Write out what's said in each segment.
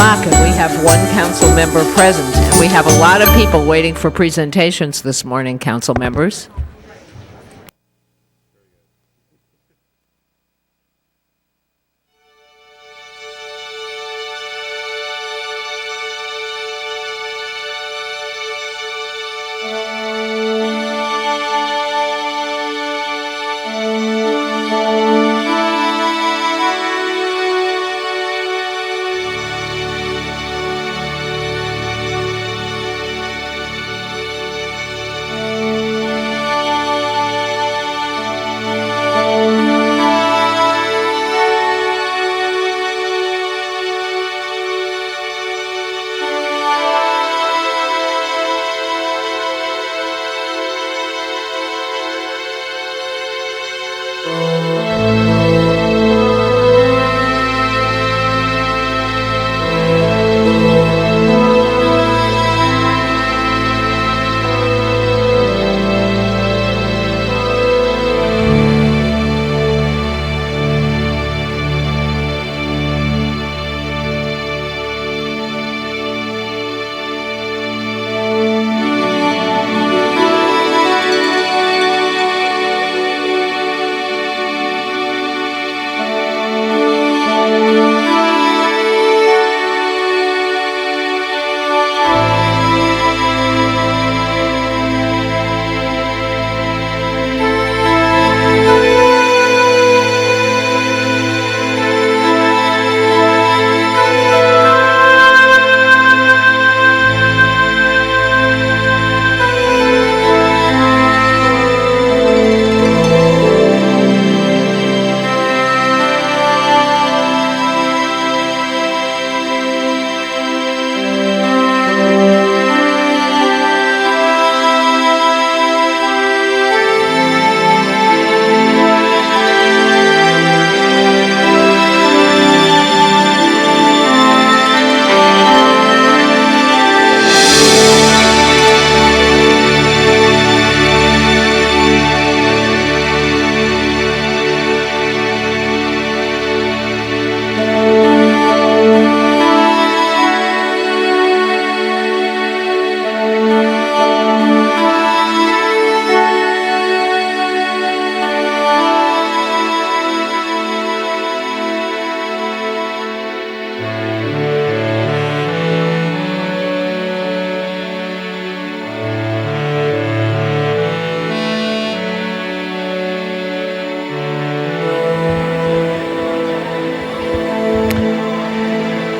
o'clock and we have one council member present. And we have a lot of people waiting for presentations this morning, council members.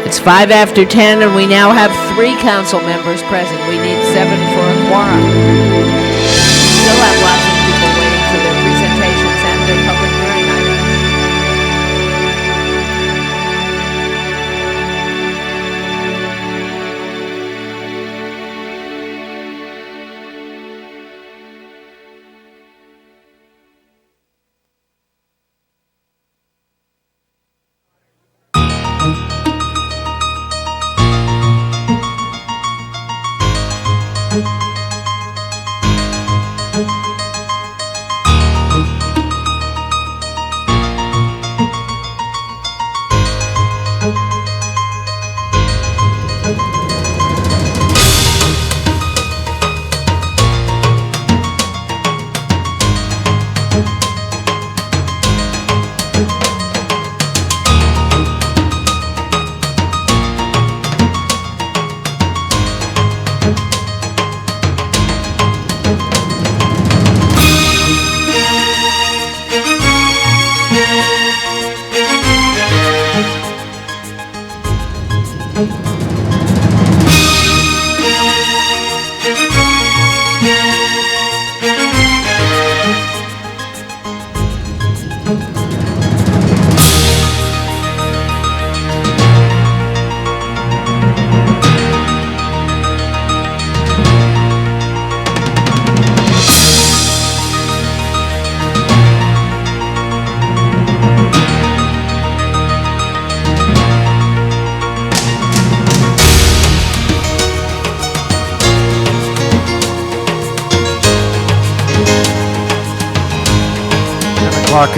It's 5 after 10, and we now have 3 council members present. We need 7 for a quorum. Still have lots of people waiting for their presentations and their public hearing items.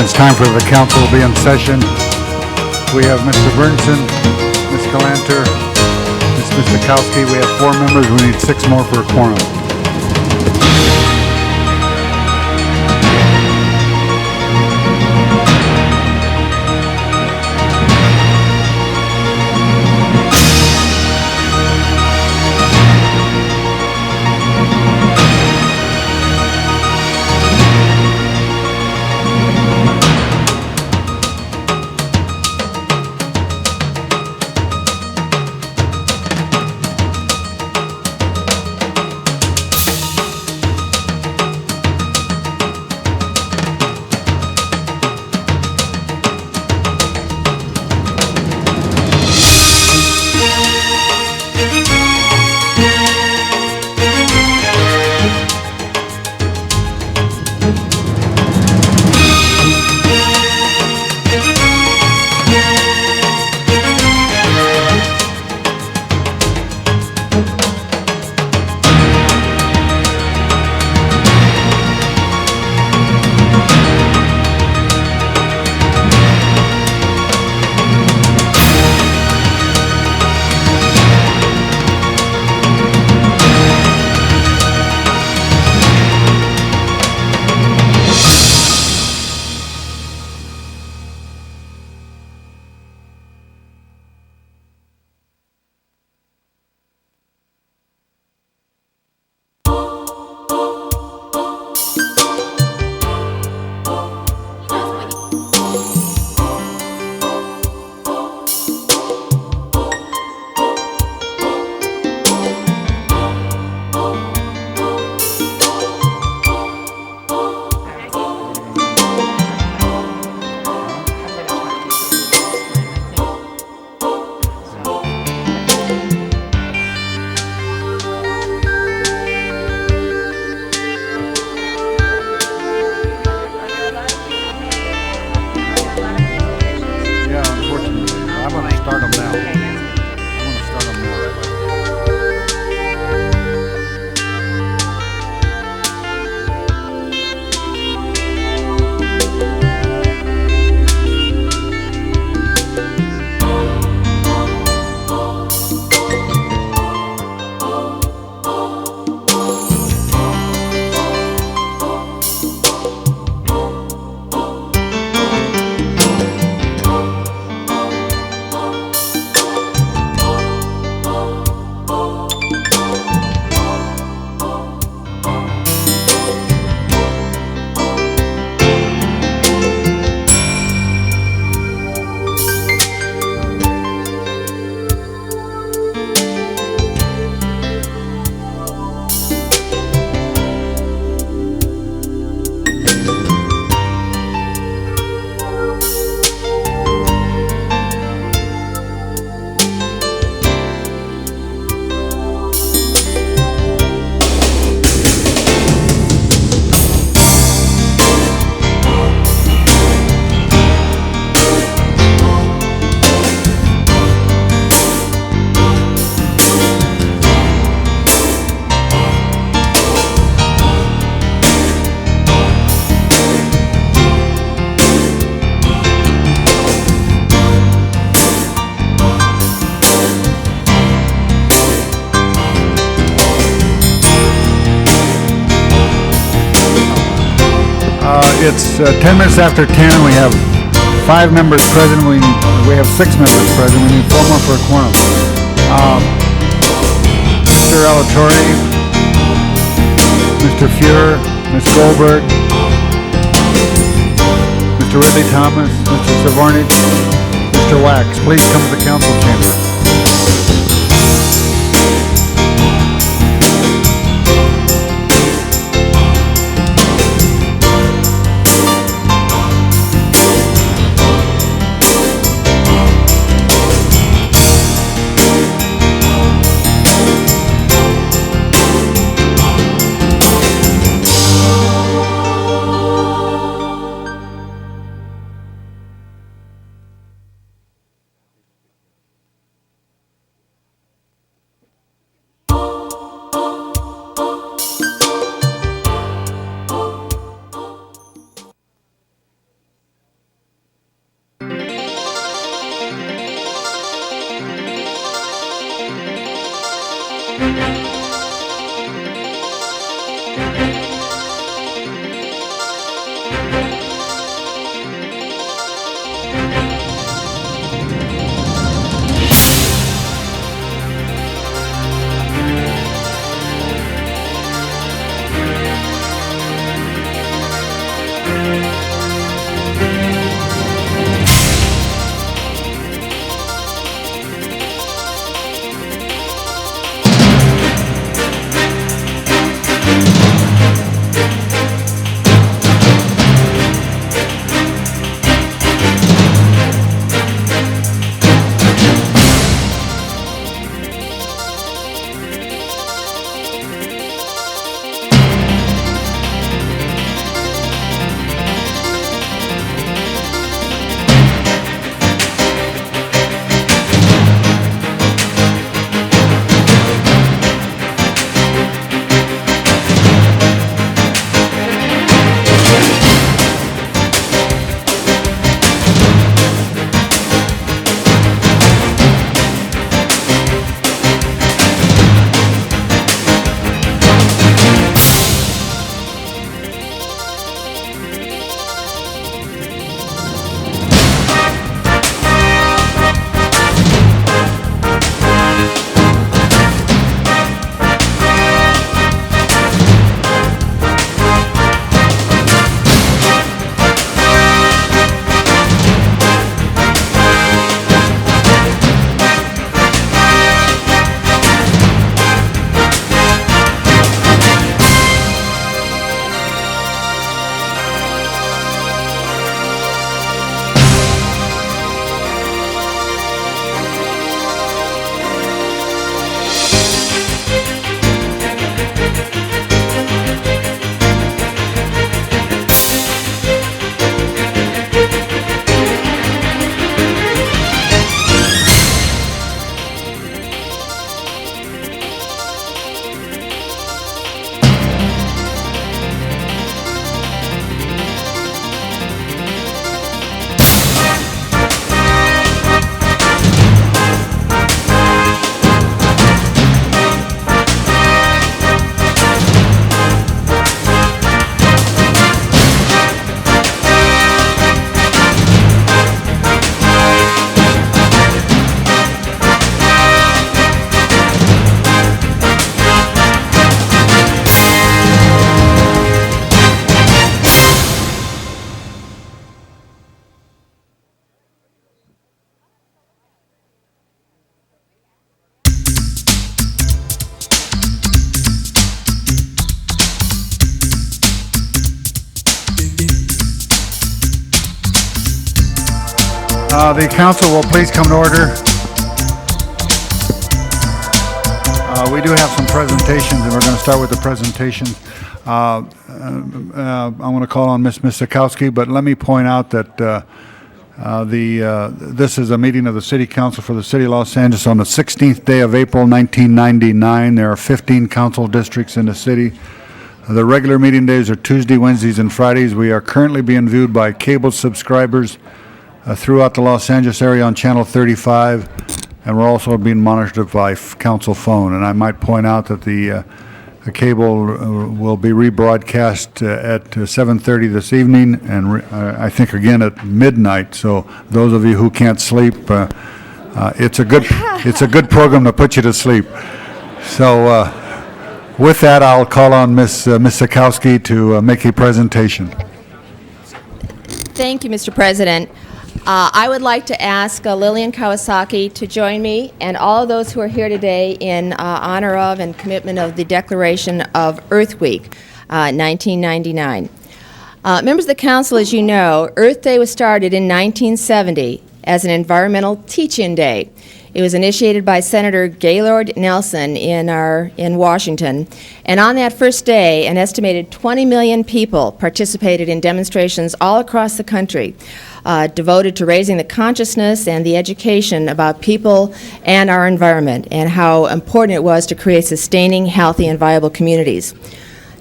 It's time for the council to be in session. We have Mr. Burnson, Ms. Galanter, Mr. Kowski. We have 4 members. We need 6 more for a quorum. It's 10 minutes after 10, and we have 5 members present. We have 6 members present. We need 4 more for a quorum. Mr. Alatorre, Mr. Fuhrer, Ms. Goldberg, Mr. Ridley Thomas, Mr. Savarnich, Mr. Wax, please come to the council chamber. The council will please come to order. We do have some presentations, and we're going to start with the presentations. I want to call on Ms. Misakowski, but let me point out that this is a meeting of the City Council for the City of Los Angeles on the 16th day of April, 1999. There are 15 council districts in the city. The regular meeting days are Tuesday, Wednesdays, and Fridays. We are currently being viewed by cable subscribers throughout the Los Angeles area on Channel 35, and we're also being monitored by council phone. And I might point out that the cable will be rebroadcast at 7:30 this evening, and I think again at midnight. So those of you who can't sleep, it's a good program to put you to sleep. So with that, I'll call on Ms. Misakowski to make a presentation. Thank you, Mr. President. I would like to ask Lillian Kawasaki to join me and all of those who are here today in honor of and commitment of the declaration of Earth Week, 1999. Members of the council, as you know, Earth Day was started in 1970 as an environmental teach-in day. It was initiated by Senator Gaylord Nelson in Washington, and on that first day, an estimated 20 million people participated in demonstrations all across the country, devoted to raising the consciousness and the education about people and our environment, and how important it was to create sustaining, healthy, and viable communities.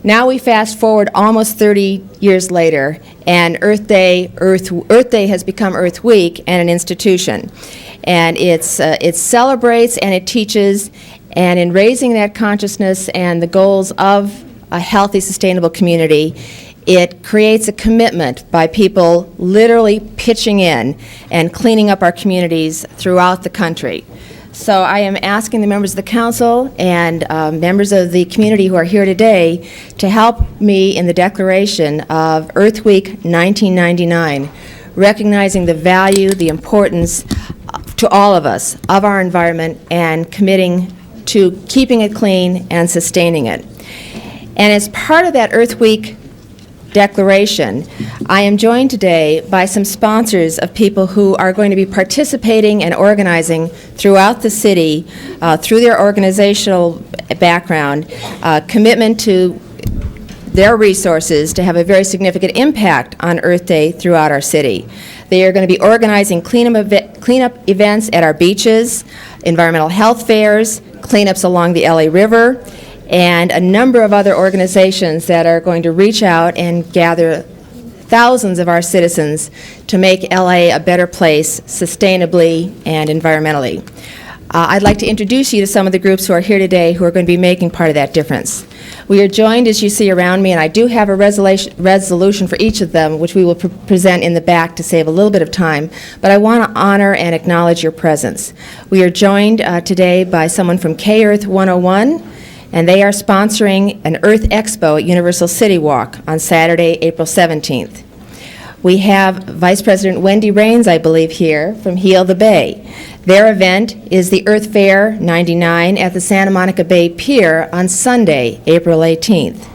Now we fast forward almost 30 years later, and Earth Day has become Earth Week and an institution. And it celebrates and it teaches And in raising that consciousness and the goals of a healthy, sustainable community, it creates a commitment by people literally pitching in and cleaning up our communities throughout the country. So I am asking the members of the council and members of the community who are here today to help me in the declaration of Earth Week 1999, recognizing the value, the importance to all of us of our environment and committing to keeping it clean and sustaining it. And as part of that Earth Week declaration, I am joined today by some sponsors of people who are going to be participating and organizing throughout the city through their organizational background, commitment to their resources to have a very significant impact on Earth Day throughout our city. They are going to be organizing cleanup events at our beaches, environmental health fairs, cleanups along the LA River, and a number of other organizations that are going to reach out and gather thousands of our citizens to make LA a better place sustainably and environmentally. I'd like to introduce you to some of the groups who are here today who are going to be making part of that difference. We are joined, as you see around me, and I do have a resolution for each of them, which we will present in the back to save a little bit of time, but I want to honor and acknowledge your presence. We are joined today by someone from K-Earth 101, and they are sponsoring an Earth Expo at Universal City Walk on Saturday, April 17th. We have Vice President Wendy Rains, I believe, here from Heal the Bay. Their event is the Earth Fair 99 at the Santa Monica Bay Pier on Sunday, April 18th.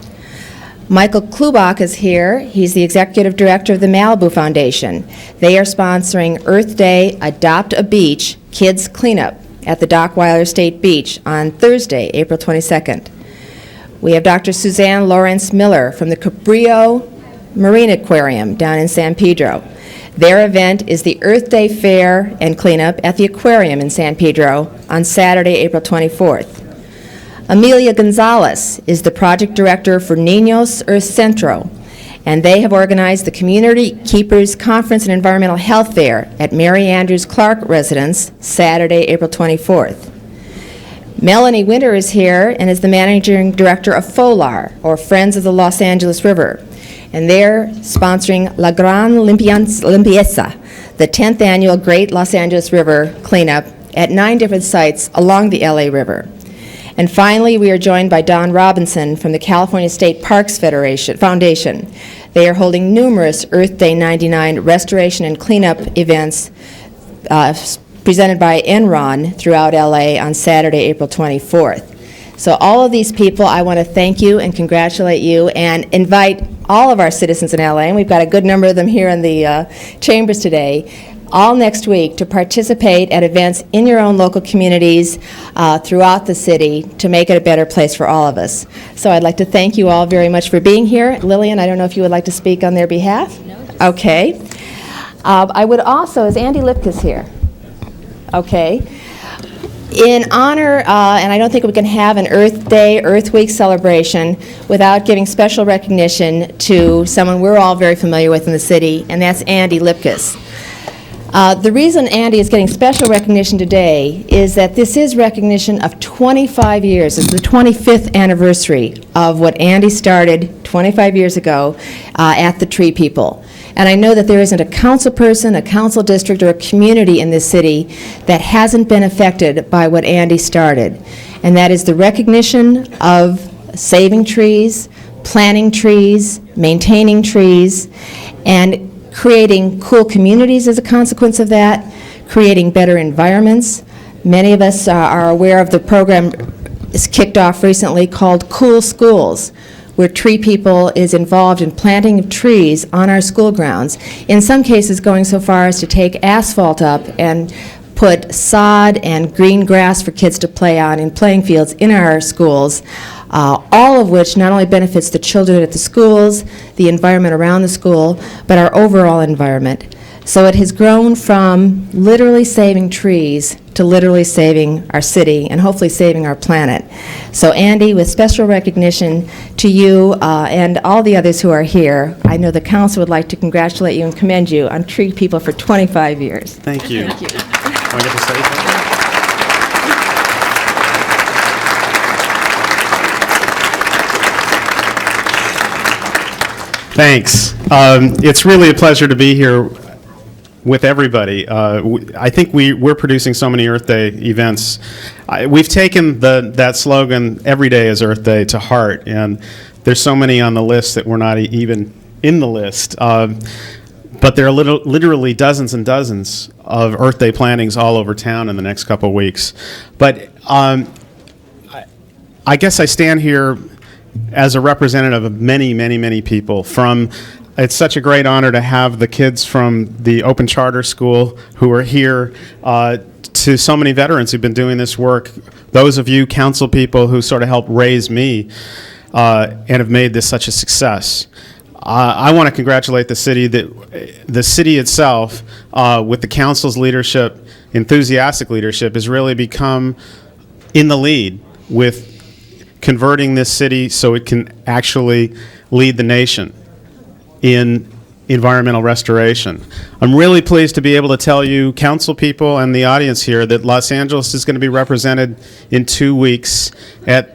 Michael Klubach is here. He's the Executive Director of the Malibu Foundation. They are sponsoring Earth Day Adopt a Beach Kids Cleanup at the Dockweiler State Beach on Thursday, April 22nd. We have Dr. Suzanne Lawrence Miller from the Cabrillo Marine Aquarium down in San Pedro. Their event is the Earth Day Fair and Cleanup at the Aquarium in San Pedro on Saturday, April 24th. Amelia Gonzalez is the project director for Niños Earth Centro, and they have organized the Community Keepers Conference and Environmental Health Fair at Mary Andrews Clark Residence, Saturday, April 24th. Melanie Winter is here and is the managing director of FOLAR, or Friends of the Los Angeles River, and they're sponsoring La Gran Limpieza, the 10th annual Great Los Angeles River Cleanup at 9 different sites along the LA River. And finally, we are joined by Don Robinson from the California State Parks Foundation. They are holding numerous Earth Day 99 restoration and cleanup events presented by Enron throughout LA on Saturday, April 24th. So all of these people, I want to thank you and congratulate you and invite all of our citizens in LA, and we've got a good number of them here in the chambers today, all next week to participate at events in your own local communities throughout the city to make it a better place for all of us. So I'd like to thank you all very much for being here. Lillian, I don't know if you would like to speak on their behalf? No. Okay. I would also, is Andy Lipkus here? Okay. In honor, and I don't think we can have an Earth Day, Earth Week celebration without giving special recognition to someone we're all very familiar with in the city, and that's Andy Lipkus. The reason Andy is getting special recognition today is that this is recognition of 25 years. It's the 25th anniversary of what Andy started 25 years ago at the Tree People. And I know that there isn't a council person, a council district, or a community in this city that hasn't been affected by what Andy started. And that is the recognition of saving trees, planting trees, maintaining trees, and creating cool communities as a consequence of that, creating better environments. Many of us are aware of the program that's kicked off recently called Cool Schools, where Tree People is involved in planting of trees on our school grounds, in some cases going so far as to take asphalt up and put sod and green grass for kids to play on in playing fields in our schools, all of which not only benefits the children at the schools, the environment around the school, but our overall environment. So it has grown from literally saving trees to literally saving our city and hopefully saving our planet. So Andy, with special recognition to you and all the others who are here, I know the council would like to congratulate you and commend you on Tree People for 25 years. Thank you. Thank you. Do I get to say something? Thanks. It's really a pleasure to be here with everybody. I think we're producing so many Earth Day events. We've taken that slogan, "Every day is Earth Day," to heart, and there's so many on the list that we're not even in the list. But there are literally dozens and dozens of Earth Day plannings all over town in the next couple of weeks. But I guess I stand here as a representative of many, many, many people. It's such a great honor to have the kids from the Open Charter School who are here, to so many veterans who've been doing this work, those of you council people who sort of helped raise me and have made this such a success. I want to congratulate the city. The city itself, with the council's leadership, enthusiastic leadership, has really become in the lead with converting this city so it can actually lead the nation in environmental restoration. I'm really pleased to be able to tell you, council people and the audience here, that Los Angeles is going to be represented in 2 weeks at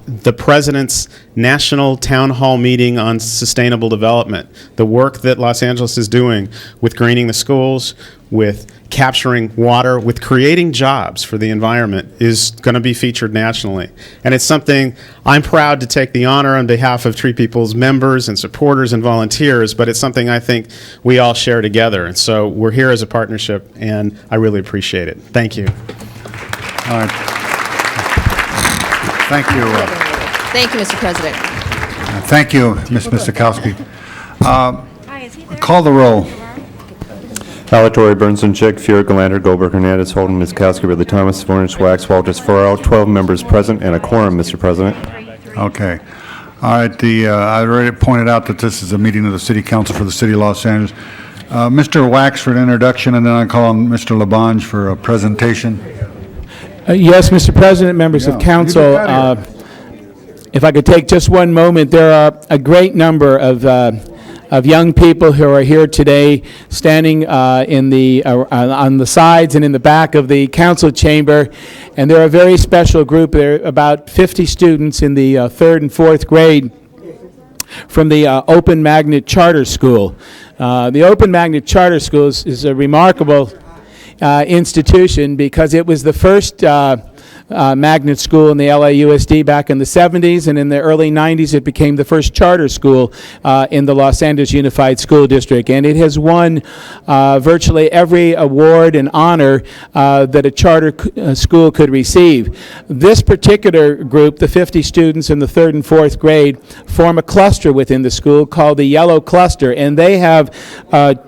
the President's National Town Hall meeting on sustainable development. The work that Los Angeles is doing with greening the schools, with capturing water, with creating jobs for the environment is going to be featured nationally. And it's something I'm proud to take the honor on behalf of Tree People's members and supporters and volunteers, but it's something I think we all share together. And so we're here as a partnership, and I really appreciate it. Thank you. All right. Thank you. Thank you, Mr. President. Thank you, Ms. Misakowski. Call the roll. Alatorre, Bernson, Chick, Fuhrer, Galander, Goldberg, Hernandez, Holden, Miskowski, Ridley Thomas, Vornich, Wax, Walters, Farrell, 12 members present and a quorum, Mr. President. Okay. All right. I already pointed out that this is a meeting of the City Council for the City of Los Angeles. Mr. Wax for an introduction, and then I call on Mr. Labange for a presentation. Yes, Mr. President, members of council, if I could take just one moment, there are a great number of young people who are here today, standing on the sides and in the back of the council chamber, and they're a very special group. There are about 50 students in the 3rd and 4th grade from the Open Magnet Charter School. The Open Magnet Charter School is a remarkable institution because it was the first magnet school in the LAUSD back in the 70s, and in the early 90s it became the first charter school in the Los Angeles Unified School District, and it has won virtually every award and honor that a charter school could receive. This particular group, the 50 students in the 3rd and 4th grade, form a cluster within the school called the Yellow Cluster, and they have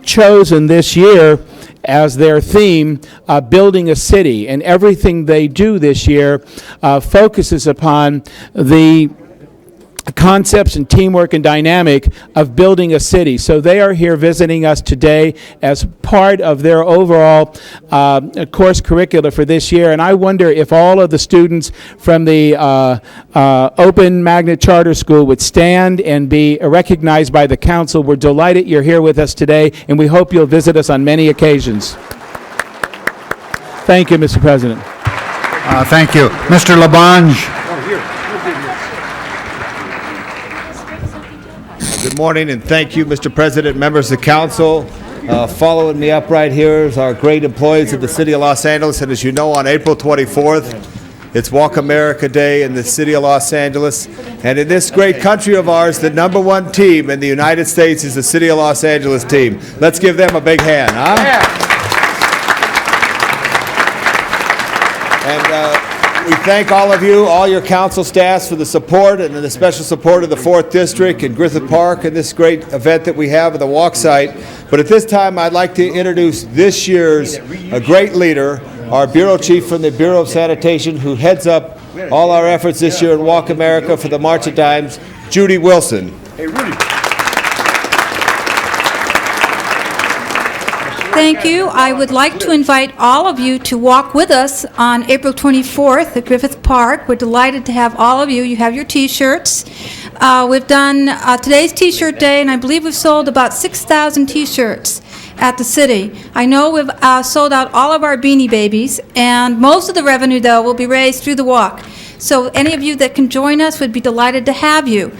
chosen this year as their theme, building a city, and everything they do this year focuses upon the concepts and teamwork and dynamic of building a city. So they are here visiting us today as part of their overall course curricula for this year, and I wonder if all of the students from the Open Magnet Charter School would stand and be recognized by the council. We're delighted you're here with us today, and we hope you'll visit us on many occasions. Thank you, Mr. President. Thank you. Mr. Labange. Good morning, and thank you, Mr. President, members of council. Following me up right here is our great employees of the City of Los Angeles, and as you know, on April 24th, it's Walk America Day in the City of Los Angeles. And in this great country of ours, the #1 team in the United States is the City of Los Angeles team. Let's give them a big hand, huh? Yeah. And we thank all of you, all your council staffs, for the support and the special support of the 4th District and Griffith Park and this great event that we have at the walk site. But at this time, I'd like to introduce this year's a great leader, our Bureau Chief from the Bureau of Sanitation, who heads up all our efforts this year in Walk America for the March of Dimes, Judy Wilson. Hey, Rudy. Thank you. I would like to invite all of you to walk with us on April 24th at Griffith Park. We're delighted to have all of you. You have your T-shirts. We've done today's T-shirt day, and I believe we've sold about 6,000 T-shirts at the city. I know we've sold out all of our Beanie Babies, and most of the revenue, though, will be raised through the walk. So any of you that can join us would be delighted to have you.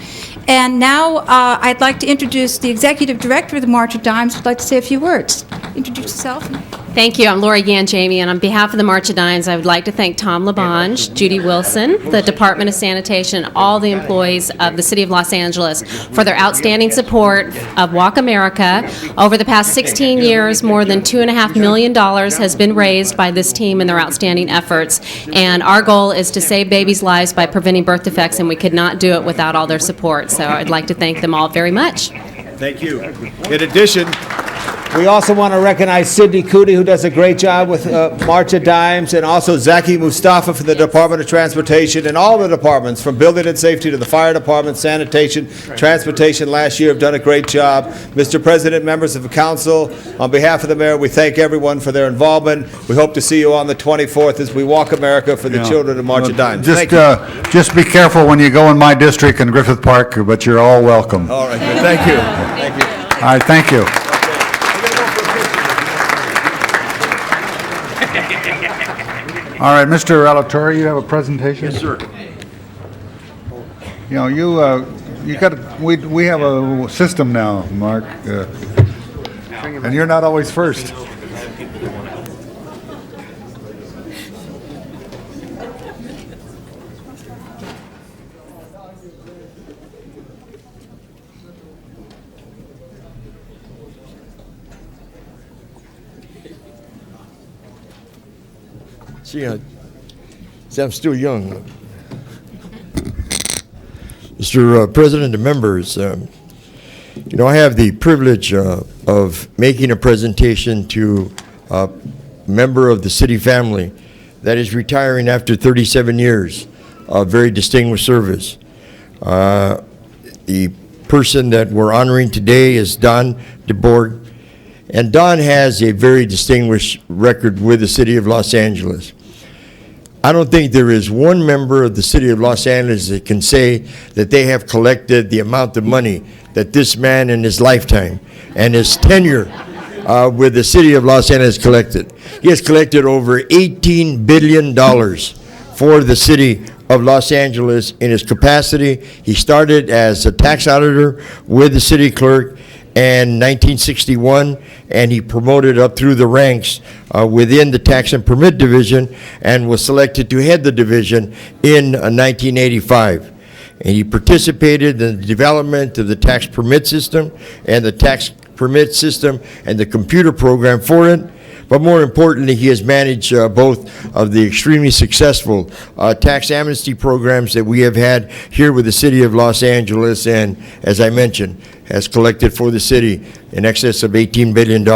And now I'd like to introduce the Executive Director of the March of Dimes, who'd like to say a few words. Introduce yourself. Thank you. I'm Lori Ganjami, and on behalf of the March of Dimes, I would like to thank Tom LaBonge, Judy Wilson, the Department of Sanitation, all the employees of the City of Los Angeles for their outstanding support of Walk America. Over the past 16 years, more than $2.5 million has been raised by this team and their outstanding efforts. And our goal is to save babies' lives by preventing birth defects, and we could not do it without all their support. So I'd like to thank them all very much. Thank you. In addition, we also want to recognize Sidney Cootie, who does a great job with March of Dimes, and also Zaki Mustafa from the Department of Transportation, and all the departments, from Building and Safety to the Fire Department, Sanitation, Transportation last year have done a great job. Mr. President, members of the council, on behalf of the mayor, we thank everyone for their involvement. We hope to see you on the 24th as we walk America for the children of March of Dimes. Thank you. Just be careful when you go in my district in Griffith Park, but you're all welcome. All right, good. Thank you. Thank you. All right, thank you. All right, Mr. Alatorre, you have a presentation? Yes, sir. You know, you got, we have a system now, Mark, and you're not always first. See, I'm still young. Mr. President and members, you know, I have the privilege of making a presentation to a member of the city family that is retiring after 37 years of very distinguished service. The person that we're honoring today is Don DeBorg, and Don has a very distinguished record with the city of Los Angeles. I don't think there is one member of the city of Los Angeles that can say that they have collected the amount of money that this man in his lifetime and his tenure with the city of Los Angeles collected. He has collected over $18 billion for the city of Los Angeles in his capacity. He started as a tax auditor with the city clerk in 1961, and he promoted up through the ranks within the Tax and Permit Division and was selected to head the division in 1985. And he participated in the development of the tax permit system and the tax permit system and the computer program for it. But more importantly, he has managed both of the extremely successful tax amnesty programs that we have had here with the city of Los Angeles, and as I mentioned, has collected for the city in excess of $18 billion.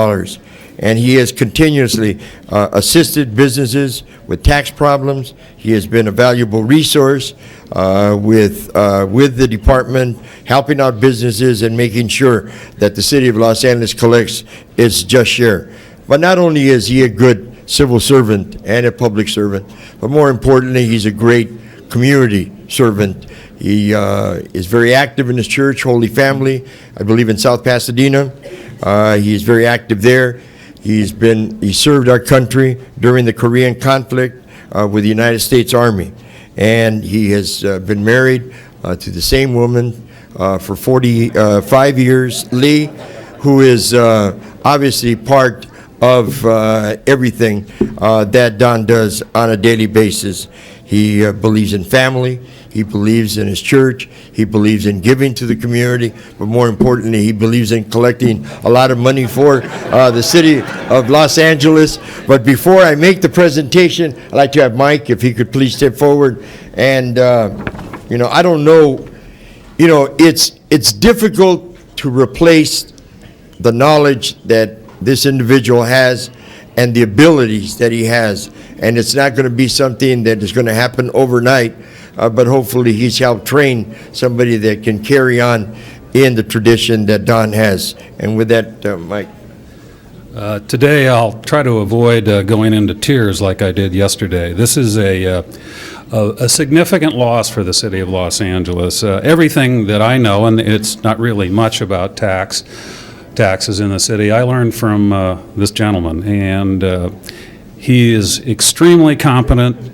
And he has continuously assisted businesses with tax problems. He has been a valuable resource with the department, helping out businesses and making sure that the city of Los Angeles collects its just share. But not only is he a good civil servant and a public servant, but more importantly, he's a great community servant. He is very active in his church, Holy Family, I believe in South Pasadena. He is very active there. He served our country during the Korean conflict with the United States Army. And he has been married to the same woman for 45 years, Lee, who is obviously part of everything that Don does on a daily basis. He believes in family. He believes in his church. He believes in giving to the community. But more importantly, he believes in collecting a lot of money for the city of Los Angeles. But before I make the presentation, I'd like to have Mike, if he could please step forward. And, you know, I don't know, you know, it's difficult to replace the knowledge that this individual has and the abilities that he has. And it's not going to be something that is going to happen overnight, but hopefully he's helped train somebody that can carry on in the tradition that Don has. And with that, Mike. Today I'll try to avoid going into tears like I did yesterday. This is a significant loss for the city of Los Angeles. Everything that I know, and it's not really much about taxes in the city, I learned from this gentleman, and he is extremely competent.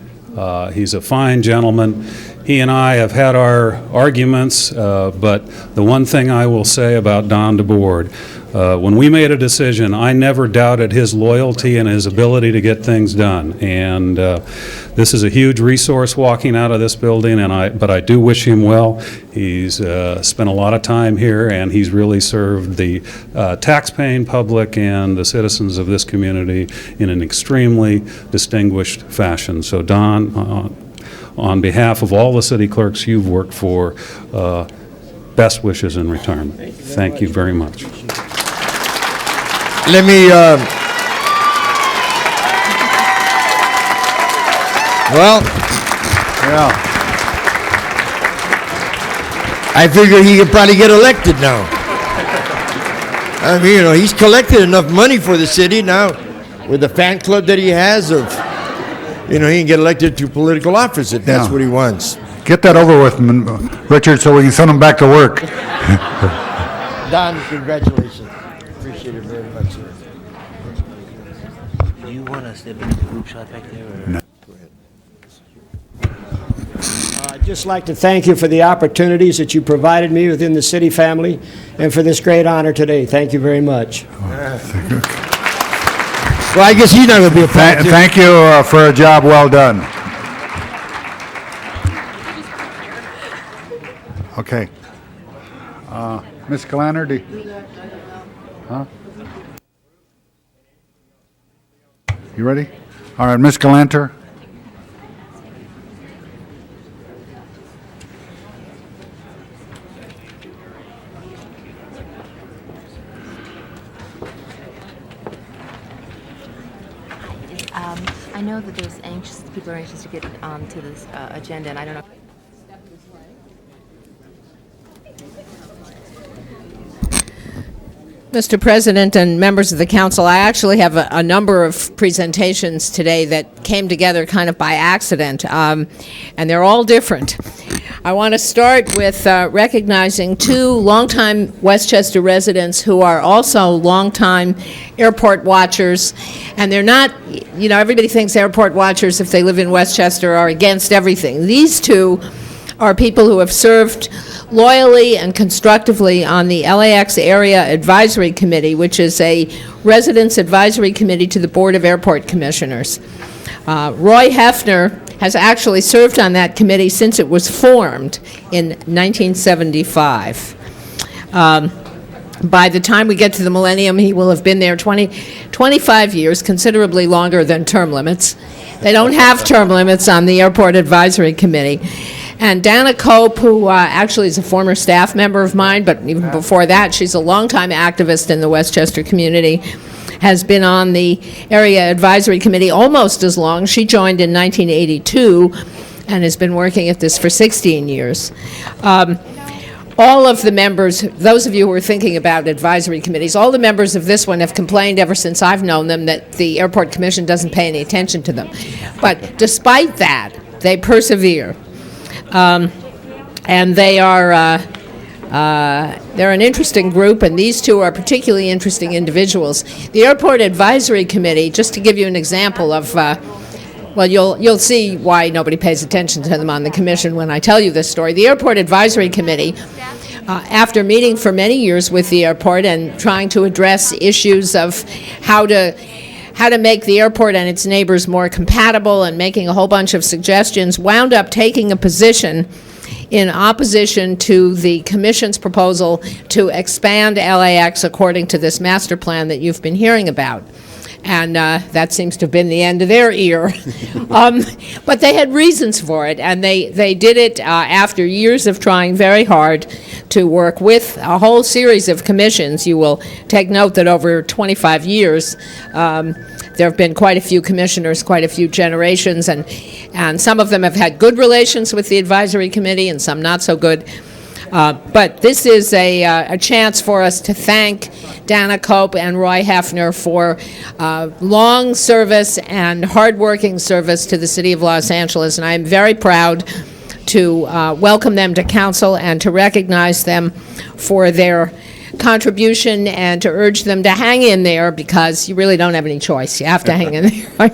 He's a fine gentleman. He and I have had our arguments, but the one thing I will say about Don DeBoard, when we made a decision, I never doubted his loyalty and his ability to get things done. And this is a huge resource walking out of this building, but I do wish him well. He's spent a lot of time here, and he's really served the tax-paying public and the citizens of this community in an extremely distinguished fashion. So Don, on behalf of all the city clerks you've worked for, best wishes in retirement. Thank you very much. Let me, well, Yeah. I figure he could probably get elected now. I mean, he's collected enough money for the city now with the fan club that he has of, he can get elected to political office if that's Yeah. what he wants. Get that over with, Richard, so we can send him back to work. Don, congratulations. Appreciate it very much, sir. Do you want to step into the group shot back there? Or? No. I'd just like to thank you for the opportunities that you provided me within the city family and for this great honor today. Thank you very much. Well, I guess he's not going to be a politician. Thank you for a job well done. Okay. Ms. Galanter, huh? You ready? All right, Ms. Galanter. I know that people are anxious to get to this agenda, and I don't know. Mr. President and members of the council, I actually have a number of presentations today that came together kind of by accident, and they're all different. I want to start with recognizing two longtime Westchester residents who are also longtime airport watchers, and they're not, everybody thinks airport watchers, if they live in Westchester, are against everything. These two are people who have served loyally and constructively on the LAX Area Advisory Committee, which is a residents advisory committee to the Board of Airport Commissioners. Roy Hefner has actually served on that committee since it was formed in 1975. By the time we get to the millennium, he will have been there 25 years, considerably longer than term limits. They don't have term limits on the Airport Advisory Committee. And Dana Cope, who actually is a former staff member of mine, but even before that, she's a longtime activist in the Westchester community, has been on the Area Advisory Committee almost as long. She joined in 1982 and has been working at this for 16 years. All of the members, those of you who are thinking about advisory committees, all the members of this one have complained ever since I've known them that the Airport Commission doesn't pay any attention to them. But despite that, they persevere. And they are, they're an interesting group, and these two are particularly interesting individuals. The Airport Advisory Committee, just to give you an example of, well, you'll see why nobody pays attention to them on the commission when I tell you this story. The Airport Advisory Committee, after meeting for many years with the airport and trying to address issues of how to make the airport and its neighbors more compatible and making a whole bunch of suggestions, wound up taking a position in opposition to the Commission's proposal to expand LAX according to this master plan that you've been hearing about. And that seems to have been the end of their ear. But they had reasons for it, and they did it after years of trying very hard to work with a whole series of commissions. You will take note that over 25 years, there have been quite a few commissioners, quite a few generations, and some of them have had good relations with the advisory committee and some not so good. But this is a chance for us to thank Dana Cope and Roy Hefner for long service and hardworking service to the City of Los Angeles, and I'm very proud to welcome them to council and to recognize them for their contribution and to urge them to hang in there, because you really don't have any choice. You have to hang in there.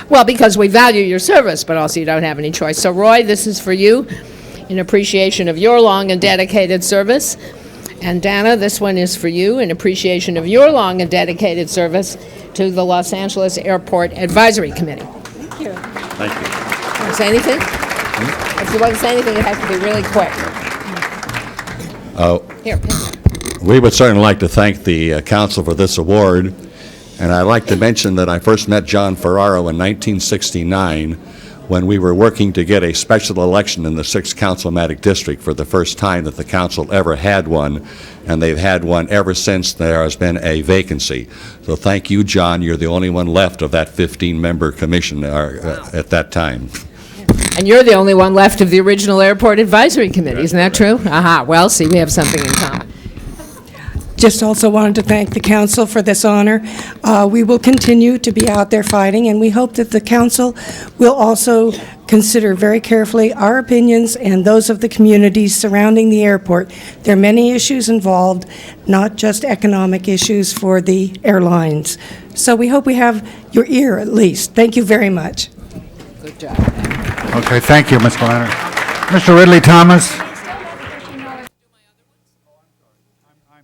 Well, because we value your service, but also you don't have any choice. So, Roy, this is for you. in appreciation of your long and dedicated service. And Dana, this one is for you in appreciation of your long and dedicated service to the Los Angeles Airport Advisory Committee. Thank you. Thank you. Want to say anything? If you want to say anything, it has to be really quick. Here. We would certainly like to thank the council for this award, and I'd like to mention that I first met John Ferraro in 1969 when we were working to get a special election in the 6th Councilmatic District for the first time that the council ever had one, and they've had one ever since there has been a vacancy. So thank you, John. You're the only one left of that 15-member commission at that time. And you're the only one left of the original Airport Advisory Committee, isn't that true? Aha, well, see, we have something in common. Just also wanted to thank the council for this honor. We will continue to be out there fighting, and we hope that the council will also consider very carefully our opinions and those of the communities surrounding the airport. There are many issues involved, not just economic issues for the airlines. So we hope we have your ear at least. Thank you very much. Good job. Okay, thank you, Ms. Glanter. Mr. Ridley Thomas?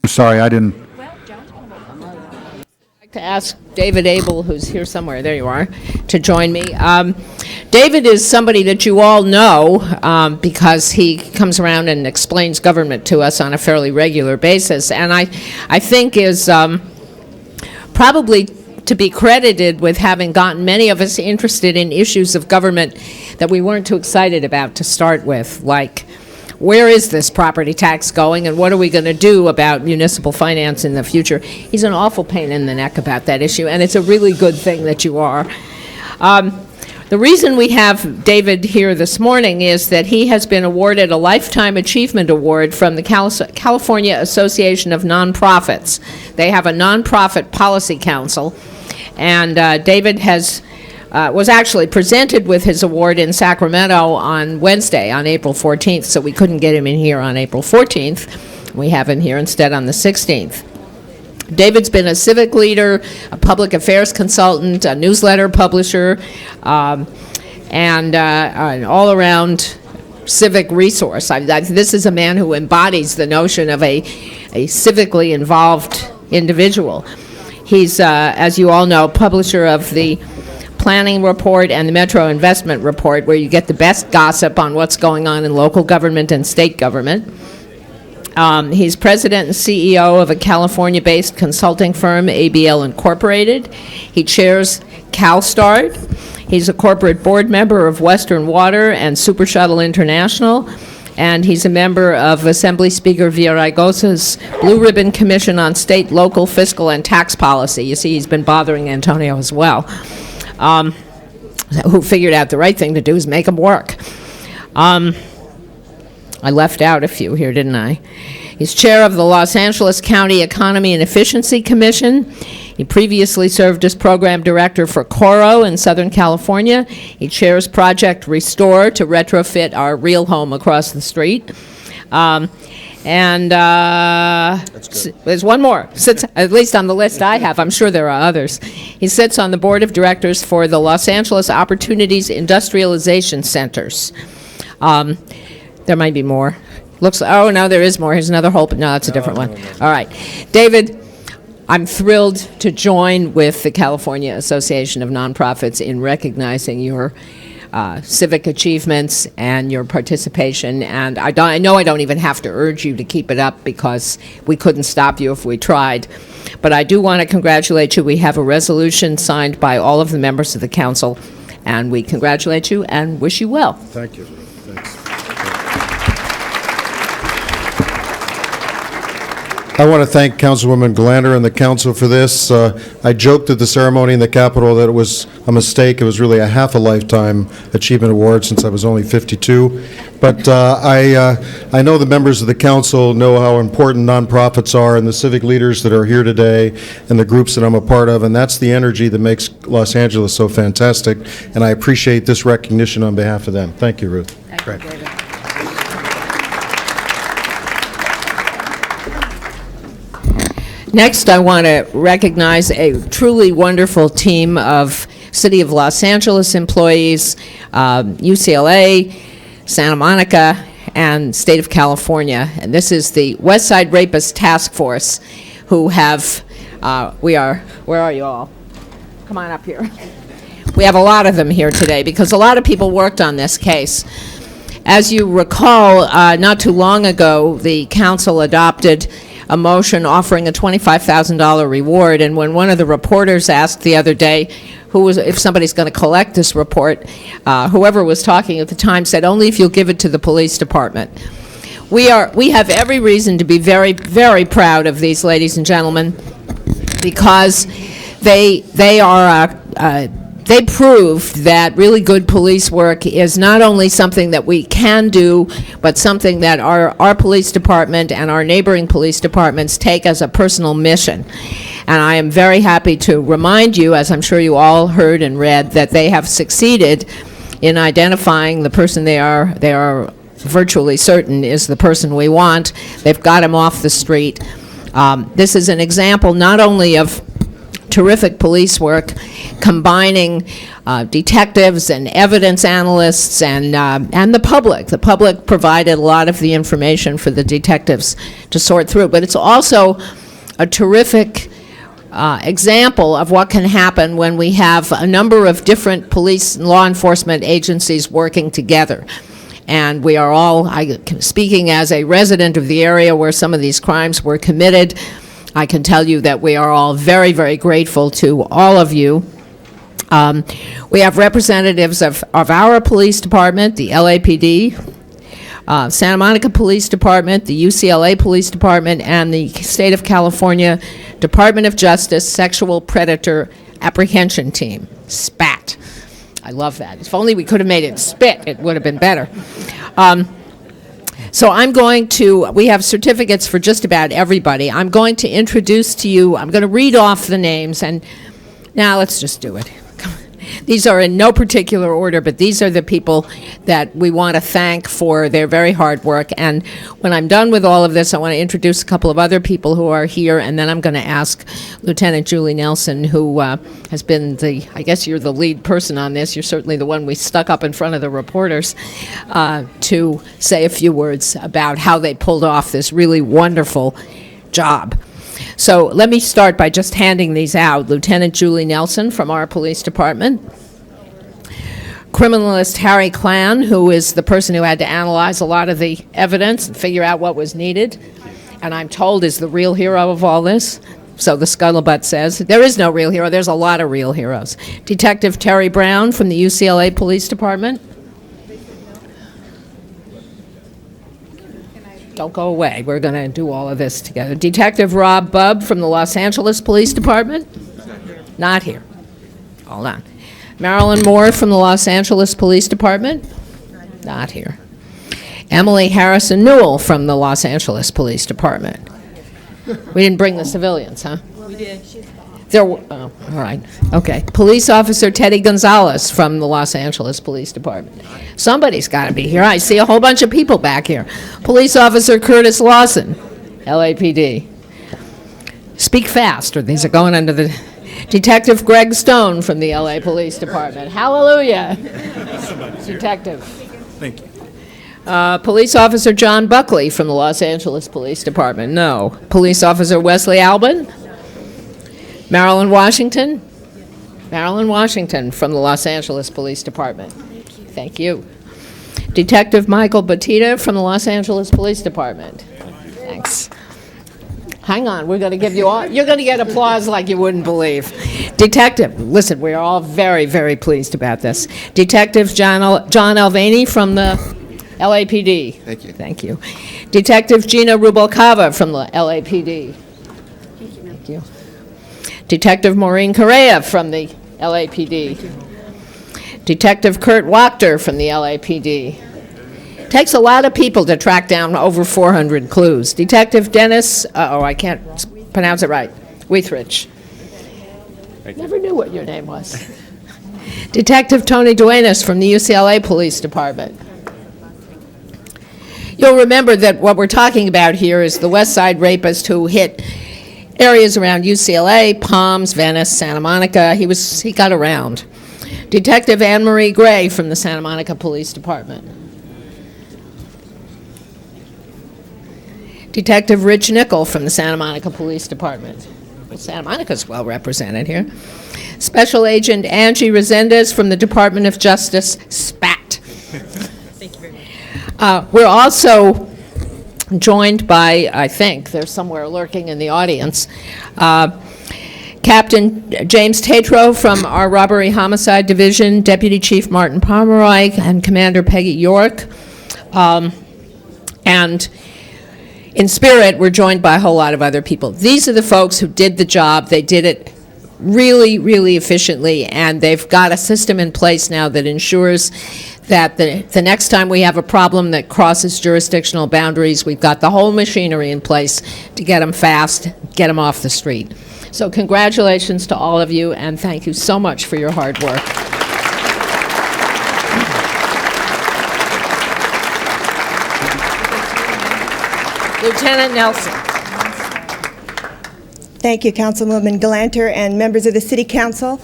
I'm sorry, I didn't. I'd like to ask David Abel, who's here somewhere, there you are, to join me. David is somebody that you all know because he comes around and explains government to us on a fairly regular basis, and I think is probably to be credited with having gotten many of us interested in issues of government that we weren't too excited about to start with, like where is this property tax going and what are we going to do about municipal finance in the future? He's an awful pain in the neck about that issue, and it's a really good thing that you are. The reason we have David here this morning is that he has been awarded a Lifetime Achievement Award from the California Association of Nonprofits. They have a nonprofit policy council, and David was actually presented with his award in Sacramento on Wednesday, on April 14th, so we couldn't get him in here on April 14th. We have him here instead on the 16th. David's been a civic leader, a public affairs consultant, a newsletter publisher, and an all-around civic resource. This is a man who embodies the notion of a civically involved individual. He's, as you all know, publisher of the Planning Report and the Metro Investment Report, where you get the best gossip on what's going on in local government and state government. He's president and CEO of a California-based consulting firm, ABL Incorporated. He chairs CalSTART. He's a corporate board member of Western Water and Super Shuttle International. And he's a member of Assembly Speaker Villaraigosa's Blue Ribbon Commission on State, Local, Fiscal, and Tax Policy. You see, he's been bothering Antonio as well, who figured out the right thing to do is make him work. I left out a few here, didn't I? He's chair of the Los Angeles County Economy and Efficiency Commission. He previously served as program director for Coro in Southern California. He chairs Project Restore to retrofit our real home across the street. There's one more, sits at least on the list I have. I'm sure there are others. He sits on the board of directors for the Los Angeles Opportunities Industrialization Centers. There might be more. Oh, no, there is more. Here's another whole, but no, that's a different one. All right. David, I'm thrilled to join with the California Association of Nonprofits in recognizing your civic achievements and your participation. And I know I don't even have to urge you to keep it up because we couldn't stop you if we tried. But I do want to congratulate you. We have a resolution signed by all of the members of the council, and we congratulate you and wish you well. Thank you. Thanks. I want to thank Councilwoman Glanter and the council for this. I joked at the ceremony in the Capitol that it was a mistake. It was really a half a lifetime achievement award since I was only 52. But I know the members of the council know how important nonprofits are and the civic leaders that are here today and the groups that I'm a part of, and that's the energy that makes Los Angeles so fantastic, and I appreciate this recognition on behalf of them. Thank you, Ruth. Thank you, David. Next, I want to recognize a truly wonderful team of City of Los Angeles employees, UCLA, Santa Monica, and State of California. And this is the West Side Rapist Task Force, who have, where are you all? Come on up here. We have a lot of them here today because a lot of people worked on this case. As you recall, not too long ago, the council adopted a motion offering a $25,000 reward, and when one of the reporters asked the other day if somebody's going to collect this report, whoever was talking at the time said, only if you'll give it to the police department. We have every reason to be very, very proud of these ladies and gentlemen because they proved that really good police work is not only something that we can do, but something that our police department and our neighboring police departments take as a personal mission. And I am very happy to remind you, as I'm sure you all heard and read, that they have succeeded in identifying the person they are virtually certain is the person we want. They've got him off the street. This is an example not only of terrific police work, combining detectives and evidence analysts and the public. The public provided a lot of the information for the detectives to sort through, but it's also a terrific example of what can happen when we have a number of different police and law enforcement agencies working together. And we are all, speaking as a resident of the area where some of these crimes were committed, I can tell you that we are all very, very grateful to all of you. We have representatives of our police department, the LAPD, Santa Monica Police Department, the UCLA Police Department, and the State of California Department of Justice Sexual Predator Apprehension Team, SPAT. I love that. If only we could have made it SPIT, it would have been better. So we have certificates for just about everybody. I'm going to introduce to you, I'm going to read off the names, and now let's just do it. These are in no particular order, but these are the people that we want to thank for their very hard work. And when I'm done with all of this, I want to introduce a couple of other people who are here, and then I'm going to ask Lieutenant Julie Nelson, who has been I guess you're the lead person on this, you're certainly the one we stuck up in front of the reporters, to say a few words about how they pulled off this really wonderful job. So let me start by just handing these out. Lieutenant Julie Nelson from our police department. Criminalist Harry Klan, who is the person who had to analyze a lot of the evidence and figure out what was needed, and I'm told is the real hero of all this. So the scuttlebutt says. There is no real hero. There's a lot of real heroes. Detective Terry Brown from the UCLA Police Department. Don't go away. We're going to do all of this together. Detective Rob Bubb from the Los Angeles Police Department. Not here. Hold on. Marilyn Moore from the Los Angeles Police Department. Not here. Emily Harrison Newell from the Los Angeles Police Department. We didn't bring the civilians, huh? We did. All right. Okay. Police Officer Teddy Gonzalez from the Los Angeles Police Department. Somebody's got to be here. I see a whole bunch of people back here. Police Officer Curtis Lawson, LAPD. Speak fast, or these are going under the... Detective Greg Stone from the LA Police Department. Hallelujah. Detective. Thank you. Police Officer John Buckley from the Los Angeles Police Department. No. Police Officer Wesley Albin. Marilyn Washington. Marilyn Washington from the Los Angeles Police Department. Thank you. Detective Michael Batista from the Los Angeles Police Department. Thanks. Hang on, we're going to give you all, you're going to get applause like you wouldn't believe. Detective, listen, we're all very, very pleased about this. Detective John Alvaney from the LAPD. Thank you. Thank you. Detective Gina Rubalcava from the LAPD. Thank you. Detective Maureen Correa from the LAPD. Detective Kurt Wachter from the LAPD. Takes a lot of people to track down over 400 clues. Detective Dennis, I can't pronounce it right, Withrich. Never knew what your name was. Detective Tony Duenas from the UCLA Police Department. You'll remember that what we're talking about here is the West Side rapist who hit areas around UCLA, Palms, Venice, Santa Monica. He got around. Detective Anne Marie Gray from the Santa Monica Police Department. Detective Rich Nickel from the Santa Monica Police Department. Well, Santa Monica's well represented here. Special Agent Angie Resendez from the Department of Justice, SPAT. Thank you very much. We're also joined by, I think, they're somewhere lurking in the audience, Captain James Tatro from our Robbery Homicide Division, Deputy Chief Martin Pomeroy, and Commander Peggy York. And in spirit, we're joined by a whole lot of other people. These are the folks who did the job. They did it really, really efficiently, and they've got a system in place now that ensures that the next time we have a problem that crosses jurisdictional boundaries, we've got the whole machinery in place to get them fast, get them off the street. So congratulations to all of you, and thank you so much for your hard work. Lieutenant Nelson. Thank you, Councilwoman Galanter and members of the City Council.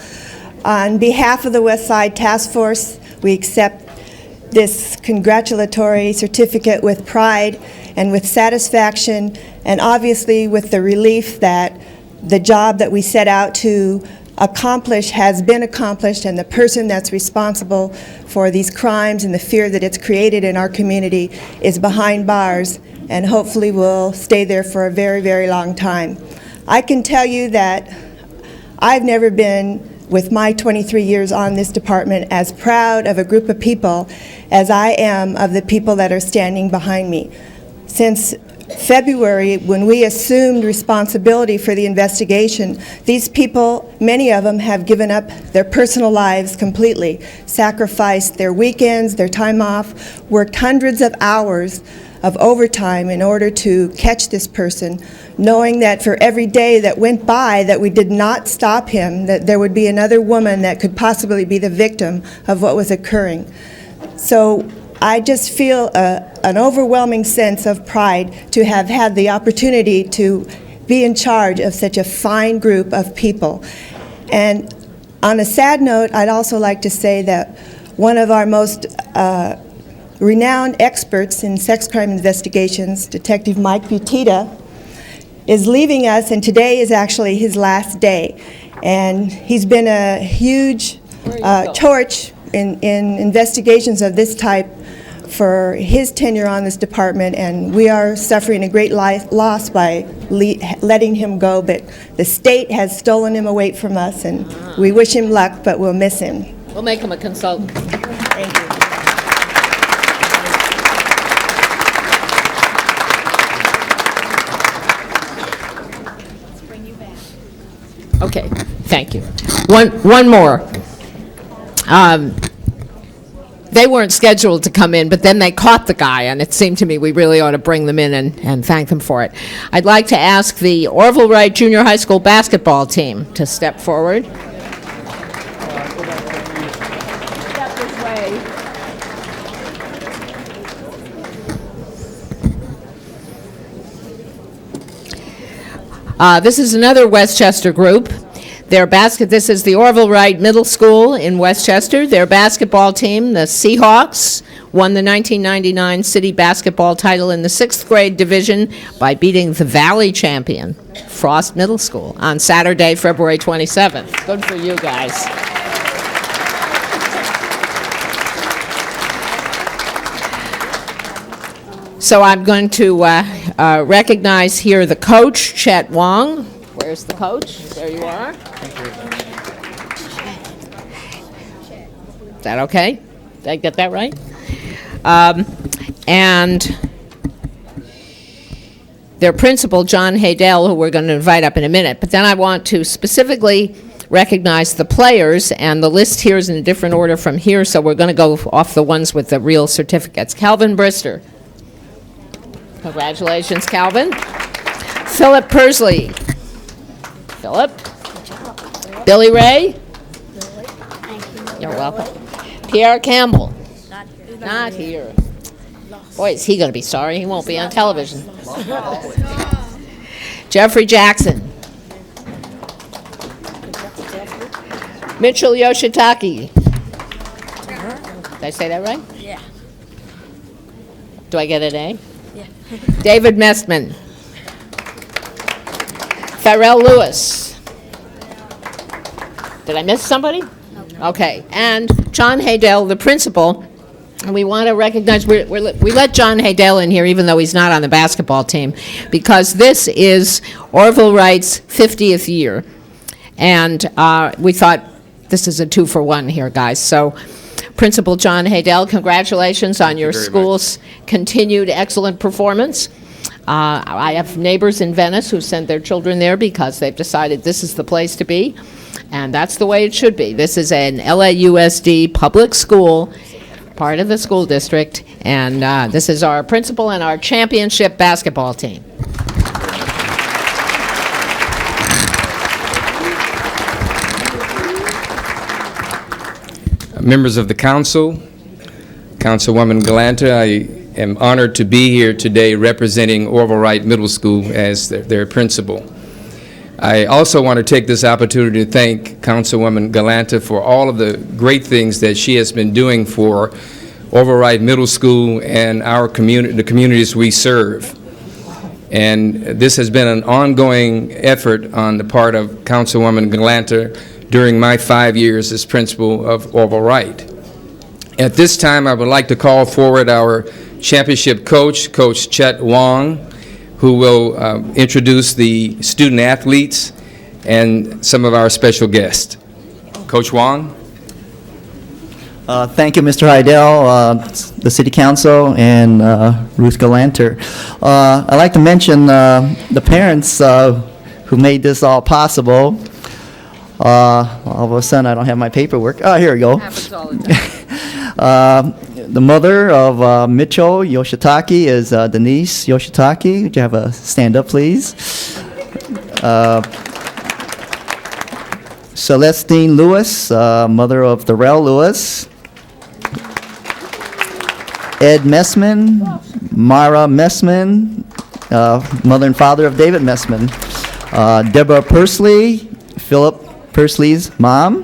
On behalf of the West Side Task Force, we accept this congratulatory certificate with pride and with satisfaction, and obviously with the relief that the job that we set out to accomplish has been accomplished, and the person that's responsible for these crimes and the fear that it's created in our community is behind bars and hopefully will stay there for a very, very long time. I can tell you that I've never been, with my 23 years on this department, as proud of a group of people as I am of the people that are standing behind me. Since February, when we assumed responsibility for the investigation, these people, many of them, have given up their personal lives completely, sacrificed their weekends, their time off, worked hundreds of hours of overtime in order to catch this person, knowing that for every day that went by that we did not stop him, that there would be another woman that could possibly be the victim of what was occurring. So I just feel an overwhelming sense of pride to have had the opportunity to be in charge of such a fine group of people. And on a sad note, I'd also like to say that one of our most renowned experts in sex crime investigations, Detective Mike Butita, is leaving us, and today is actually his last day. And he's been a huge torch in investigations of this type for his tenure on this department, and we are suffering a great loss by letting him go, but the state has stolen him away from us, and we wish him luck, but we'll miss him. We'll make him a consultant. Thank you. Okay, thank you. One more. They weren't scheduled to come in, but then they caught the guy, and it seemed to me we really ought to bring them in and thank them for it. I'd like to ask the Orville Wright Junior High School basketball team to step forward. Step this way. This is another Westchester group. This is the Orville Wright Middle School in Westchester. Their basketball team, the Seahawks, won the 1999 city basketball title in the 6th grade division by beating the Valley champion, Frost Middle School, on Saturday, February 27th. Good for you guys. So I'm going to recognize here the coach, Chet Wong. Where's the coach? There you are. Is that okay? Did I get that right? And their principal, John Haydell, who we're going to invite up in a minute. But then I want to specifically recognize the players, and the list here is in a different order from here, so we're going to go off the ones with the real certificates. Calvin Brister. Congratulations, Calvin. Philip Persley. Philip. Billy Ray. You're welcome. Pierre Campbell. Not here. Boy, is he going to be sorry. He won't be on television. Jeffrey Jackson. Mitchell Yoshitaki. Did I say that right? Yeah. Do I get an A? David Messman. Farrell Lewis. Did I miss somebody? Okay. And John Haydell, the principal. And we want to recognize, we let John Haydell in here, even though he's not on the basketball team, because this is Orville Wright's 50th year. And we thought this is a 2-for-1 here, guys. So Principal John Haydell, congratulations on your school's continued excellent performance. I have neighbors in Venice who send their children there because they've decided this is the place to be, and that's the way it should be. This is an LAUSD public school, part of the school district, and this is our principal and our championship basketball team. Members of the council, Councilwoman Galanter, I am honored to be here today representing Orville Wright Middle School as their principal. I also want to take this opportunity to thank Councilwoman Galanter for all of the great things that she has been doing for Orville Wright Middle School and our community, the communities we serve. And this has been an ongoing effort on the part of Councilwoman Galanter during my 5 years as principal of Orville Wright. At this time, I would like to call forward our championship coach, Coach Chet Wong, who will introduce the student athletes and some of our special guests. Coach Wong. Thank you, Mr. Haydell, the City Council, and Ruth Galanter. I'd like to mention the parents who made this all possible. All of a sudden, I don't have my paperwork. Oh, here we go. The mother of Mitchell Yoshitaki is Denise Yoshitaki. Would you have a stand up, please? Celestine Lewis, mother of Darrell Lewis. Ed Messman, Mara Messman, mother and father of David Messman. Deborah Pursley, Philip Pursley's mom.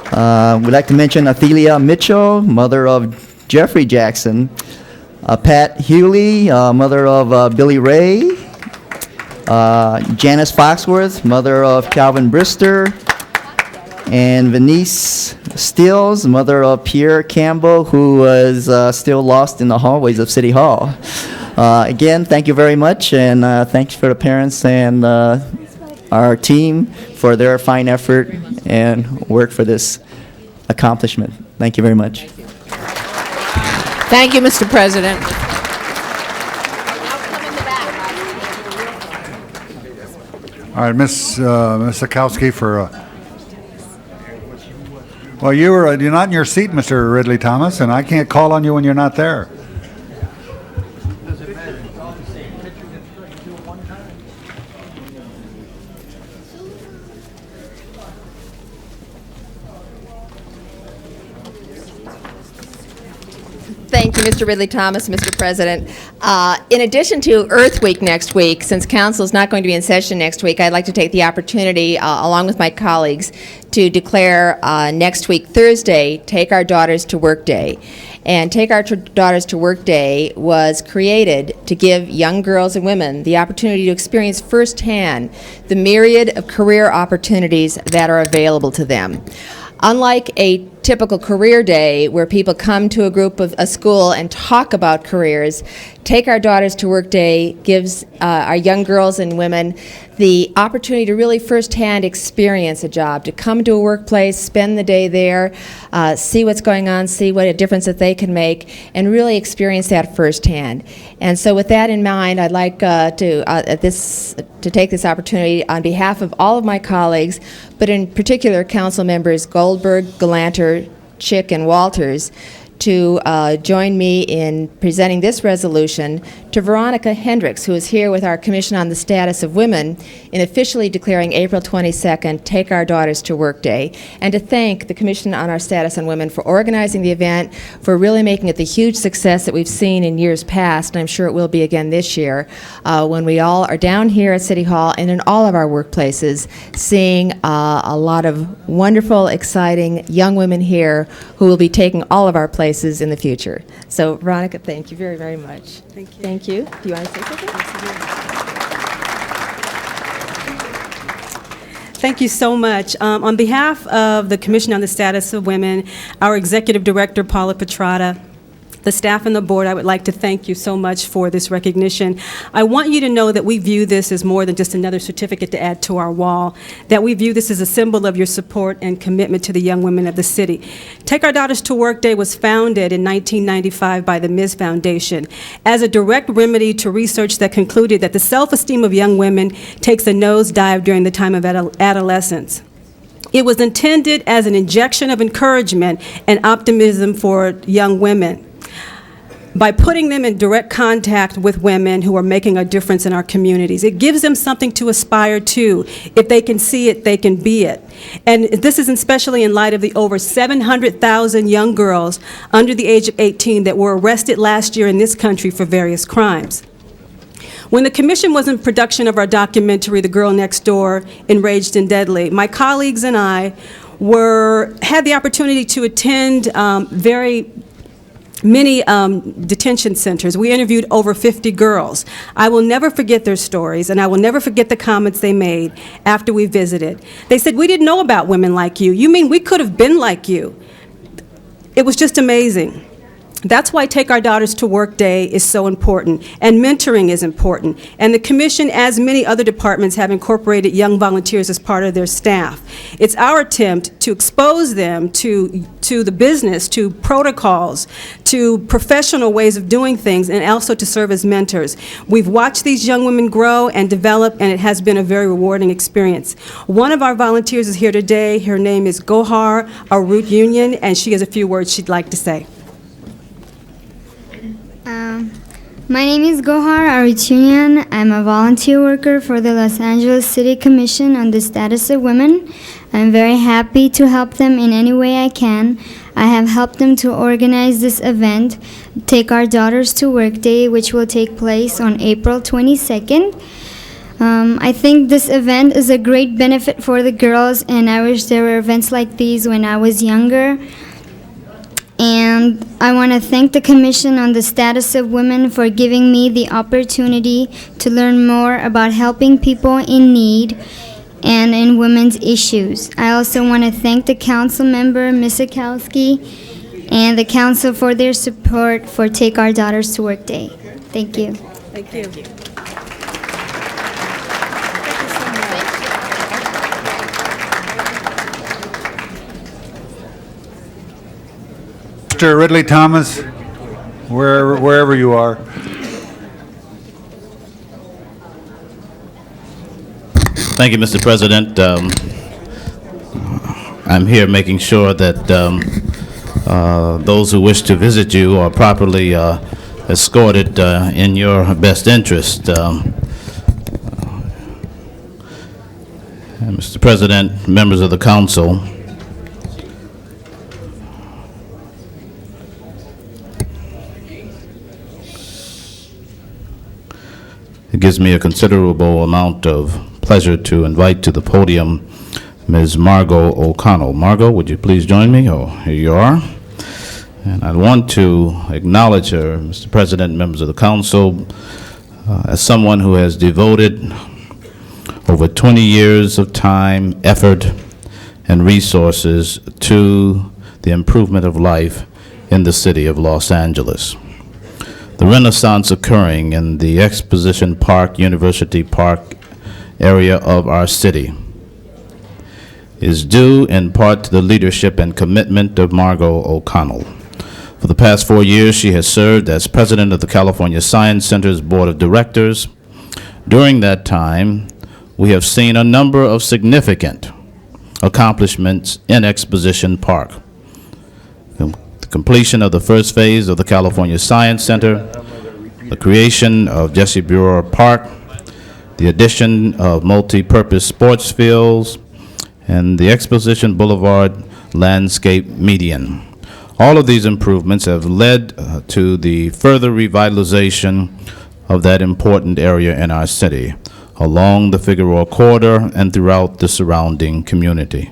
We'd like to mention Athelia Mitchell, mother of Jeffrey Jackson. Pat Hewley, mother of Billy Ray. Janice Foxworth, mother of Calvin Brister. And Venice Stills, mother of Pierre Campbell, who was still lost in the hallways of City Hall. Again, thank you very much, and thanks for the parents and our team for their fine effort and work for this accomplishment. Thank you very much. Thank you, Mr. President. All right, Ms. Sikowski for... well, you're not in your seat, Mr. Ridley Thomas, and I can't call on you when you're not there. Thank you, Mr. Ridley Thomas, Mr. President. In addition to Earth Week next week, since Council is not going to be in session next week, I'd like to take the opportunity, along with my colleagues, to declare next week, Thursday, Take Our Daughters to Work Day. And Take Our Daughters to Work Day was created to give young girls and women the opportunity to experience firsthand the myriad of career opportunities that are available to them. Unlike a typical career day where people come to a school and talk about careers, Take Our Daughters to Work Day gives our young girls and women the opportunity to really firsthand experience a job, to come to a workplace, spend the day there, see what's going on, see what a difference that they can make, and really experience that firsthand. And so with that in mind, I'd like to take this opportunity on behalf of all of my colleagues, but in particular Council members Goldberg, Galanter, Chick, and Walters, to join me in presenting this resolution to to Veronica Hendricks, who is here with our Commission on the Status of Women in officially declaring April 22nd Take Our Daughters to Work Day, and to thank the Commission on our Status on Women for organizing the event, for really making it the huge success that we've seen in years past, and I'm sure it will be again this year, when we all are down here at City Hall and in all of our workplaces, seeing a lot of wonderful, exciting young women here who will be taking all of our places in the future. So, Veronica, thank you very, very much. Thank you. Thank you. Do you want to say something? Thank you so much. On behalf of the Commission on the Status of Women, our Executive Director, Paula Petrata, the staff and the board, I would like to thank you so much for this recognition. I want you to know that we view this as more than just another certificate to add to our wall, that we view this as a symbol of your support and commitment to the young women of the city. Take Our Daughters to Work Day was founded in 1995 by the Ms. Foundation as a direct remedy to research that concluded that the self-esteem of young women takes a nosedive during the time of adolescence. It was intended as an injection of encouragement and optimism for young women, by putting them in direct contact with women who are making a difference in our communities. It gives them something to aspire to. If they can see it, they can be it. And this is especially in light of the over 700,000 young girls under the age of 18 that were arrested last year in this country for various crimes. When the Commission was in production of our documentary, The Girl Next Door, Enraged and Deadly, my colleagues and I had the opportunity to attend many detention centers. We interviewed over 50 girls. I will never forget their stories, and I will never forget the comments they made after we visited. They said, "We didn't know about women like you. You mean we could have been like you?" It was just amazing. That's why Take Our Daughters to Work Day is so important, and mentoring is important. And the Commission, as many other departments, have incorporated young volunteers as part of their staff. It's our attempt to expose them to the business, to protocols, to professional ways of doing things, and also to serve as mentors. We've watched these young women grow and develop, and it has been a very rewarding experience. One of our volunteers is here today. Her name is Gohar Arut Union, and she has a few words she'd like to say. My name is Gohar Aritunian. I'm a volunteer worker for the Los Angeles City Commission on the Status of Women. I'm very happy to help them in any way I can. I have helped them to organize this event, Take Our Daughters to Work Day, which will take place on April 22nd. I think this event is a great benefit for the girls, and I wish there were events like these when I was younger. And I want to thank the Commission on the Status of Women for giving me the opportunity to learn more about helping people in need and in women's issues. I also want to thank the council member, Ms. Sikowski, and the council for their support for Take Our Daughters to Work Day. Thank you. Thank you. Mr. Ridley Thomas, wherever you are. Thank you, Mr. President. I'm here making sure that those who wish to visit you are properly escorted in your best interest. Mr. President, members of the council, it gives me a considerable amount of pleasure to invite to the podium Ms. Margot O'Connell. Margot, would you please join me? Oh, here you are. And I want to acknowledge her, Mr. President, members of the council, as someone who has devoted over 20 years of time, effort, and resources to the improvement of life in the city of Los Angeles. The renaissance occurring in the Exposition Park, University Park area of our city is due in part to the leadership and commitment of Margot O'Connell. For the past 4 years, she has served as president of the California Science Center's Board of Directors. During that time, we have seen a number of significant accomplishments in Exposition Park. The completion of the first phase of the California Science Center, the creation of Jesse Brewer Park, the addition of multi-purpose sports fields, and the Exposition Boulevard landscape median. All of these improvements have led to the further revitalization of that important area in our city, along the Figueroa Corridor and throughout the surrounding community.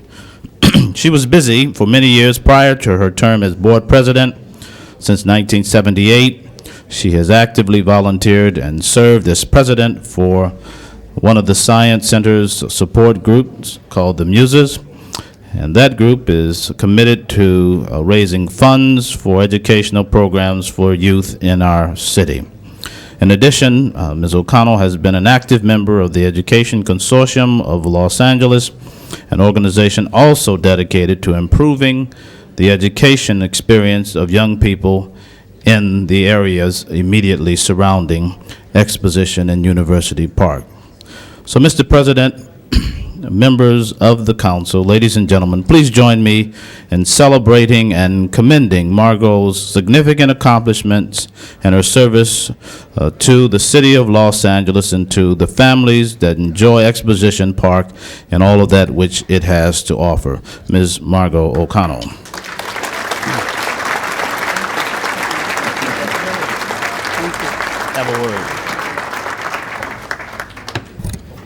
She was busy for many years prior to her term as board president. Since 1978, she has actively volunteered and served as president for one of the Science Center's support groups called the Muses. And that group is committed to raising funds for educational programs for youth in our city. In addition, Ms. O'Connell has been an active member of the Education Consortium of Los Angeles, an organization also dedicated to improving the education experience of young people in the areas immediately surrounding Exposition and University Park. So, Mr. President, members of the council, ladies and gentlemen, please join me in celebrating and commending Margot's significant accomplishments and her service to the city of Los Angeles and to the families that enjoy Exposition Park and all of that which it has to offer. Ms. Margot O'Connell. Have a word.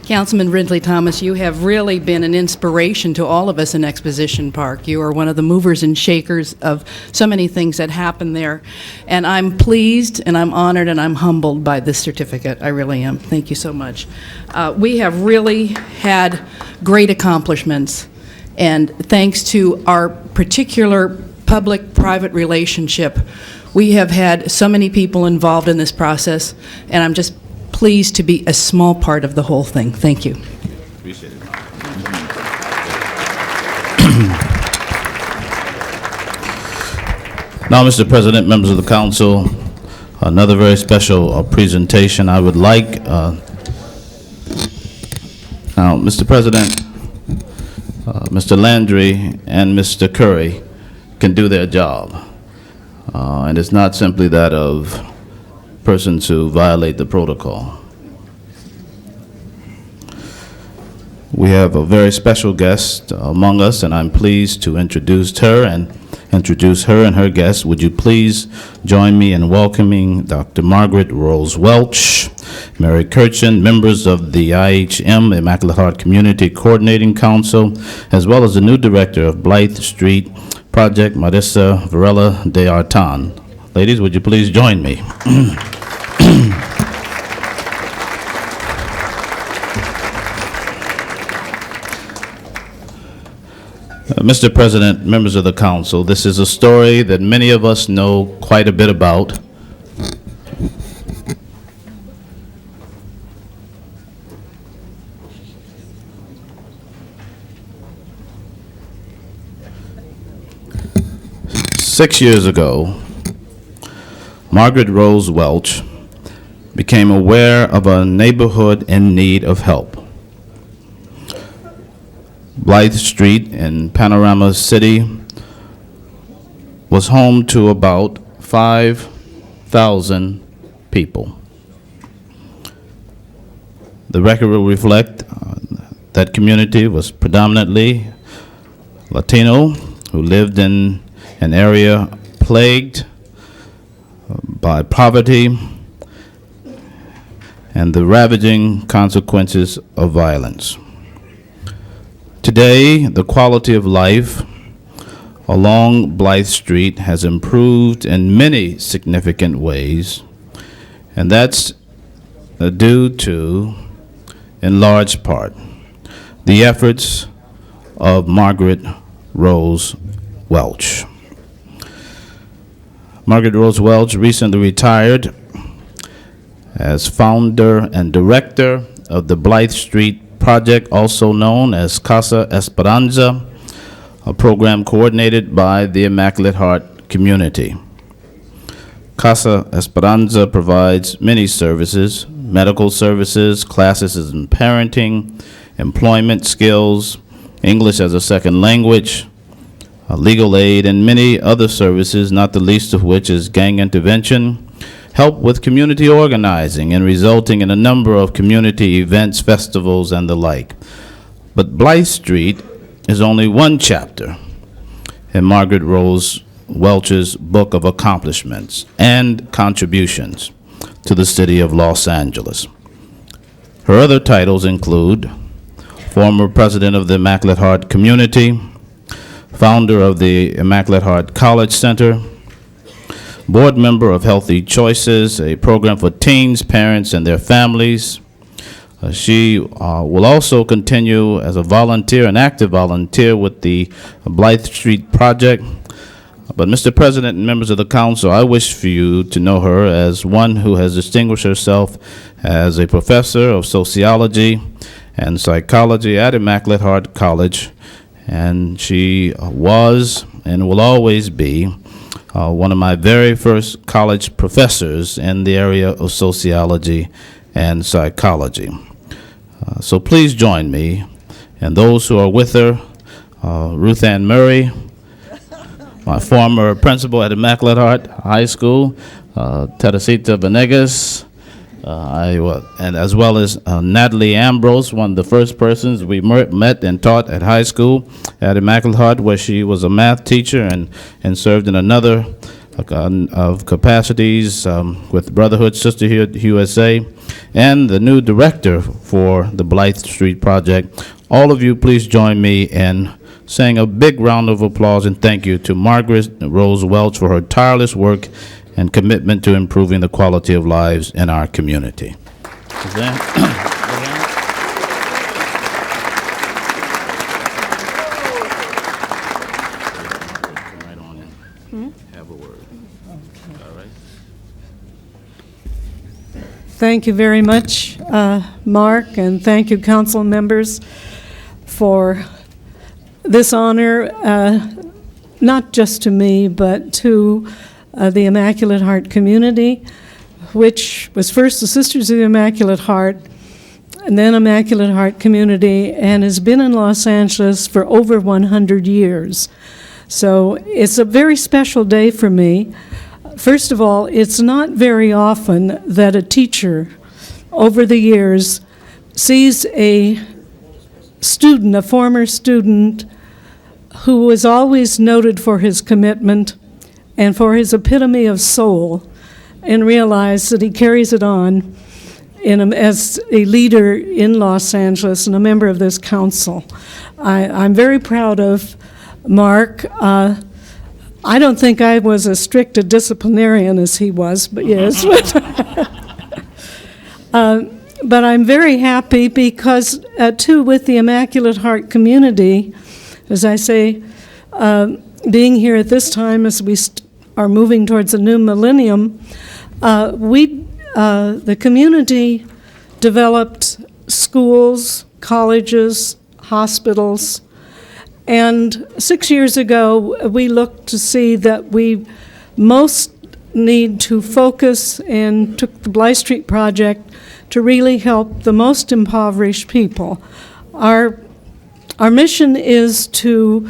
Councilman Ridley Thomas, you have really been an inspiration to all of us in Exposition Park. You are one of the movers and shakers of so many things that happen there. And I'm pleased and I'm honored and I'm humbled by this certificate. I really am. Thank you so much. We have really had great accomplishments. And thanks to our particular public-private relationship, we have had so many people involved in this process. And I'm just pleased to be a small part of the whole thing. Thank you. Appreciate it. Now, Mr. President, members of the council, another very special presentation I would like. Now, Mr. President, Mr. Landry and Mr. Curry can do their job. And it's not simply that of persons who violate the protocol. We have a very special guest among us, and I'm pleased to introduce her and her guests. Would you please join me in welcoming Dr. Margaret Rose Welch, Mary Kirchen, members of the IHM, Immaculate Heart Community Coordinating Council, as well as the new director of Blythe Street Project, Marissa Varela de Artan. Ladies, would you please join me? Mr. President, members of the council, this is a story that many of us know quite a bit about. Six years ago, Margaret Rose Welch became aware of a neighborhood in need of help. Blythe Street in Panorama City was home to about 5,000 people. The record will reflect that community was predominantly Latino who lived in an area plagued by poverty and the ravaging consequences of violence. Today, the quality of life along Blythe Street has improved in many significant ways, and that's due to, in large part, the efforts of Margaret Rose Welch. Margaret Rose Welch recently retired as founder and director of the Blythe Street Project, also known as Casa Esperanza, a program coordinated by the Immaculate Heart community. Casa Esperanza provides many services, medical services, classes in parenting, employment skills, English as a second language, legal aid, and many other services, not the least of which is gang intervention helped with community organizing and resulting in a number of community events, festivals, and the like. But Blythe Street is only one chapter in Margaret Rose Welch's book of accomplishments and contributions to the city of Los Angeles. Her other titles include former president of the Immaculate Heart Community, founder of the Immaculate Heart College Center, board member of Healthy Choices, a program for teens, parents, and their families. She will also continue as a volunteer, an active volunteer with the Blythe Street Project. But Mr. President and members of the council, I wish for you to know her as one who has distinguished herself as a professor of sociology and psychology at Immaculate Heart College. And she was and will always be one of my very first college professors in the area of sociology and psychology. So please join me and those who are with her, Ruth Ann Murray, my former principal at Immaculate Heart High School, Teresita Venegas, and as well as Natalie Ambrose, one of the first persons we met and taught at high school at Immaculate Heart, where she was a math teacher and served in another of capacities with Brotherhood Sisterhood USA, and the new director for the Blythe Street Project. All of you, please join me in saying a big round of applause and thank you to Margaret Rose Welch for her tireless work and commitment to improving the quality of lives in our community. Thank you very much, Mark, and thank you, council members, for this honor, not just to me, but to the Immaculate Heart community, which was first the Sisters of the Immaculate Heart, and then Immaculate Heart community, and has been in Los Angeles for over 100 years. So it's a very special day for me. First of all, it's not very often that a teacher over the years sees a student, a former student, who was always noted for his commitment and for his epitome of soul, and realize that he carries it on as a leader in Los Angeles and a member of this council. I'm very proud of Mark. I don't think I was as strict a disciplinarian as he was, but yes. But I'm very happy because, too, with the Immaculate Heart community, as I say, being here at this time as we are moving towards a new millennium, the community developed schools, colleges, hospitals, and 6 years ago, we looked to see that we most need to focus and took the Blythe Street Project to really help the most impoverished people. Our mission is to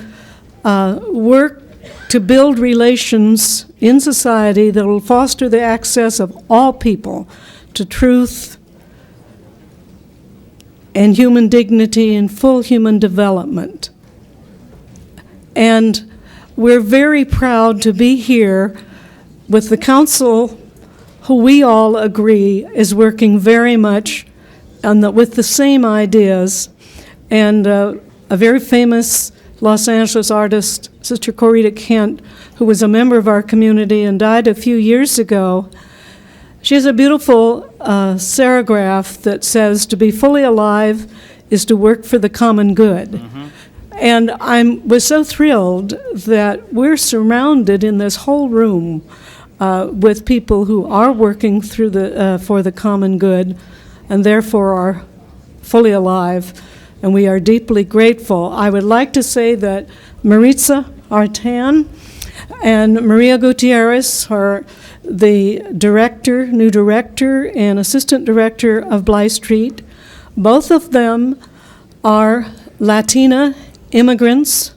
work to build relations in society that will foster the access of all people to truth and human dignity and full human development. And we're very proud to be here with the council, who we all agree is working very much with the same ideas. And a very famous Los Angeles artist, Sister Corita Kent, who was a member of our community and died a few years ago, she has a beautiful serigraph that says, "To be fully alive is to work for the common good." Mm-hmm. And I was so thrilled that we're surrounded in this whole room with people who are working through for the common good and therefore are fully alive, and we are deeply grateful. I would like to say that Maritza Artan and Maria Gutierrez are the new director and assistant director of Blythe Street. Both of them are Latina immigrants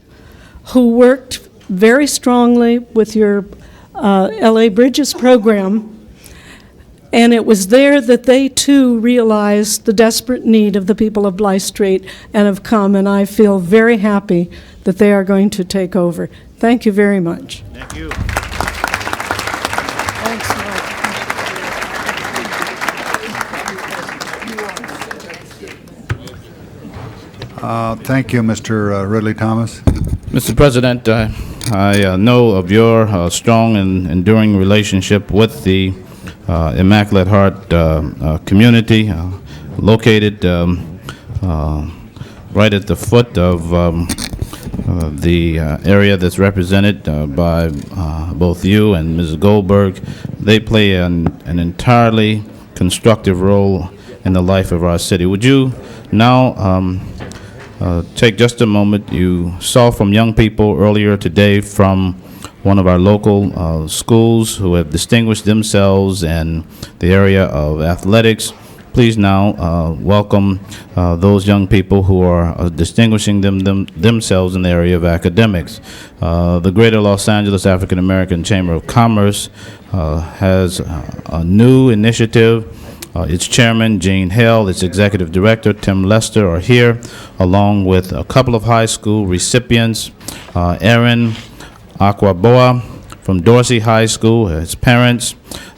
who worked very strongly with your LA Bridges program And it was there that they too realized the desperate need of the people of Blythe Street and have come, and I feel very happy that they are going to take over. Thank you very much. Thank you. Thank you, Mr. Ridley Thomas. Mr. President, I know of your strong and enduring relationship with the Immaculate Heart community, located right at the foot of the area that's represented by both you and Ms. Goldberg. They play an entirely constructive role in the life of our city. Would you now take just a moment? You saw from young people earlier today from one of our local schools who have distinguished themselves in the area of athletics. Please now welcome those young people who are distinguishing themselves in the area of academics. The Greater Los Angeles African American Chamber of Commerce has a new initiative. Its chairman, Gene Hill, its executive director, Tim Lester, are here, along with a couple of high school recipients, Aaron Aquaboa from Dorsey High School, his parents,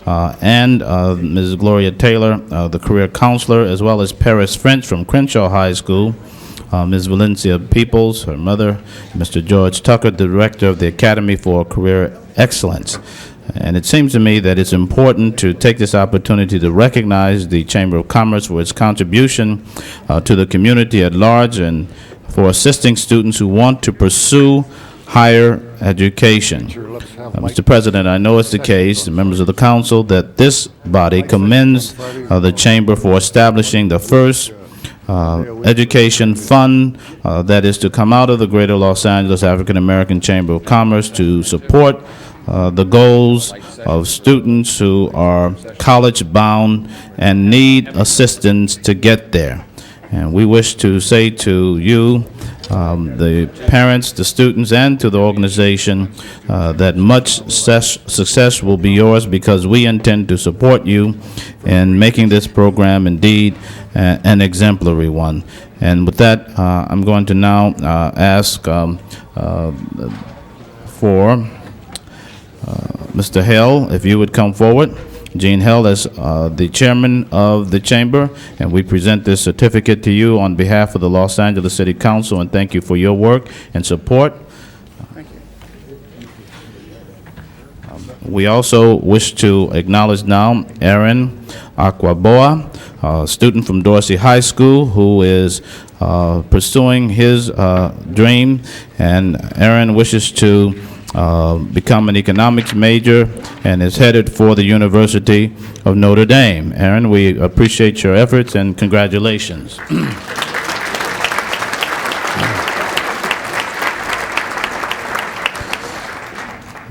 and Ms. Gloria Taylor, the career counselor, as well as Paris French from Crenshaw High School, Ms. Valencia Peoples, her mother, Mr. George Tucker, the director of the Academy for Career Excellence. And it seems to me that it's important to take this opportunity to recognize the Chamber of Commerce for its contribution to the community at large and for assisting students who want to pursue higher education. Mr. President, I know it's the case, members of the council, that this body commends the Chamber for establishing the first education fund that is to come out of the Greater Los Angeles African American Chamber of Commerce to support the goals of students who are college-bound and need assistance to get there. And we wish to say to you, the parents, the students, and to the organization that much success will be yours, because we intend to support you in making this program indeed an exemplary one. And with that, I'm going to now ask for Mr. Hill, if you would come forward. Gene Hill is the chairman of the chamber, and we present this certificate to you on behalf of the Los Angeles City Council, and thank you for your work and support. Thank you. We also wish to acknowledge now Aaron Aquaboa, a student from Dorsey High School who is pursuing his dream, and Aaron wishes to become an economics major and is headed for the University of Notre Dame. Aaron, we appreciate your efforts and congratulations.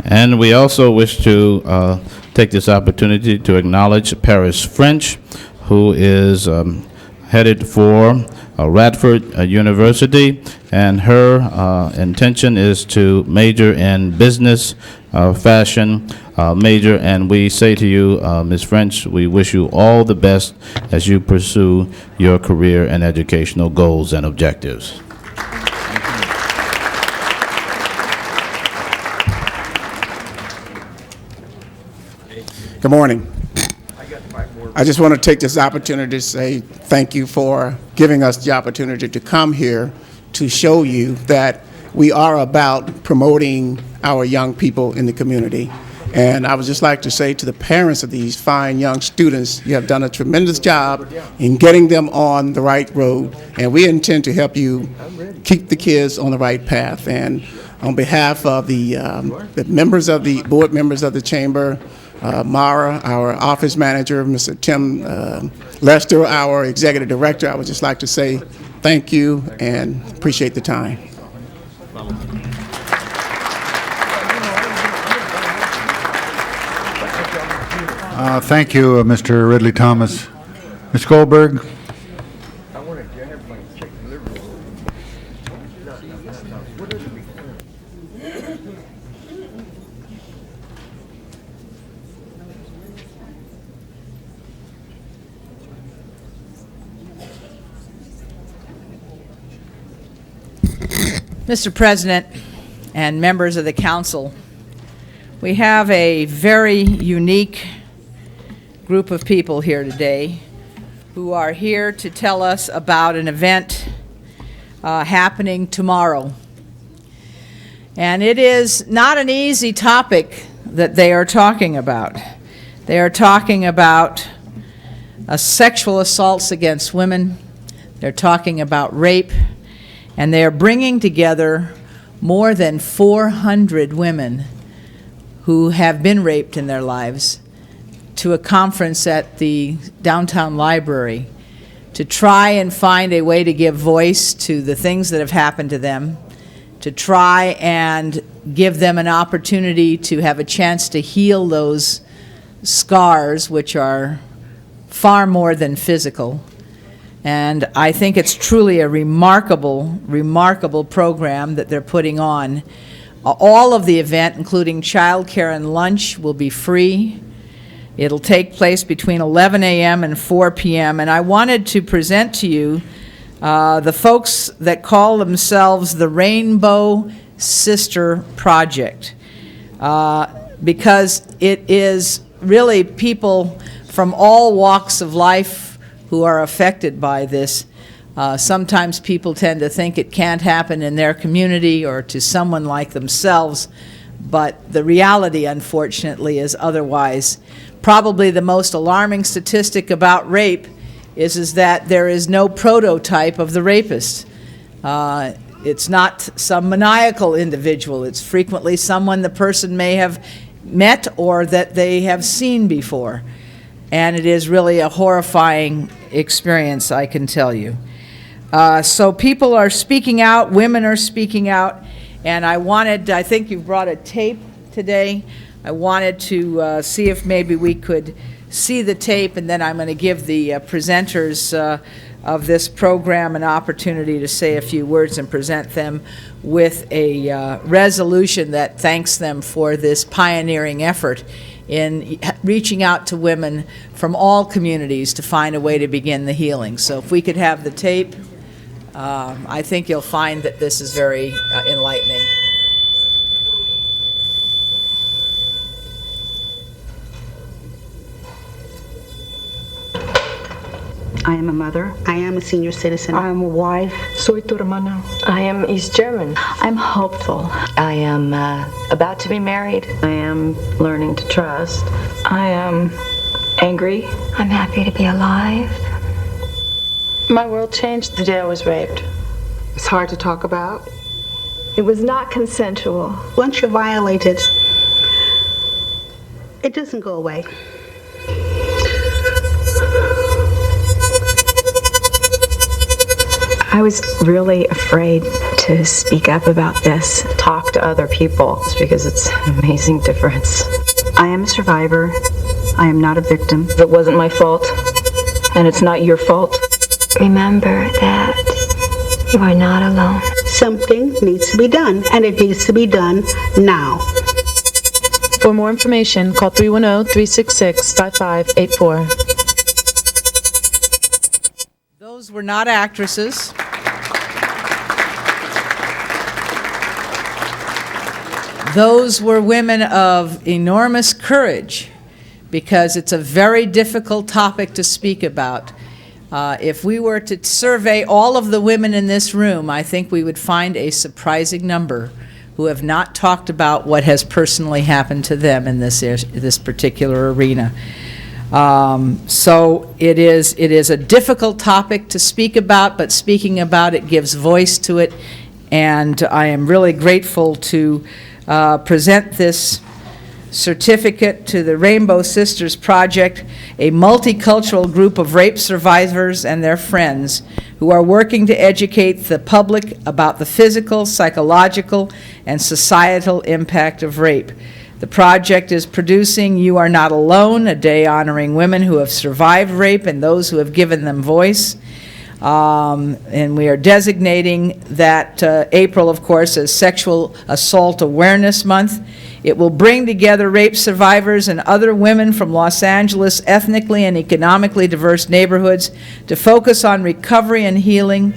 And we also wish to take this opportunity to acknowledge Paris French, who is headed for Radford University, and her intention is to major in business, fashion major, and we say to you, Ms. French, we wish you all the best as you pursue your career and educational goals and objectives. Good morning. I just want to take this opportunity to say thank you for giving us the opportunity to come here to show you that we are about promoting our young people in the community. And I would just like to say to the parents of these fine young students, you have done a tremendous job in getting them on the right road, and we intend to help you keep the kids on the right path. And on behalf of the members of the board members of the chamber, Mara, our office manager, Mr. Tim Lester, our executive director, I would just like to say thank you and appreciate the time. Thank you, Mr. Ridley Thomas. Ms. Goldberg? Mr. President and members of the council, we have a very unique group of people here today who are here to tell us about an event happening tomorrow. And it is not an easy topic that they are talking about. They are talking about sexual assaults against women. They're talking about rape. And they are bringing together more than 400 women who have been raped in their lives to a conference at the downtown library to try and find a way to give voice to the things that have happened to them, to try and give them an opportunity to have a chance to heal those scars, which are far more than physical. And I think it's truly a remarkable, remarkable program that they're putting on. All of the event, including childcare and lunch, will be free. It'll take place between 11 a.m. and 4 p.m. And I wanted to present to you the folks that call themselves the Rainbow Sister Project, because it is really people from all walks of life who are affected by this. Sometimes people tend to think it can't happen in their community or to someone like themselves, but the reality, unfortunately, is otherwise. Probably the most alarming statistic about rape is that there is no prototype of the rapist. It's not some maniacal individual. It's frequently someone the person may have met or that they have seen before. And it is really a horrifying experience, I can tell you. So people are speaking out, women are speaking out, and I think you brought a tape today. I wanted to see if maybe we could see the tape, and then I'm going to give the presenters of this program an opportunity to say a few words and present them with a resolution that thanks them for this pioneering effort in reaching out to women from all communities to find a way to begin the healing. So if we could have the tape, I think you'll find that this is very enlightening. I am a mother. I am a senior citizen. I am a wife. Soy tu hermana. I am East German. I'm hopeful. I am about to be married. I am learning to trust. I am angry. I'm happy to be alive. My world changed the day I was raped. It's hard to talk about. It was not consensual. Once you're violated, it doesn't go away. I was really afraid to speak up about this, talk to other people, because it's an amazing difference. I am a survivor. I am not a victim. It wasn't my fault, and it's not your fault. Remember that you are not alone. Something needs to be done, and it needs to be done now. For more information, call 310-366-5584. Those were not actresses. Those were women of enormous courage, because it's a very difficult topic to speak about. If we were to survey all of the women in this room, I think we would find a surprising number who have not talked about what has personally happened to them in this particular arena. So it is a difficult topic to speak about, but speaking about it gives voice to it, and I am really grateful to present this certificate to the Rainbow Sisters Project, a multicultural group of rape survivors and their friends who are working to educate the public about the physical, psychological, and societal impact of rape. The project is producing You Are Not Alone, a day honoring women who have survived rape and those who have given them voice. And we are designating that April, of course, as Sexual Assault Awareness Month. It will bring together rape survivors and other women from Los Angeles' ethnically and economically diverse neighborhoods to focus on recovery and healing.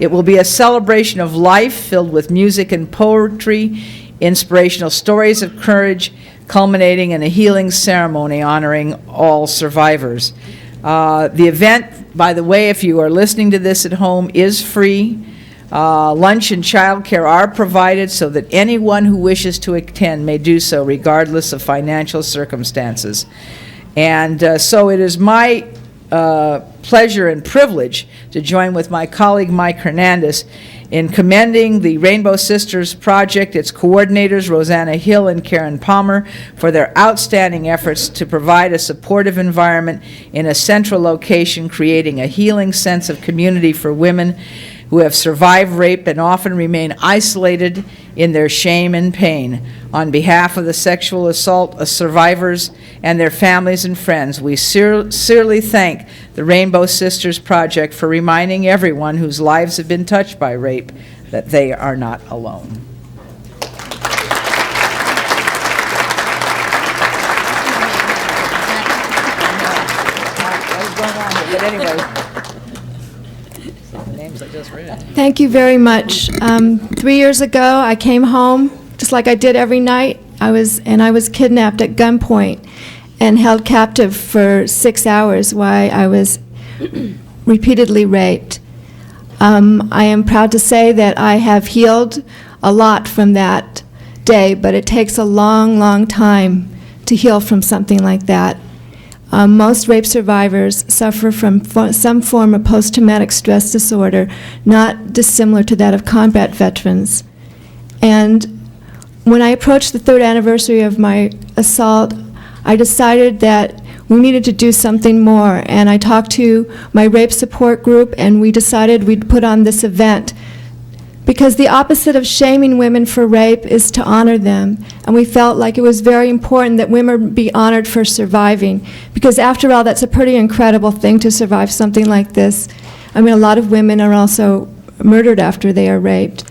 It will be a celebration of life filled with music and poetry, inspirational stories of courage, culminating in a healing ceremony honoring all survivors. The event, by the way, if you are listening to this at home, is free. Lunch and childcare are provided so that anyone who wishes to attend may do so regardless of financial circumstances. And so it is my pleasure and privilege to join with my colleague Mike Hernandez in commending the Rainbow Sisters Project, its coordinators Rosanna Hill and Karen Palmer, for their outstanding efforts to provide a supportive environment in a central location, creating a healing sense of community for women who have survived rape and often remain isolated in their shame and pain. On behalf of the sexual assault survivors and their families and friends, we sincerely thank the Rainbow Sisters Project for reminding everyone whose lives have been touched by rape that they are not alone. But anyway, the names I just read. Thank you very much. 3 years ago, I came home, just like I did every night. I was kidnapped at gunpoint and held captive for 6 hours while I was repeatedly raped. I am proud to say that I have healed a lot from that day, but it takes a long, long time to heal from something like that. Most rape survivors suffer from some form of post-traumatic stress disorder, not dissimilar to that of combat veterans. And when I approached the 3rd anniversary of my assault, I decided that we needed to do something more. And I talked to my rape support group, and we decided we'd put on this event. Because the opposite of shaming women for rape is to honor them. And we felt like it was very important that women be honored for surviving. Because after all, that's a pretty incredible thing to survive something like this. I mean, a lot of women are also murdered after they are raped.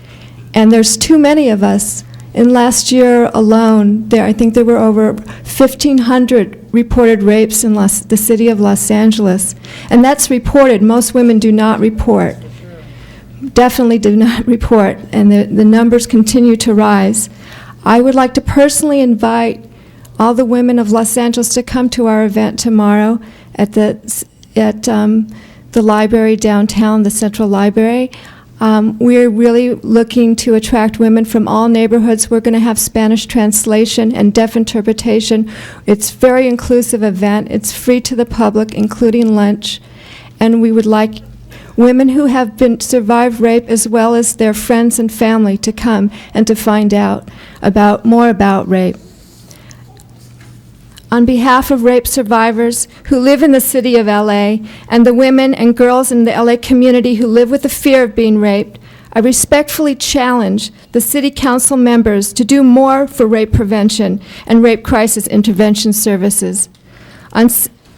And there's too many of us. In last year alone, I think there were over 1,500 reported rapes in the city of Los Angeles. And that's reported. Most women do not report. Definitely do not report, and the numbers continue to rise. I would like to personally invite all the women of Los Angeles to come to our event tomorrow at the library downtown, the Central Library. We're really looking to attract women from all neighborhoods. We're going to have Spanish translation and deaf interpretation. It's a very inclusive event. It's free to the public, including lunch, and we would like women who have survived rape as well as their friends and family to come and to find out more about rape. On behalf of rape survivors who live in the city of LA and the women and girls in the LA community who live with the fear of being raped, I respectfully challenge the city council members to do more for rape prevention and rape crisis intervention services.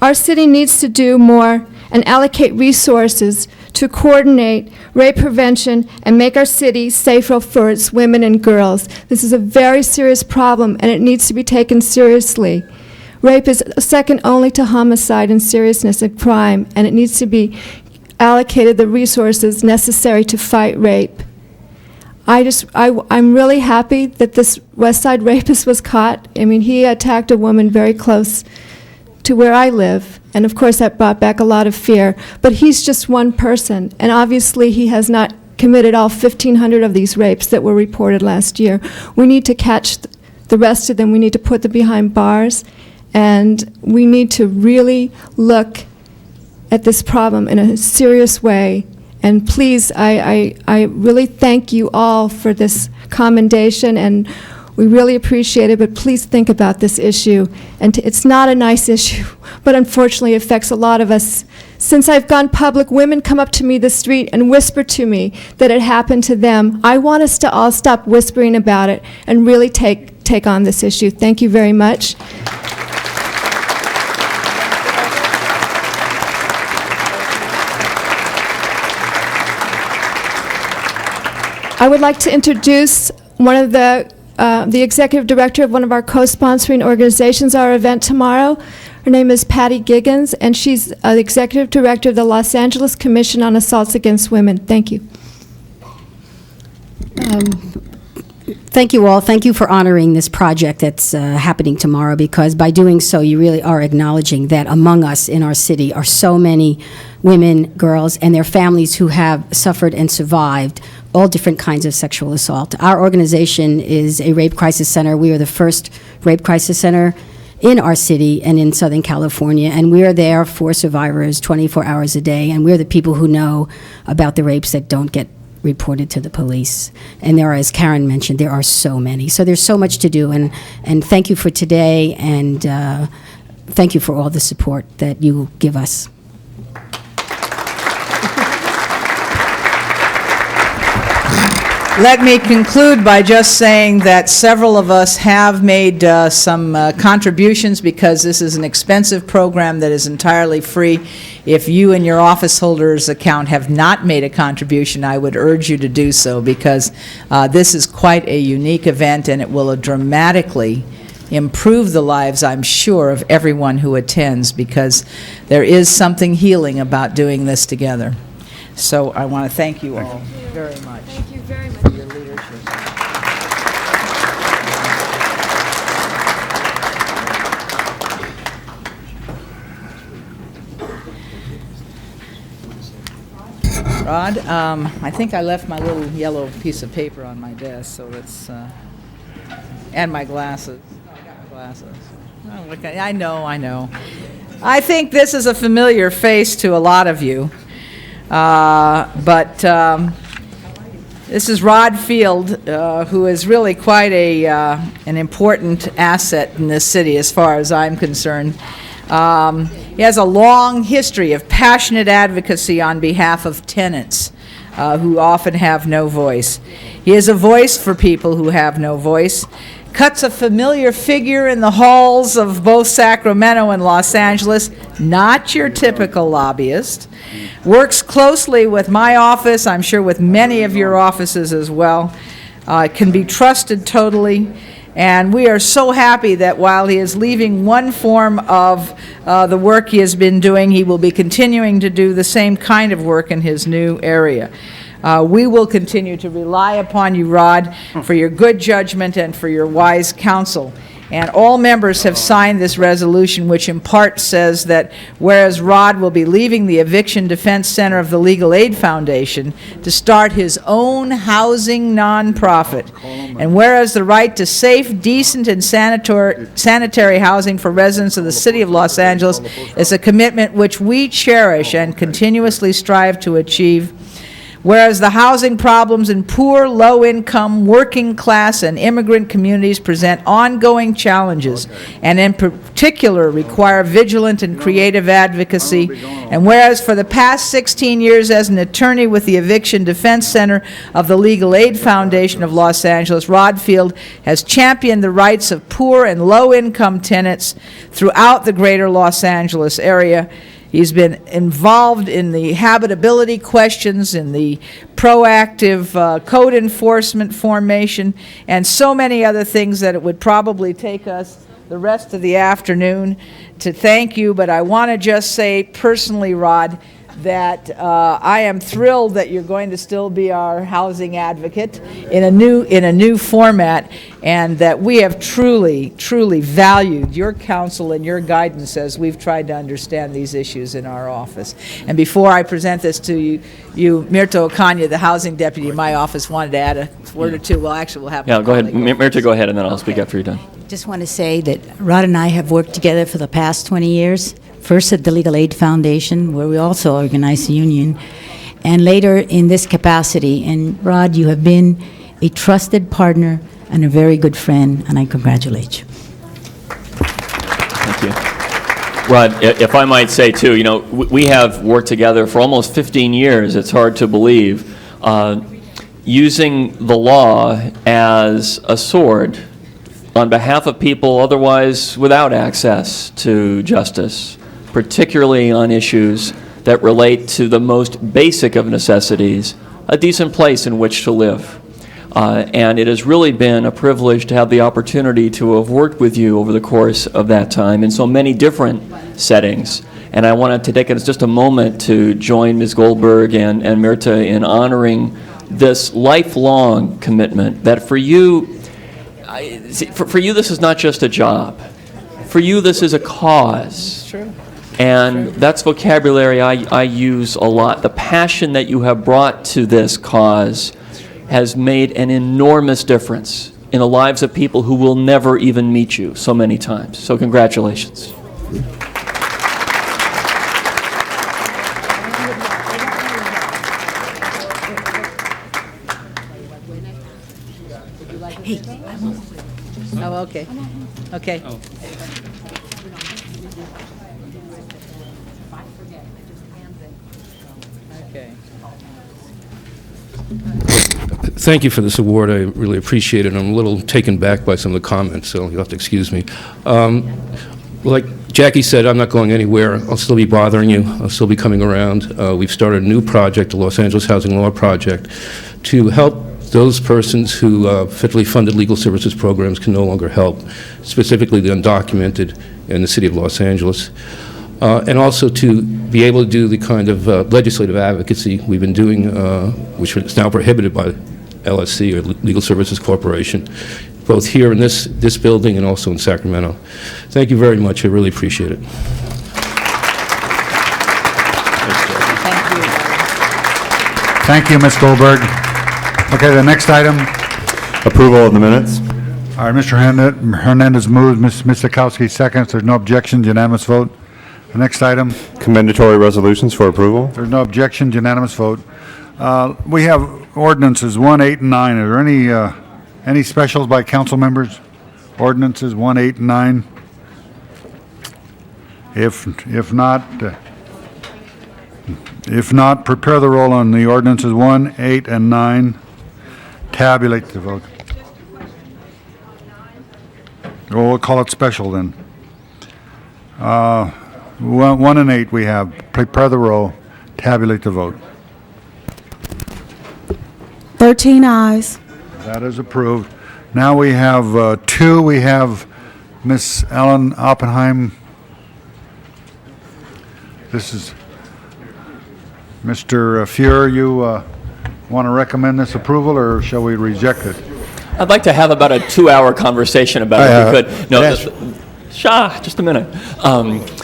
Our city needs to do more and allocate resources to coordinate rape prevention and make our city safer for its women and girls. This is a very serious problem, and it needs to be taken seriously. Rape is second only to homicide in seriousness of crime, and it needs to be allocated the resources necessary to fight rape. I'm really happy that this West Side rapist was caught. I mean, he attacked a woman very close to where I live, and of course that brought back a lot of fear. But he's just one person, and obviously he has not committed all 1,500 of these rapes that were reported last year. We need to catch the rest of them. We need to put them behind bars, and we need to really look at this problem in a serious way. And please, I really thank you all for this commendation, and we really appreciate it, but please think about this issue. And it's not a nice issue, but unfortunately it affects a lot of us. Since I've gone public, women come up to me the street and whisper to me that it happened to them. I want us to all stop whispering about it and really take on this issue. Thank you very much. I would like to introduce one of the executive director of one of our co-sponsoring organizations, our event tomorrow. Her name is Patty Giggins, and she's the executive director of the Los Angeles Commission on Assaults Against Women. Thank you. Thank you all. Thank you for honoring this project that's happening tomorrow, because by doing so, you really are acknowledging that among us in our city are so many women, girls, and their families who have suffered and survived all different kinds of sexual assault. Our organization is a rape crisis center. We are the first rape crisis center in our city and in Southern California, and we are there for survivors 24 hours a day, and we're the people who know about the rapes that don't get reported to the police. And there are, as Karen mentioned, there are so many. So there's so much to do, and thank you for today, and thank you for all the support that you give us. Let me conclude by just saying that several of us have made some contributions, because this is an expensive program that is entirely free. If you and your office holder's account have not made a contribution, I would urge you to do so, because this is quite a unique event, and it will dramatically improve the lives, I'm sure, of everyone who attends, because there is something healing about doing this together. So I want to thank you all very much. Thank you very much for your leadership. Rod, I think I left my little yellow piece of paper on my desk, so let's, and my glasses. Oh, I got my glasses. Oh, okay. I know. I think this is a familiar face to a lot of you. But this is Rod Field, who is really quite an important asset in this city as far as I'm concerned. He has a long history of passionate advocacy on behalf of tenants who often have no voice. He is a voice for people who have no voice, cuts a familiar figure in the halls of both Sacramento and Los Angeles, not your typical lobbyist, works closely with my office, I'm sure with many of your offices as well, can be trusted totally, and we are so happy that while he is leaving one form of the work he has been doing, he will be continuing to do the same kind of work in his new area. We will continue to rely upon you, Rod, for your good judgment and for your wise counsel. And all members have signed this resolution, which in part says that whereas Rod will be leaving the Eviction Defense Center of the Legal Aid Foundation to start his own housing nonprofit, and whereas the right to safe, decent, and sanitary housing for residents of the City of Los Angeles is a commitment which we cherish and continuously strive to achieve, whereas the housing problems in poor, low-income, working-class, and immigrant communities present ongoing challenges, and in particular require vigilant and creative advocacy, and whereas for the past 16 years as an attorney with the Eviction Defense Center of the Legal Aid Foundation of Los Angeles, Rod Field has championed the rights of poor and low-income tenants throughout the greater Los Angeles area. He's been involved in the habitability questions, in the proactive code enforcement formation, and so many other things that it would probably take us the rest of the afternoon to thank you. But I want to just say personally, Rod, that I am thrilled that you're going to still be our housing advocate in a new format, and that we have truly valued your counsel and your guidance as we've tried to understand these issues in our office. And before I present this to you, Mirta Ocaña, the housing deputy in my office, wanted to add a word or two. Well, actually, we'll have. Yeah, go ahead, Mirta. Go ahead, and then I'll speak after you're done. Just want to say that Rod and I have worked together for the past 20 years. First at the Legal Aid Foundation, where we also organized a union, and later in this capacity. And Rod, you have been a trusted partner and a very good friend, and I congratulate you. Thank you. Rod, if I might say too, we have worked together for almost 15 years. It's hard to believe. Using the law as a sword on behalf of people otherwise without access to justice, particularly on issues that relate to the most basic of necessities, a decent place in which to live. And it has really been a privilege to have the opportunity to have worked with you over the course of that time in so many different settings. And I wanted to take just a moment to join Ms. Goldberg and Mirta in honoring this lifelong commitment that for you, for you, this is not just a job. For you, this is a cause. True. And that's vocabulary I use a lot. The passion that you have brought to this cause has made an enormous difference in the lives of people who will never even meet you so many times. So congratulations. Hey, oh, okay. Okay. Okay. Thank you for this award. I really appreciate it. I'm a little taken back by some of the comments, so you'll have to excuse me. Like Jackie said, I'm not going anywhere. I'll still be bothering you. I'll still be coming around. We've started a new project, the Los Angeles Housing Law Project, to help those persons who federally funded legal services programs can no longer help, specifically the undocumented in the city of Los Angeles. And also to be able to do the kind of legislative advocacy we've been doing, which is now prohibited by LSC, or Legal Services Corporation, both here in this building and also in Sacramento. Thank you very much. I really appreciate it. Thank you, Ms. Goldberg. Okay, the next item. Approval of the minutes. All right, Mr. Hernandez moves, Ms. Sikowski seconds. There's no objections, unanimous vote. The next item. Commendatory resolutions for approval. There's no objections, unanimous vote. We have ordinances 1, 8, and 9. Are there any specials by council members? Ordinances 1, 8, and 9? If not, prepare the roll on the ordinances 1, 8, and 9. Tabulate the vote. Well, we'll call it special then. 1 and 8 we have. Prepare the roll. Tabulate the vote. 13 ayes. That is approved. Now we have 2. We have Miss Ellen Oppenheim. This is Mr. Fuhr. You want to recommend this approval, or shall we reject it? I'd like to have about a 2-hour conversation about it if we could. No, just a minute.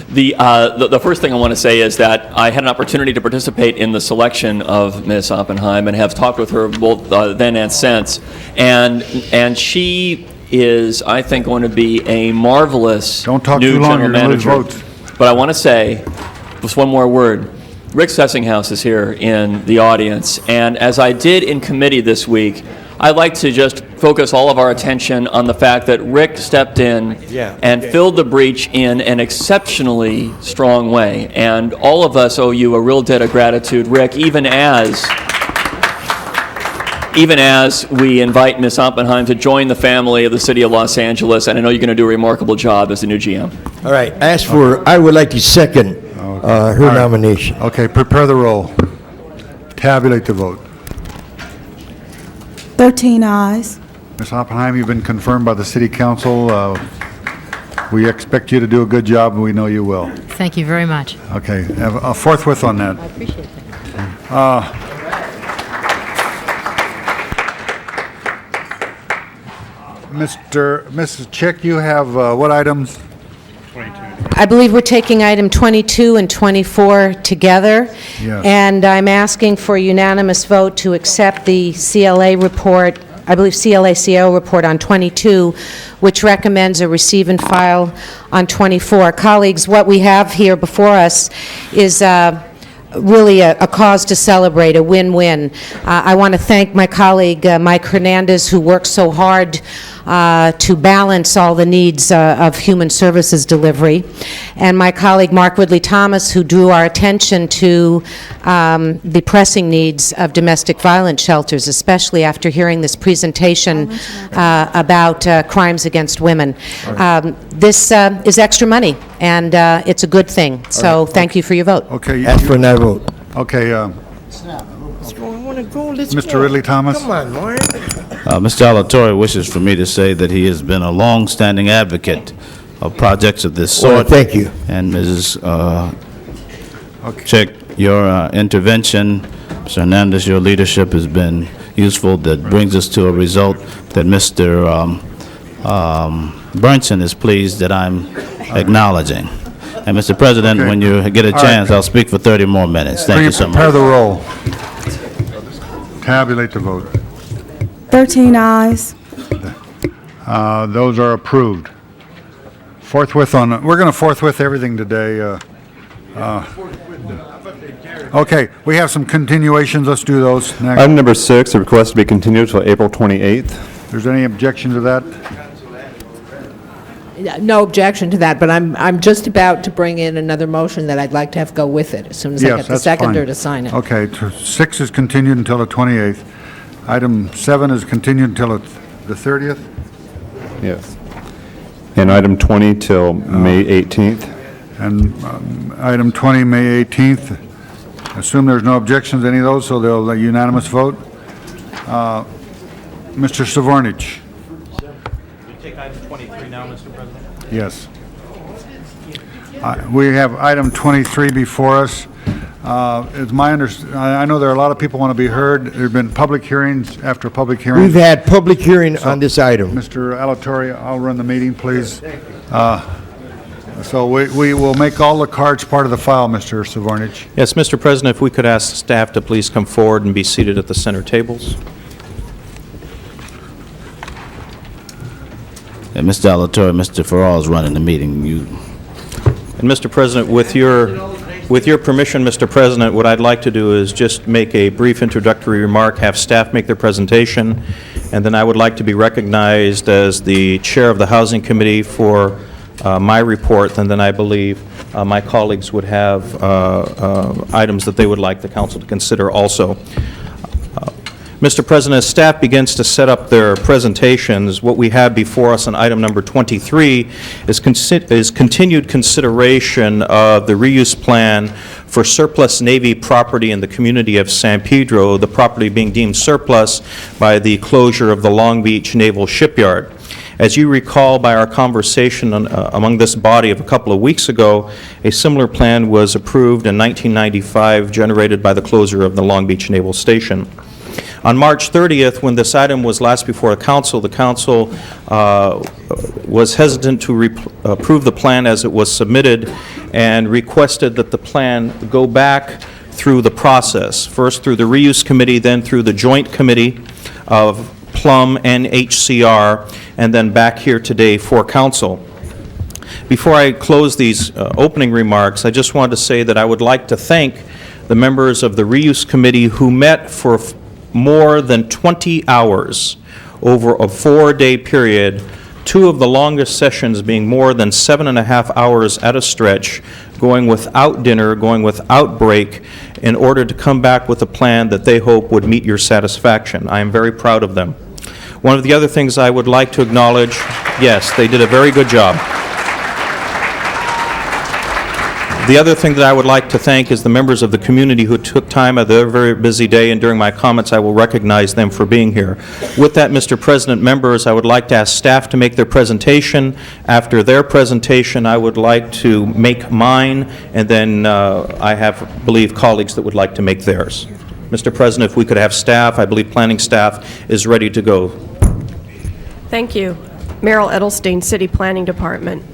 The first thing I want to say is that I had an opportunity to participate in the selection of Ms. Oppenheim and have talked with her both then and since. And she is, I think, going to be a marvelous new general manager. But I want to say just one more word. Rick Sessinghaus is here in the audience, and as I did in committee this week, I'd like to just focus all of our attention on the fact that Rick stepped in and filled the breach in an exceptionally strong way. And all of us owe you a real debt of gratitude, Rick, even as we invite Ms. Oppenheim to join the family of the City of Los Angeles, and I know you're going to do a remarkable job as the new GM. All right. I would like to second her nomination. Okay, prepare the roll. Tabulate the vote. 13 ayes. Ms. Oppenheim, you've been confirmed by the City Council. We expect you to do a good job, and we know you will. Thank you very much. Okay, forthwith on that. I appreciate that. Mrs. Chick, you have what items? I believe we're taking item 22 and 24 together. Yes. And I'm asking for unanimous vote to accept the CLA report, I believe CLACO report on 22, which recommends a receive and file on 24. Colleagues, what we have here before us is really a cause to celebrate, a win-win. I want to thank my colleague, Mike Hernandez, who worked so hard to balance all the needs of human services delivery, and my colleague, Mark Ridley-Thomas, who drew our attention to the pressing needs of domestic violence shelters, especially after hearing this presentation about crimes against women. This is extra money, and it's a good thing, so thank you for your vote. Okay. Ask for another vote. Okay. Let's go. I want to go. Let's Mr. go. Ridley-Thomas? Come on, Lauren. Mr. Alatorre wishes for me to say that he has been a long-standing advocate of projects of this sort. Well, thank you. And Mrs. Chick, your intervention Mr. Hernandez, your leadership has been useful. That brings us to a result that Mr. Burnson is pleased that I'm acknowledging. And, Mr. President, Okay. when you get a All right. chance, I'll speak for 30 more minutes. Thank you so much. Prepare the roll. Tabulate the vote. 13 eyes. Those are approved. Forthwith on, we're going to forthwith everything today. Okay, we have some continuations. Let's do those next. Item number 6, a request to be continued till April 28th. There's any objection to that? No objection to that, but I'm just about to bring in another motion that I'd like to have go with it as soon as I Yes, get the that's seconder fine. to sign it. Okay, 6 is continued until the 28th. Item 7 is continued until the 30th. Yes. And item 20 till May 18th. And item 20, May 18th. Assume there's no objections to any of those, so they'll unanimous vote. Mr. Savornich. You take item 23 now, Mr. President? Yes. We have item 23 before us. It's my I know there are a lot of people want to be heard. There have been public hearings after public hearings. We've had public hearing on this item. Mr. Alatorre, I'll run the meeting, please. So we will make all the cards part of the file, Mr. Savornich. Yes, Mr. President, if we could ask staff to please come forward and be seated at the center tables. And Mr. Alatorre, Mr. Farrar is running the meeting. And Mr. President, with your permission, Mr. President, what I'd like to do is just make a brief introductory remark, have staff make their presentation, and then I would like to be recognized as the chair of the Housing Committee for my report, and then I believe my colleagues would have items that they would like the council to consider also. Mr. President, as staff begins to set up their presentations, what we have before us on item number 23 is continued consideration of the reuse plan for surplus Navy property in the community of San Pedro, the property being deemed surplus by the closure of the Long Beach Naval Shipyard. As you recall by our conversation among this body of a couple of weeks ago, a similar plan was approved in 1995, generated by the closure of the Long Beach Naval Station. On March 30th, when this item was last before the council was hesitant to approve the plan as it was submitted and requested that the plan go back through the process, first through the reuse committee, then through the joint committee of Plum and HCR, and then back here today for council. Before I close these opening remarks, I just wanted to say that I would like to thank the members of the reuse committee who met for more than 20 hours over a 4-day period, 2 of the longest sessions being more than 7.5 hours at a stretch, going without dinner, going without break, in order to come back with a plan that they hope would meet your satisfaction. I am very proud of them. One of the other things I would like to acknowledge, yes, they did a very good job. The other thing that I would like to thank is the members of the community who took time out of their very busy day, and during my comments I will recognize them for being here. With that, Mr. President, members, I would like to ask staff to make their presentation. After their presentation, I would like to make mine, and then I believe, colleagues that would like to make theirs. Mr. President, if we could have staff, I believe planning staff is ready to go. Thank you. Meryl Edelstein, City Planning Department.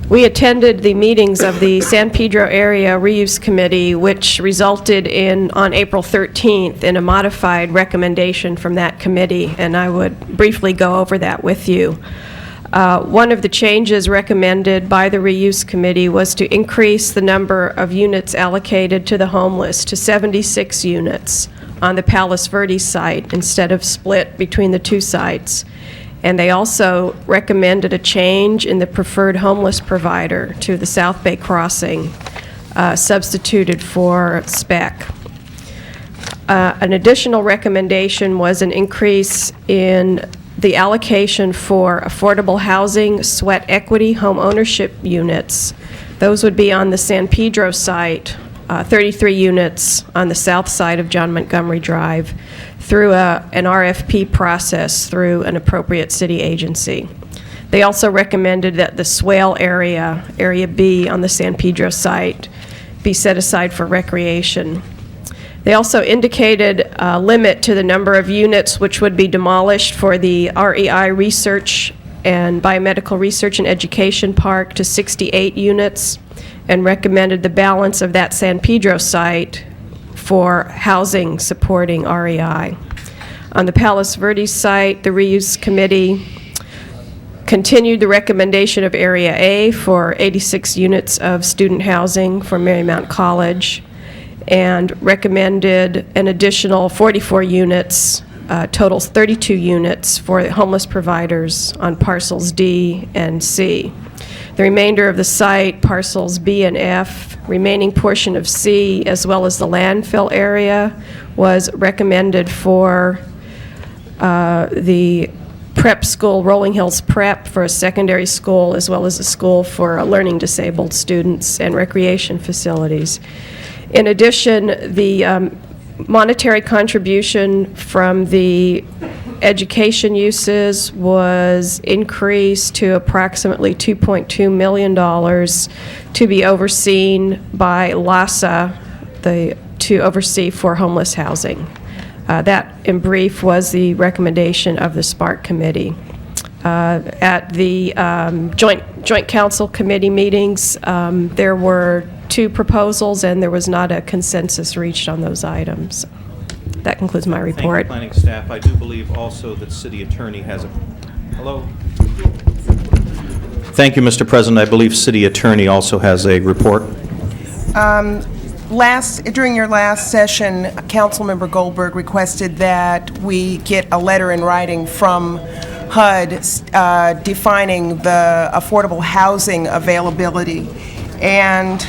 We attended the meetings of the San Pedro Area Reuse Committee, which resulted in, on April 13th, in a modified recommendation from that committee, and I would briefly go over that with you. One of the changes recommended by the Reuse Committee was to increase the number of units allocated to the homeless to 76 units on the Palos Verdes site instead of split between the 2 sites. And they also recommended a change in the preferred homeless provider to the South Bay Crossing, substituted for SPEC. An additional recommendation was an increase in the allocation for affordable housing sweat equity home ownership units. Those would be on the San Pedro site, 33 units on the south side of John Montgomery Drive, through an RFP process through an appropriate city agency. They also recommended that the swale area, Area B on the San Pedro site, be set aside for recreation. They also indicated a limit to the number of units which would be demolished for the REI Research and Biomedical Research and Education Park to 68 units, and recommended the balance of that San Pedro site for housing supporting REI. On the Palos Verdes site, the reuse committee continued the recommendation of Area A for 86 units of student housing for Marymount College, and recommended an additional 44 units, totals 32 units for homeless providers on parcels D and C. The remainder of the site, parcels B and F, remaining portion of C, as well as the landfill area, was recommended for the prep school, Rolling Hills Prep, for a secondary school, as well as a school for learning disabled students and recreation facilities. In addition, the monetary contribution from the education uses was increased to approximately $2.2 million to be overseen by LASA, to oversee for homeless housing. That, in brief, was the recommendation of the Spark Committee. At the Joint Council Committee meetings, there were 2 proposals, and there was not a consensus reached on those items. That concludes my report. Thank you, planning staff. I do believe also that city attorney has a... Hello? Thank you, Mr. President. I believe city attorney also has a report. During your last session, Councilmember Goldberg requested that we get a letter in writing from HUD defining the affordable housing availability. And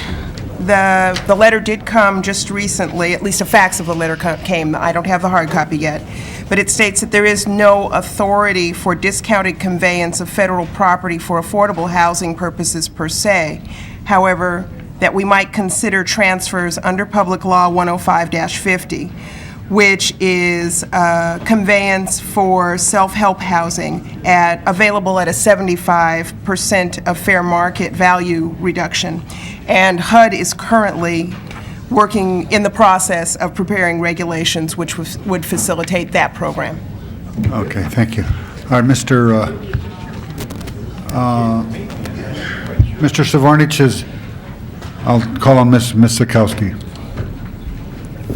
the letter did come just recently, at least a fax of the letter came. I don't have the hard copy yet. But it states that there is no authority for discounted conveyance of federal property for affordable housing purposes per se. However, that we might consider transfers under Public Law 105-50, which is conveyance for self-help housing available at a 75% of fair market value reduction. And HUD is currently working in the process of preparing regulations which would facilitate that program. Okay, thank you. All right, Mr. Savarnich is, I'll call on Ms. Sikowski.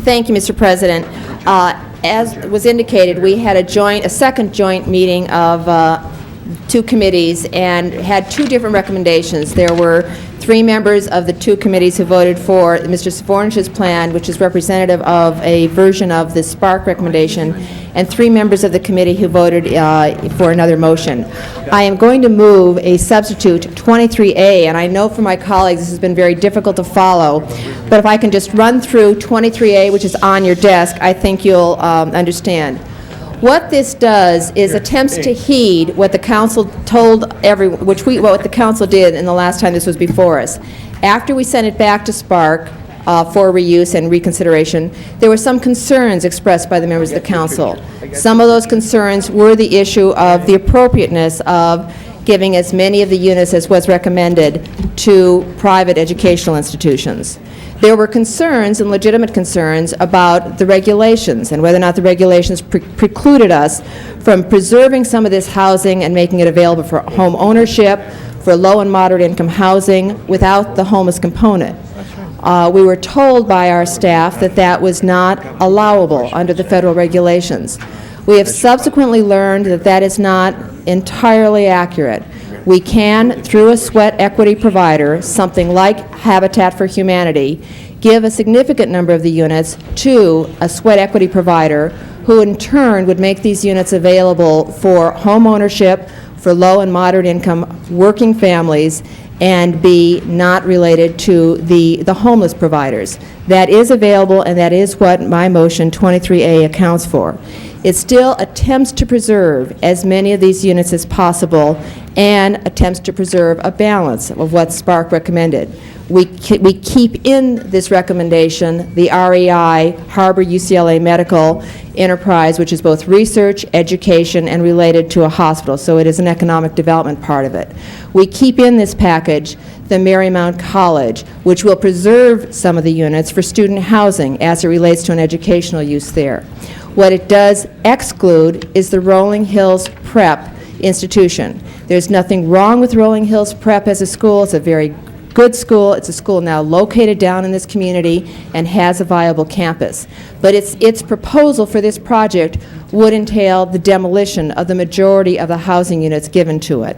Thank you, Mr. President. As was indicated, we had a second joint meeting of 2 committees and had 2 different recommendations. There were 3 members of the 2 committees who voted for Mr. Savornich's plan, which is representative of a version of the Spark recommendation, and 3 members of the committee who voted for another motion. I am going to move a substitute 23A, and I know from my colleagues this has been very difficult to follow, but if I can just run through 23A, which is on your desk, I think you'll understand. What this does is attempts to heed what the council told everyone, what the council did in the last time this was before us. After we sent it back to Spark for reuse and reconsideration, there were some concerns expressed by the members of the council. Some of those concerns were the issue of the appropriateness of giving as many of the units as was recommended to private educational institutions. There were concerns, and legitimate concerns, about the regulations and whether or not the regulations precluded us from preserving some of this housing and making it available for home ownership, for low and moderate income housing, without the homeless component. We were told by our staff that that was not allowable under the federal regulations. We have subsequently learned that that is not entirely accurate. We can, through a sweat equity provider, something like Habitat for Humanity, give a significant number of the units to a sweat equity provider who in turn would make these units available for home ownership, for low and moderate income working families, and be not related to the homeless providers. That is available, and that is what my motion 23A accounts for. It still attempts to preserve as many of these units as possible and attempts to preserve a balance of what Spark recommended. We keep in this recommendation the REI, Harbor UCLA Medical Enterprise, which is both research, education, and related to a hospital, so it is an economic development part of it. We keep in this package the Marymount College, which will preserve some of the units for student housing as it relates to an educational use there. What it does exclude is the Rolling Hills Prep institution. There's nothing wrong with Rolling Hills Prep as a school. It's a very good school. It's a school now located down in this community and has a viable campus. But its proposal for this project would entail the demolition of the majority of the housing units given to it.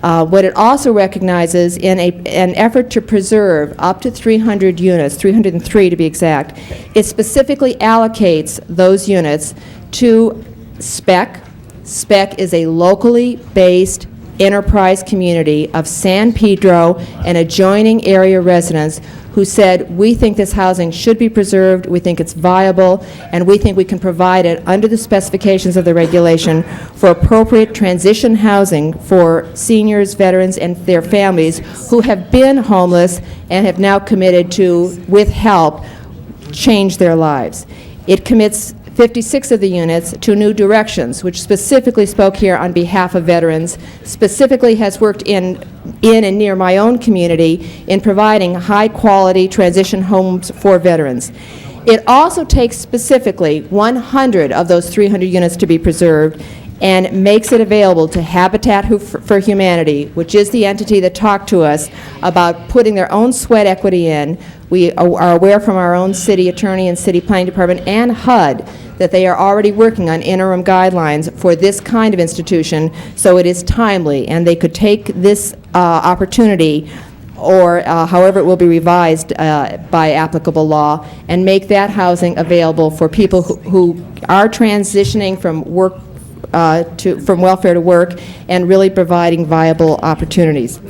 What it also recognizes in an effort to preserve up to 300 units, 303 to be exact, it specifically allocates those units to SPEC. SPEC is a locally based enterprise community of San Pedro and adjoining area residents who said, we think this housing should be preserved, we think it's viable, and we think we can provide it under the specifications of the regulation for appropriate transition housing for seniors, veterans, and their families who have been homeless and have now committed to, with help, change their lives. It commits 56 of the units to New Directions, which specifically spoke here on behalf of veterans, specifically has worked in and near my own community in providing high-quality transition homes for veterans. It also takes specifically 100 of those 300 units to be preserved and makes it available to Habitat for Humanity, which is the entity that talked to us about putting their own sweat equity in. We are aware from our own city attorney and city planning department and HUD that they are already working on interim guidelines for this kind of institution, so it is timely, and they could take this opportunity or however it will be revised by applicable law, and make that housing available for people who are transitioning from work from welfare to work and really providing viable opportunities.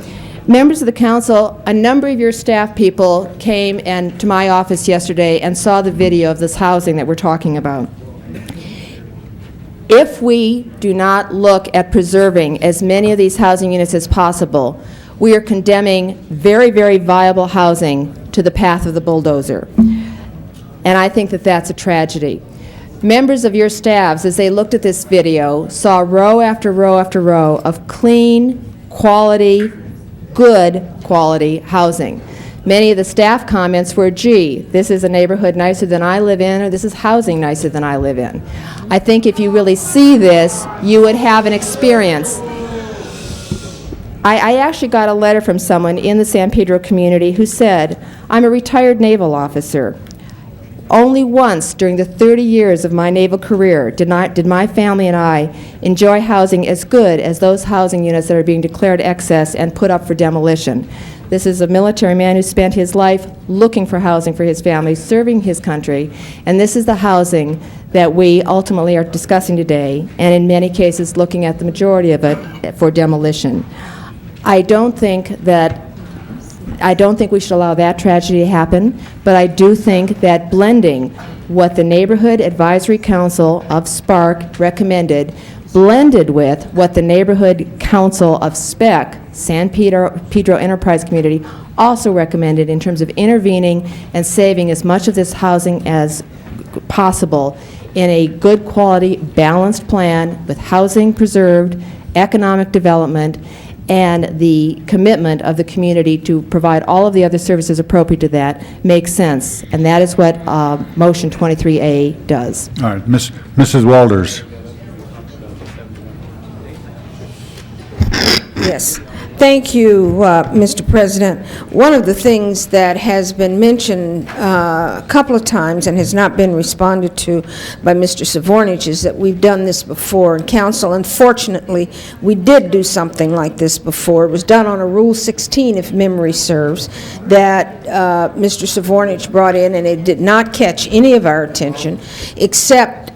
Members of the council, a number of your staff people came to my office yesterday and saw the video of this housing that we're talking about. If we do not look at preserving as many of these housing units as possible, we are condemning very, very viable housing to the path of the bulldozer. And I think that that's a tragedy. Members of your staffs, as they looked at this video, saw row after row after row of clean, quality, good quality housing. Many of the staff comments were, gee, this is a neighborhood nicer than I live in, or this is housing nicer than I live in. I think if you really see this, you would have an experience. I actually got a letter from someone in the San Pedro community who said, I'm a retired naval officer. Only once during the 30 years of my naval career did my family and I enjoy housing as good as those housing units that are being declared excess and put up for demolition. This is a military man who spent his life looking for housing for his family, serving his country, and this is the housing that we ultimately are discussing today, and in many cases looking at the majority of it for demolition. I don't think we should allow that tragedy to happen, but I do think that blending what the Neighborhood Advisory Council of SPARC recommended, blended with what the Neighborhood Council of SPEC, San Pedro Enterprise Community, also recommended in terms of intervening and saving as much of this housing as possible in a good quality, balanced plan with housing preserved, economic development, and the commitment of the community to provide all of the other services appropriate to that makes sense. And that is what Motion 23A does. All right, Mrs. Walters. Yes. Thank you, Mr. President. One of the things that has been mentioned a couple of times and has not been responded to by Mr. Savornich is that we've done this before in council. Unfortunately, we did do something like this before. It was done on a Rule 16, if memory serves, that Mr. Savornich brought in, and it did not catch any of our attention, except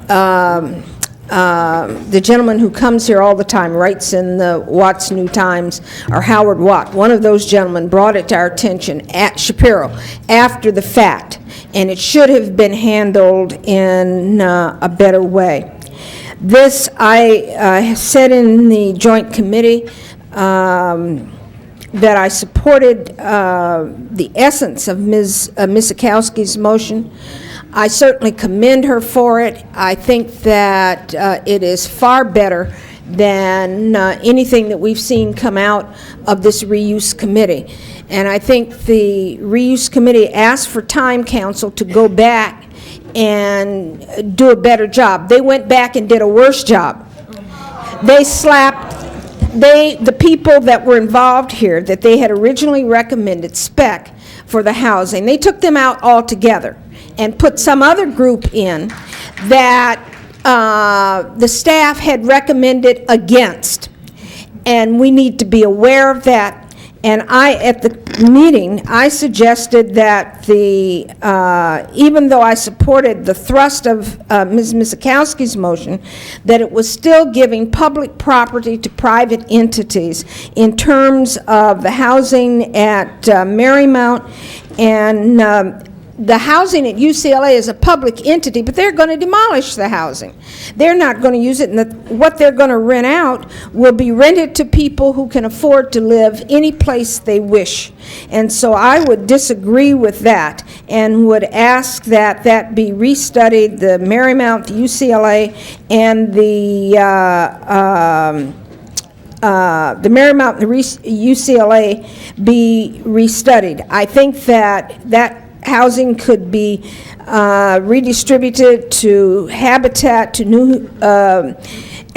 the gentleman who comes here all the time, writes in the Watts New Times, or Howard Watt. One of those gentlemen brought it to our attention at Shapiro after the fact, and it should have been handled in a better way. This, I said in the joint committee that I supported the essence of Ms. Misakowski's motion. I certainly commend her for it. I think that it is far better than anything that we've seen come out of this reuse committee. And I think the reuse committee asked for time, council, to go back and do a better job. They went back and did a worse job. They slapped, the people that were involved here, that they had originally recommended spec for the housing, they took them out altogether and put some other group in that the staff had recommended against. And we need to be aware of that. And at the meeting, I suggested that even though I supported the thrust of Ms. Miskowski's motion, that it was still giving public property to private entities in terms of the housing at Marymount, and the housing at UCLA is a public entity, but they're going to demolish the housing. They're not going to use it, and what they're going to rent out will be rented to people who can afford to live any place they wish. And so I would disagree with that and would ask that that be restudied, the Marymount, the UCLA, and the Marymount and the UCLA be restudied. I think that housing could be redistributed to Habitat, to New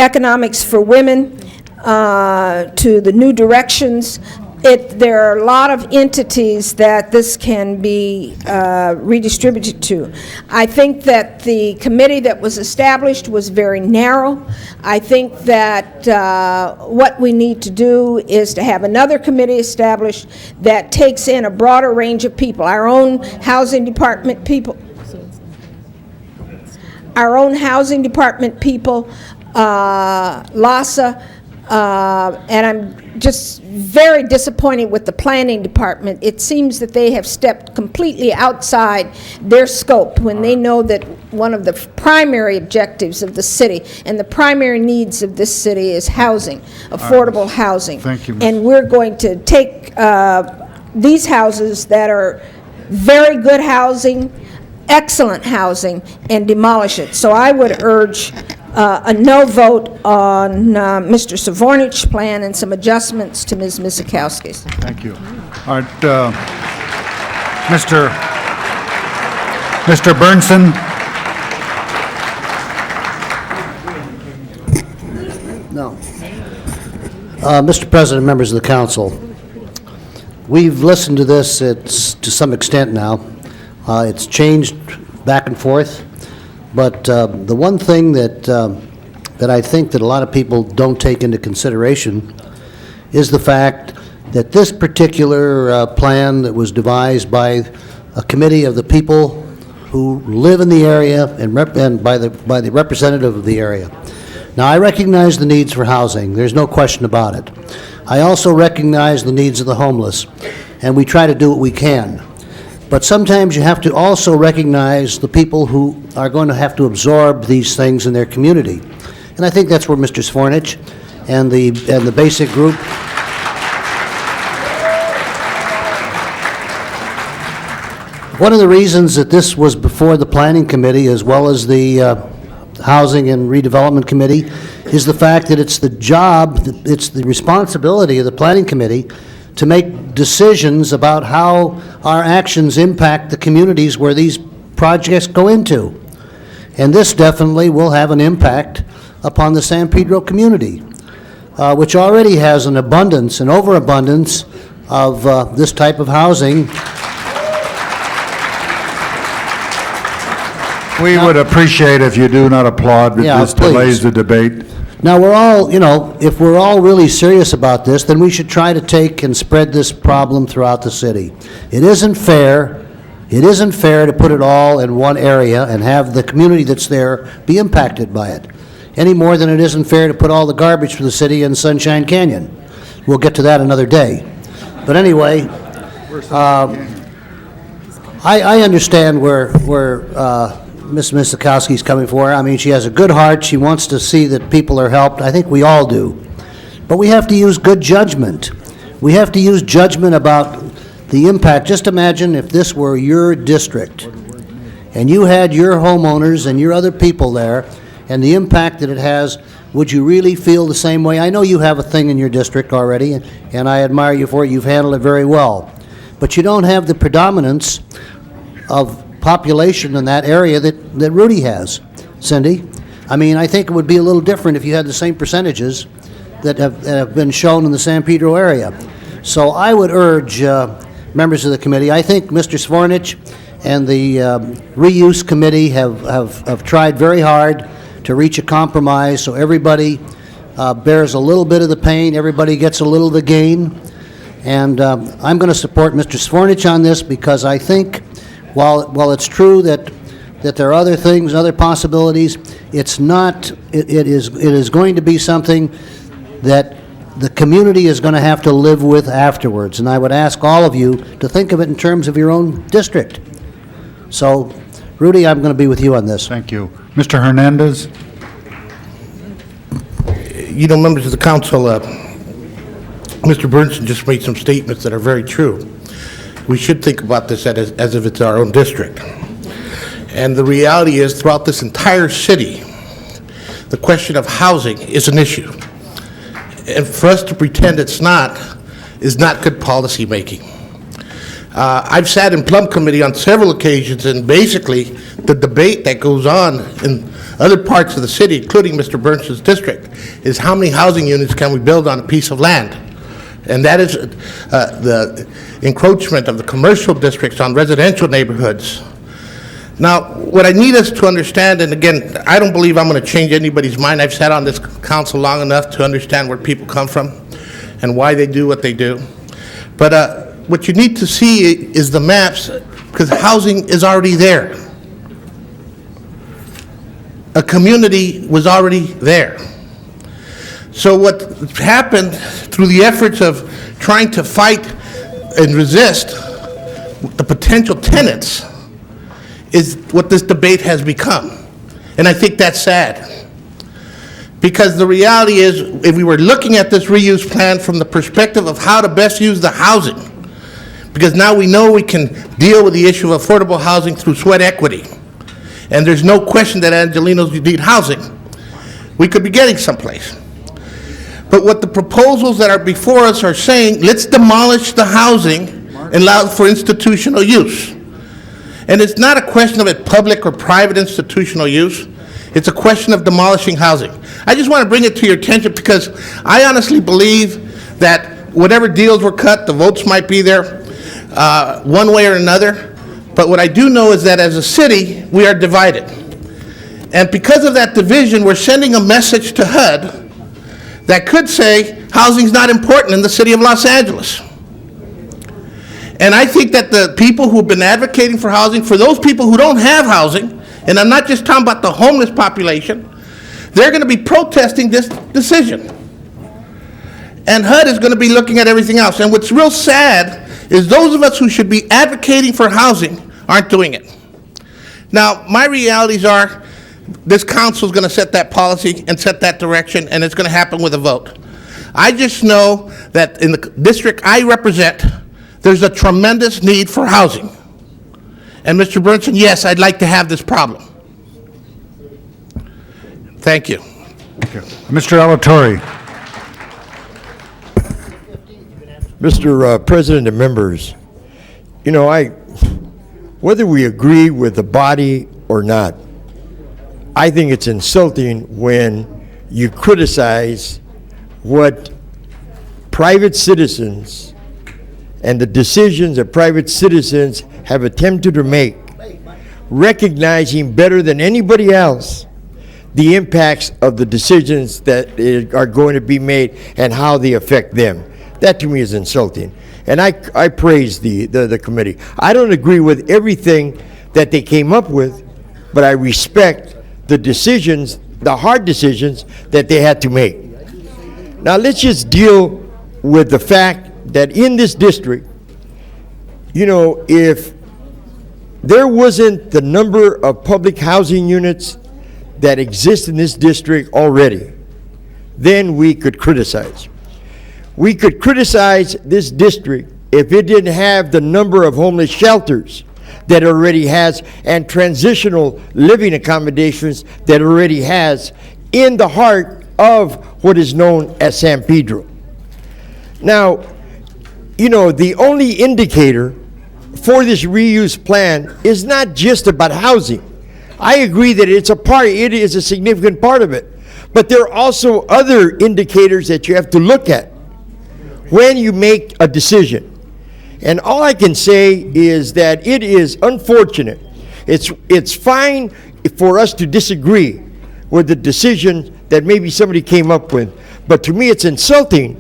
Economics for Women, to the New Directions. There are a lot of entities that this can be redistributed to. I think that the committee that was established was very narrow. I think that what we need to do is to have another committee established that takes in a broader range of people, our own housing department people, LASA, and I'm just very disappointed with the planning department. It seems that they have stepped completely outside their scope when they know that one of the primary objectives of the city and the primary needs of this city is housing, affordable housing. Thank you, Ms. And we're going to take these houses that are very good housing, excellent housing, and demolish it. So I would urge a no vote on Mr. Savornich's plan and some adjustments to Ms. Miskowski's. Thank you. All right, Mr. Burnson. No. Mr. President, members of the council, we've listened to this to some extent now. It's changed back and forth. But the one thing that I think that a lot of people don't take into consideration is the fact that this particular plan that was devised by a committee of the people who live in the area and by the representative of the area. Now, I recognize the needs for housing. There's no question about it. I also recognize the needs of the homeless, and we try to do what we can. But sometimes you have to also recognize the people who are going to have to absorb these things in their community. And I think that's where Mr. Savornich and the basic group one of the reasons that this was before the Planning Committee as well as the Housing and Redevelopment Committee is the fact that it's the responsibility of the Planning Committee to make decisions about how our actions impact the communities where these projects go into. And this definitely will have an impact upon the San Pedro community, which already has an abundance, an overabundance of this type of housing. We would appreciate if you do not applaud, Yeah, this delays please. the debate. Now, we're all, if we're all really serious about this, then we should try to take and spread this problem throughout the city. It isn't fair to put it all in one area and have the community that's there be impacted by it, any more than it isn't fair to put all the garbage for the city in Sunshine Canyon. We'll get to that another day. But anyway, I understand where Ms. Miskowski's coming for. I mean, she has a good heart. She wants to see that people are helped. I think we all do. But we have to use good judgment. We have to use judgment about the impact. Just imagine if this were your district, and you had your homeowners and your other people there, and the impact that it has. Would you really feel the same way? I know you have a thing in your district already, and I admire you for it. You've handled it very well. but you don't have the predominance of population in that area that Rudy has. Cindy? I mean, I think it would be a little different if you had the same percentages that have been shown in the San Pedro area. So I would urge members of the committee, I think Mr. Svornich and the reuse committee have tried very hard to reach a compromise so everybody bears a little bit of the pain, everybody gets a little of the gain. And I'm going to support Mr. Svornich on this because I think while it's true that there are other things, other possibilities, it's not, it is going to be something that the community is going to have to live with afterwards. And I would ask all of you to think of it in terms of your own district. So, Rudy, I'm going to be with you on this. Thank you. Mr. Hernandez? You know, members of the council, Mr. Bernson just made some statements that are very true. We should think about this as if it's our own district. And the reality is, throughout this entire city, the question of housing is an issue. And for us to pretend it's not is not good policy making. I've sat in Plum Committee on several occasions, and basically the debate that goes on in other parts of the city, including Mr. Burns's district, is how many housing units can we build on a piece of land? And that is the encroachment of the commercial districts on residential neighborhoods. Now, what I need us to understand, and again, I don't believe I'm going to change anybody's mind. I've sat on this council long enough to understand where people come from and why they do what they do. But what you need to see is the maps, because housing is already there. A community was already there. So what happened through the efforts of trying to fight and resist the potential tenants is what this debate has become. And I think that's sad. Because the reality is, if we were looking at this reuse plan from the perspective of how to best use the housing, because now we know we can deal with the issue of affordable housing through sweat equity, and there's no question that Angelenos need housing, we could be getting someplace. But what the proposals that are before us are saying, let's demolish the housing and allow for institutional use. And it's not a question of it public or private institutional use. It's a question of demolishing housing. I just want to bring it to your attention because I honestly believe that whatever deals were cut, the votes might be there one way or another. But what I do know is that as a city, we are divided. And because of that division, we're sending a message to HUD that could say housing's not important in the city of Los Angeles. And I think that the people who've been advocating for housing, for those people who don't have housing, and I'm not just talking about the homeless population, they're going to be protesting this decision. And HUD is going to be looking at everything else. And what's real sad is those of us who should be advocating for housing aren't doing it. Now, my realities are this council is going to set that policy and set that direction, and it's going to happen with a vote. I just know that in the district I represent, there's a tremendous need for housing. And Mr. Bernson, yes, I'd like to have this problem. Thank you. Mr. Alatorre. Mr. President and members, you know, whether we agree with the body or not, I think it's insulting when you criticize what private citizens and the decisions that private citizens have attempted to make, recognizing better than anybody else the impacts of the decisions that are going to be made and how they affect them. That to me is insulting. And I praise the committee. I don't agree with everything that they came up with, but I respect the decisions, the hard decisions that they had to make. Now let's just deal with the fact that in this district, you know, if there wasn't the number of public housing units that exist in this district already, then we could criticize. We could criticize this district if it didn't have the number of homeless shelters that it already has and transitional living accommodations that it already has in the heart of what is known as San Pedro. Now, you know, the only indicator for this reuse plan is not just about housing. I agree that it is a significant part of it. But there are also other indicators that you have to look at when you make a decision. And all I can say is that it is unfortunate. It's fine for us to disagree with the decision that maybe somebody came up with. But to me, it's insulting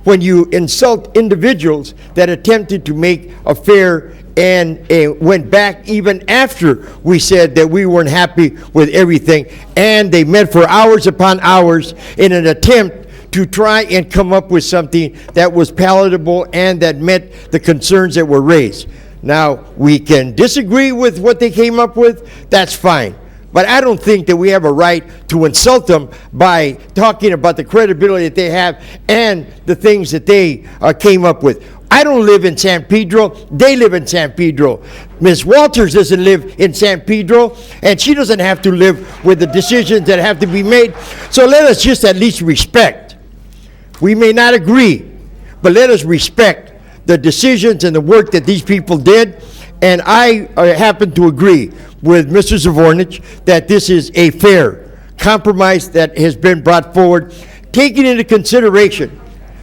when you insult individuals that attempted to make a fair and went back even after we said that we weren't happy with everything. And they met for hours upon hours in an attempt to try and come up with something that was palatable and that met the concerns that were raised. Now, we can disagree with what they came up with, that's fine. But I don't think that we have a right to insult them by talking about the credibility that they have and the things that they came up with. I don't live in San Pedro. They live in San Pedro. Ms. Walters doesn't live in San Pedro, and she doesn't have to live with the decisions that have to be made. So let us just at least respect. We may not agree, but let us respect the decisions and the work that these people did. And I happen to agree with Mr. Zvornich that this is a fair compromise that has been brought forward, taking into consideration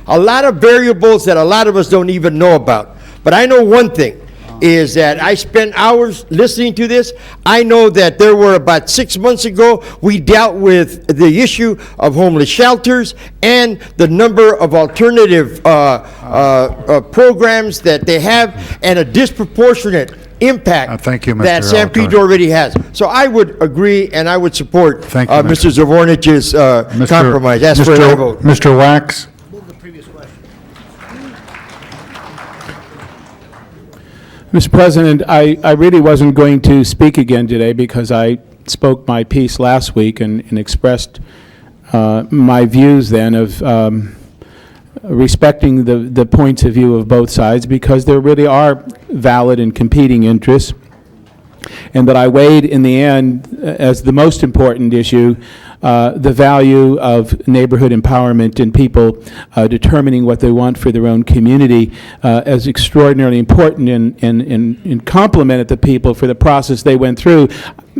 a lot of variables that a lot of us don't even know about. But I know one thing, is that I spent hours listening to this. I know that there were about 6 months ago, we dealt with the issue of homeless shelters and the number of alternative programs that they have and a disproportionate impact Thank you, Mr. that San Pedro already has. So I would agree and I would support Mr. Zvornich's compromise. Ask for a vote. Mr. Wax? Mr. President, I really wasn't going to speak again today because I spoke my piece last week and expressed my views then of respecting the points of view of both sides, because there really are valid and competing interests, and that I weighed in the end as the most important issue the value of neighborhood empowerment and people determining what they want for their own community as extraordinarily important, and complimented the people for the process they went through.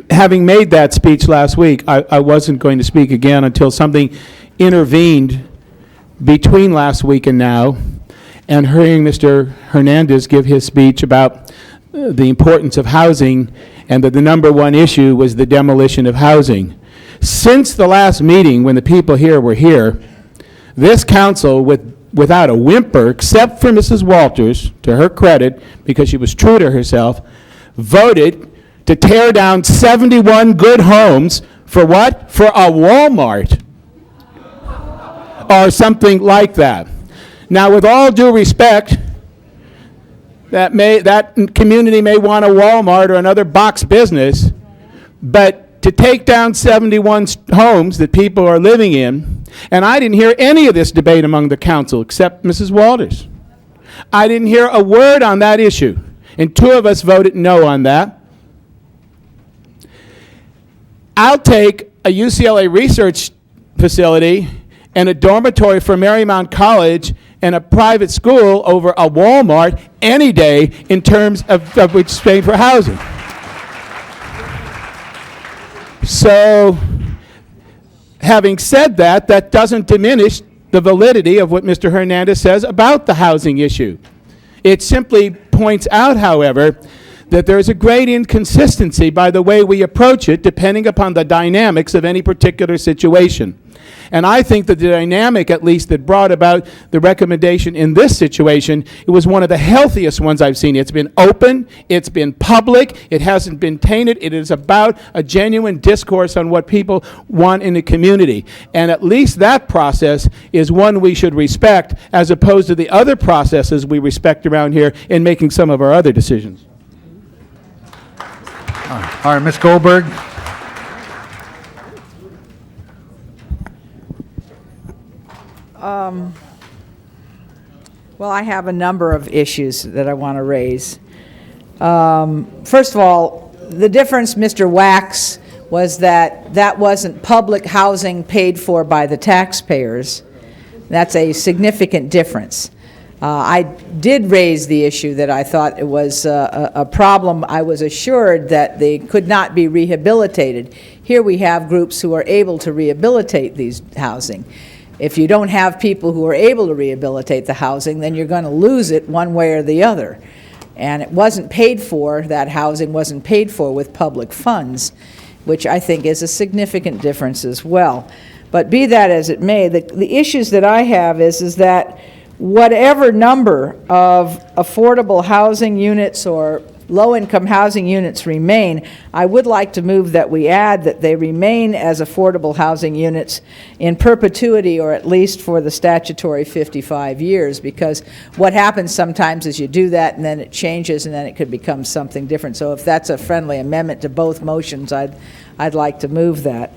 Having made that speech last week, I wasn't going to speak again until something intervened between last week and now, and hearing Mr. Hernandez give his speech about the importance of housing and that the number one issue was the demolition of housing. Since the last meeting, when the people here were here, this council, without a whimper, except for Mrs. Walters, to her credit, because she was true to herself, voted to tear down 71 good homes for what? For a Walmart or something like that. Now, with all due respect, that community may want a Walmart or another box business, but to take down 71 homes that people are living in, and I didn't hear any of this debate among the council except Mrs. Walters. I didn't hear a word on that issue, and two of us voted no on that. I'll take a UCLA research facility and a dormitory for Marymount College and a private school over a Walmart any day in terms of which paying for housing. So, having said that, that doesn't diminish the validity of what Mr. Hernandez says about the housing issue. It simply points out, however, that there is a great inconsistency by the way we approach it, depending upon the dynamics of any particular situation. And I think that the dynamic, at least, that brought about the recommendation in this situation, it was one of the healthiest ones I've seen. It's been open, it's been public, it hasn't been tainted, it is about a genuine discourse on what people want in the community. And at least that process is one we should respect, as opposed to the other processes we respect around here in making some of our other decisions. All right, Ms. Goldberg. Well, I have a number of issues that I want to raise. First of all, the difference, Mr. Wax, was that wasn't public housing paid for by the taxpayers. That's a significant difference. I did raise the issue that I thought it was a problem. I was assured that they could not be rehabilitated. Here we have groups who are able to rehabilitate these housing. If you don't have people who are able to rehabilitate the housing, then you're going to lose it one way or the other. And it wasn't paid for, that housing wasn't paid for with public funds, which I think is a significant difference as well. But be that as it may, the issues that I have is that whatever number of affordable housing units or low-income housing units remain, I would like to move that we add that they remain as affordable housing units in perpetuity, or at least for the statutory 55 years, because what happens sometimes is you do that and then it changes and then it could become something different. So if that's a friendly amendment to both motions, I'd like to move that.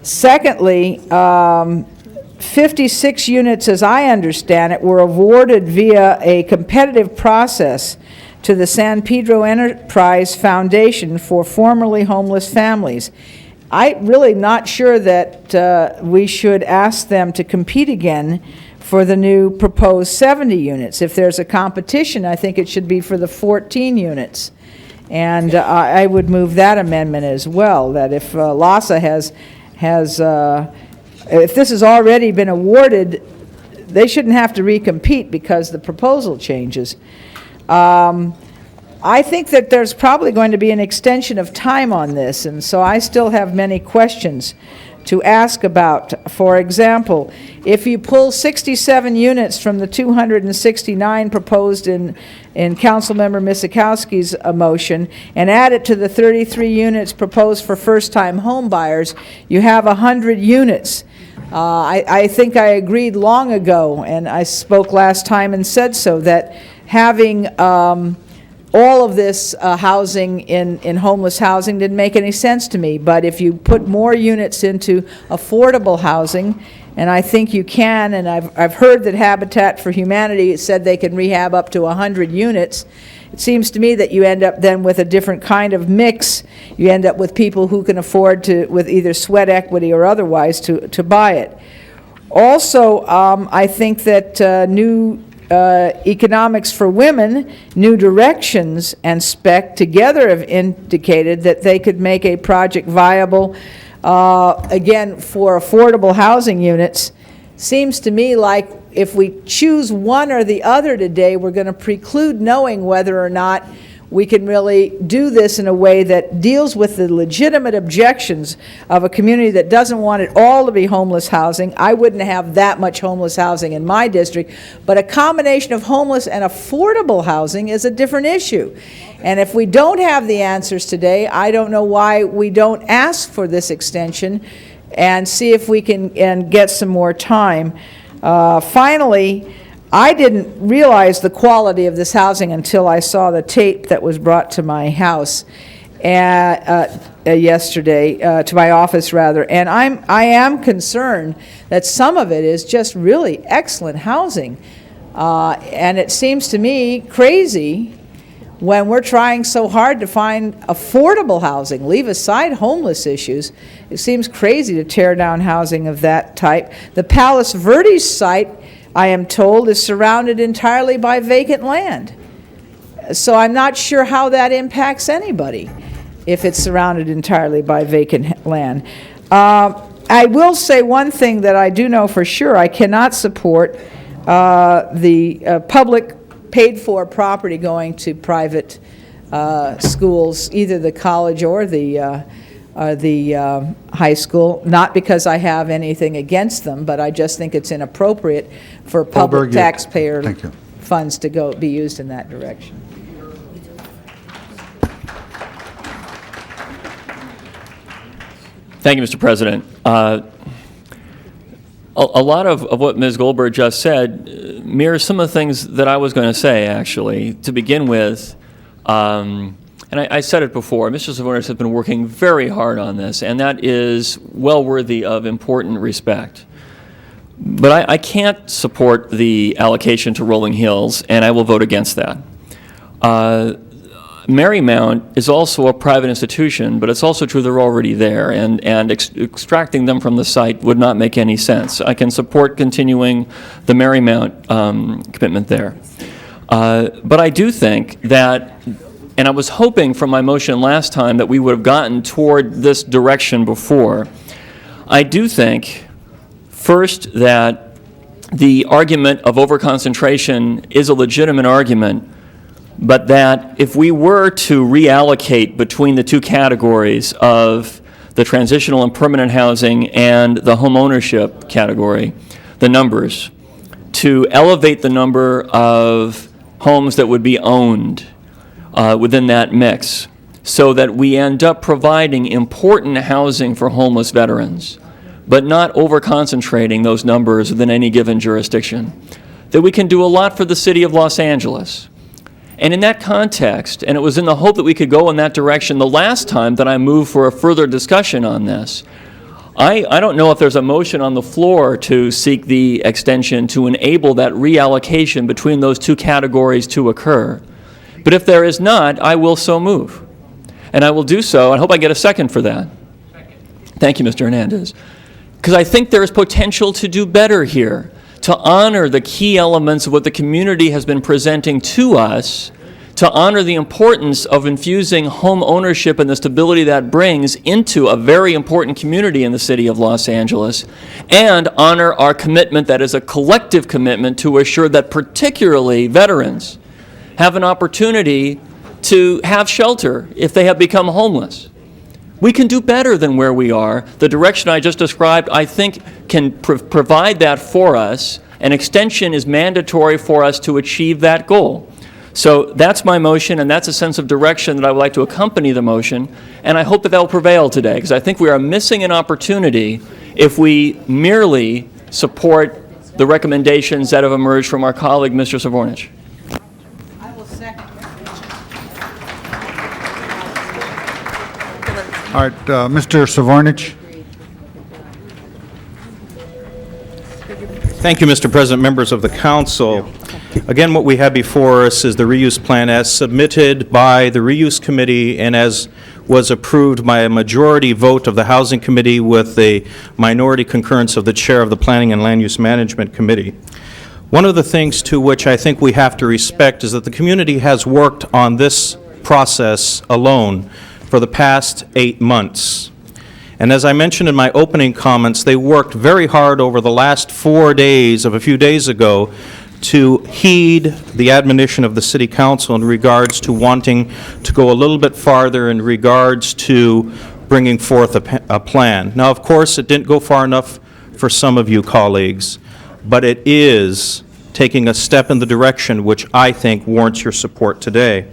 Secondly, 56 units, as I understand it, were awarded via a competitive process to the San Pedro Enterprise Foundation for formerly homeless families. I'm really not sure that we should ask them to compete again for the new proposed 70 units. If there's a competition, I think it should be for the 14 units. And I would move that amendment as well, that if LAHSA if this has already been awarded, they shouldn't have to recompete because the proposal changes. I think that there's probably going to be an extension of time on this, and so I still have many questions to ask about. For example, if you pull 67 units from the 269 proposed in Councilmember Misikowski's motion and add it to the 33 units proposed for first-time home buyers, you have 100 units. I think I agreed long ago, and I spoke last time and said so, that having all of this housing in homeless housing didn't make any sense to me. But if you put more units into affordable housing, and I think you can, and I've heard that Habitat for Humanity said they can rehab up to 100 units, it seems to me that you end up then with a different kind of mix. You end up with people who can afford to, with either sweat equity or otherwise, to buy it. Also, I think that new Economics for Women, New Directions, and SPEC together have indicated that they could make a project viable, again, for affordable housing units. Seems to me like if we choose one or the other today, we're going to preclude knowing whether or not we can really do this in a way that deals with the legitimate objections of a community that doesn't want it all to be homeless housing. I wouldn't have that much homeless housing in my district, but a combination of homeless and affordable housing is a different issue. And if we don't have the answers today, I don't know why we don't ask for this extension and see if we can get some more time. Finally, I didn't realize the quality of this housing until I saw the tape that was brought to my house yesterday, to my office rather, and I am concerned that some of it is just really excellent housing, and it seems to me crazy when we're trying so hard to find affordable housing, leave aside homeless issues. It seems crazy to tear down housing of that type. The Palos Verdes site, I am told, is surrounded entirely by vacant land. So I'm not sure how that impacts anybody if it's surrounded entirely by vacant land. I will say one thing that I do know for sure. I cannot support the public paid-for property going to private schools, either the college or the high school, not because I have anything against them, but I just think it's inappropriate for public taxpayer funds to be used in that direction. Thank you, Mr. President. A lot of what Ms. Goldberg just said mirrors some of the things that I was going to say, actually. To begin with, and I said it before, Mr. Zavornic has been working very hard on this, and that is well worthy of important respect. But I can't support the allocation to Rolling Hills, and I will vote against that. Marymount is also a private institution, but it's also true they're already there, and extracting them from the site would not make any sense. I can support continuing the Marymount commitment there. But I do think that, and I was hoping from my motion last time that we would have gotten toward this direction before. I do think, first, that the argument of overconcentration is a legitimate argument, but that if we were to reallocate between the two categories of the transitional and permanent housing and the home ownership category, the numbers, to elevate the number of homes that would be owned within that mix, so that we end up providing important housing for homeless veterans, but not over-concentrating those numbers within any given jurisdiction, that we can do a lot for the city of Los Angeles. And in that context, and it was in the hope that we could go in that direction the last time that I moved for a further discussion on this, I don't know if there's a motion on the floor to seek the extension to enable that reallocation between those two categories to occur. But if there is not, I will so move. And I will do so. I hope I get a second for that. Thank you, Mr. Hernandez. Because I think there is potential to do better here, to honor the key elements of what the community has been presenting to us, to honor the importance of infusing home ownership and the stability that brings into a very important community in the city of Los Angeles, and honor our commitment that is a collective commitment to assure that particularly veterans have an opportunity to have shelter if they have become homeless. We can do better than where we are. The direction I just described, I think, can provide that for us. An extension is mandatory for us to achieve that goal. So that's my motion, and that's a sense of direction that I would like to accompany the motion, and I hope that that will prevail today, because I think we are missing an opportunity if we merely support the recommendations that have emerged from our colleague, Mr. Savornich. All right, Mr. Savornich. Thank you, Mr. President, members of the council. Again, what we have before us is the reuse plan as submitted by the reuse committee and as was approved by a majority vote of the housing committee with a minority concurrence of the chair of the planning and land use management committee. One of the things to which I think we have to respect is that the community has worked on this process alone for the past 8 months. And as I mentioned in my opening comments, they worked very hard over the last 4 days of a few days ago to heed the admonition of the City Council in regards to wanting to go a little bit farther in regards to bringing forth a plan. Now, of course, it didn't go far enough for some of you colleagues, but it is taking a step in the direction which I think warrants your support today.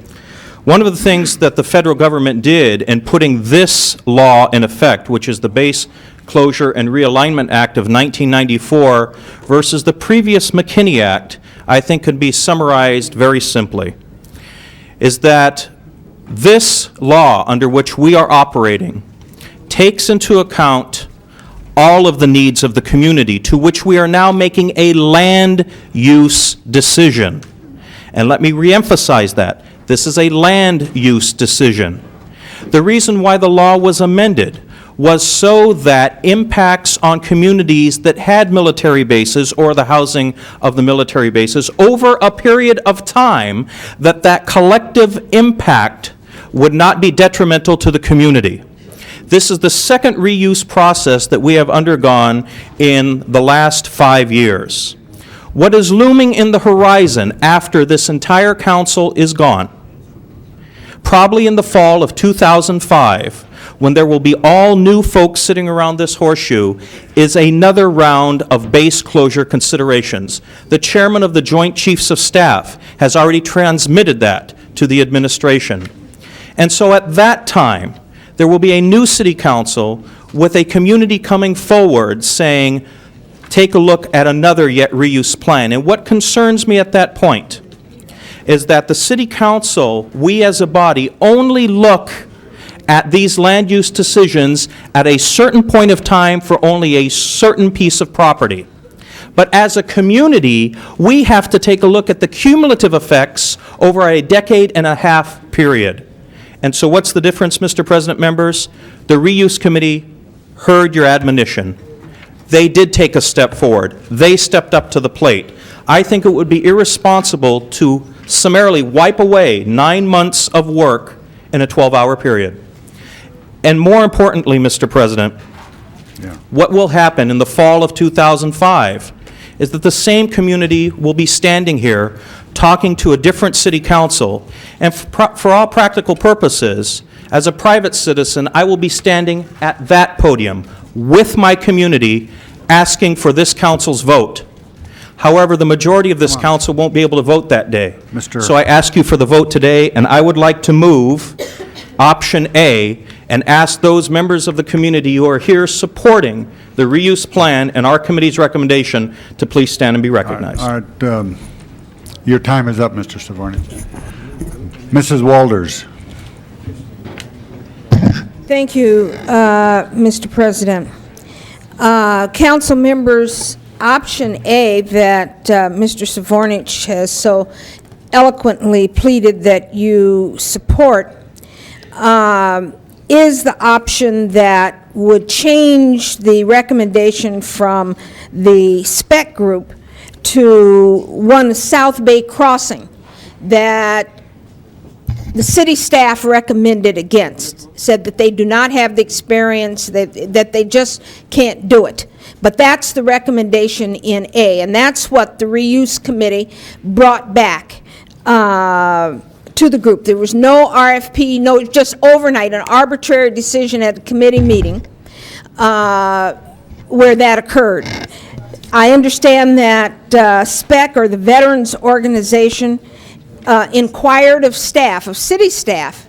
One of the things that the federal government did in putting this law in effect, which is the Base Closure and Realignment Act of 1994 versus the previous McKinney Act, I think could be summarized very simply, is that this law under which we are operating takes into account all of the needs of the community to which we are now making a land use decision. And let me reemphasize that. This is a land use decision. The reason why the law was amended was so that impacts on communities that had military bases or the housing of the military bases over a period of time, that collective impact would not be detrimental to the community. This is the second reuse process that we have undergone in the last 5 years. What is looming in the horizon after this entire council is gone, probably in the fall of 2005, when there will be all new folks sitting around this horseshoe, is another round of base closure considerations. The chairman of the Joint Chiefs of Staff has already transmitted that to the administration. And so at that time, there will be a new city council with a community coming forward saying, take a look at another yet reuse plan. And what concerns me at that point is that the city council, we as a body, only look at these land use decisions at a certain point of time for only a certain piece of property. But as a community, we have to take a look at the cumulative effects over a decade-and-a-half period. And so what's the difference, Mr. President, members? The Reuse Committee heard your admonition. They did take a step forward. They stepped up to the plate. I think it would be irresponsible to summarily wipe away 9 months of work in a 12-hour period. And more importantly, Mr. President, what will happen in the fall of 2005 is that the same community will be standing here talking to a different city council, and for all practical purposes, as a private citizen, I will be standing at that podium with my community asking for this council's vote. However, the majority of this council won't be able to vote that day. So I ask you for the vote today, and I would like to move option A and ask those members of the community who are here supporting the reuse plan and our committee's recommendation to please stand and be recognized. All right, your time is up, Mr. Savornich. Mrs. Walders. Thank you, Mr. President. Council members, option A that Mr. Savornich has so eloquently pleaded that you support is the option that would change the recommendation from the spec group to one South Bay Crossing that the city staff recommended against, said that they do not have the experience, that they just can't do it. But that's the recommendation in A, and that's what the Reuse Committee brought back to the group. There was no RFP, no, just overnight, an arbitrary decision at the committee meeting where that occurred. I understand that SPEC, or the Veterans Organization, inquired of staff, of city staff,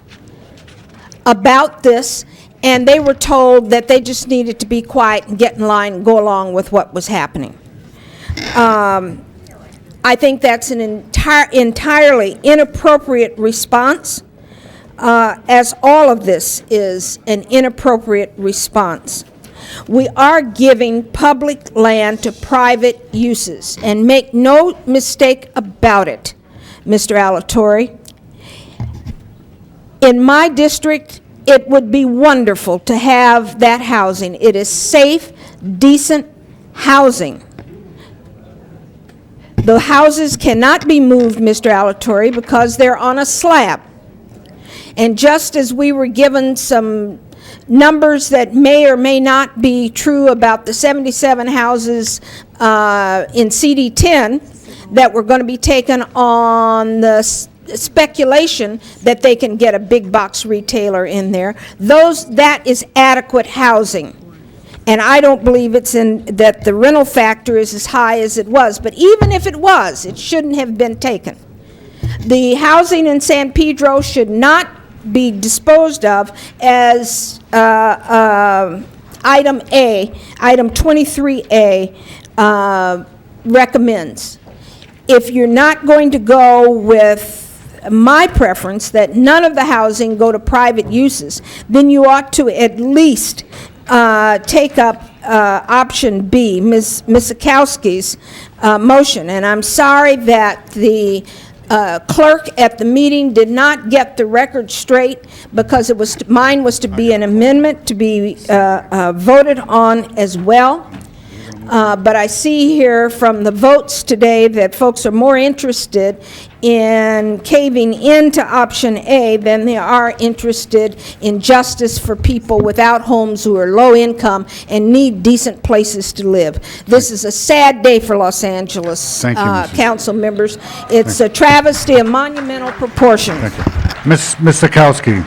about this, and they were told that they just needed to be quiet and get in line and go along with what was happening. I think that's an entirely inappropriate response, as all of this is an inappropriate response. We are giving public land to private uses, and make no mistake about it, Mr. Alatorre. In my district, it would be wonderful to have that housing. It is safe, decent housing. The houses cannot be moved, Mr. Alatorre, because they're on a slab. And just as we were given some numbers that may or may not be true about the 77 houses in CD10 that were going to be taken on the speculation that they can get a big box retailer in there, that is adequate housing. And I don't believe that the rental factor is as high as it was. But even if it was, it shouldn't have been taken. The housing in San Pedro should not be disposed of as item A, item 23A recommends. If you're not going to go with my preference that none of the housing go to private uses, then you ought to at least take up option B, Ms. Misakowski's motion. And I'm sorry that the clerk at the meeting did not get the record straight, because mine was to be an amendment to be voted on as well. But I see here from the votes today that folks are more interested in caving into option A than they are interested in justice for people without homes who are low income and need decent places to live. This is a sad day for Los Angeles council members. It's a travesty of monumental proportions. Thank you. Ms. Sikowski.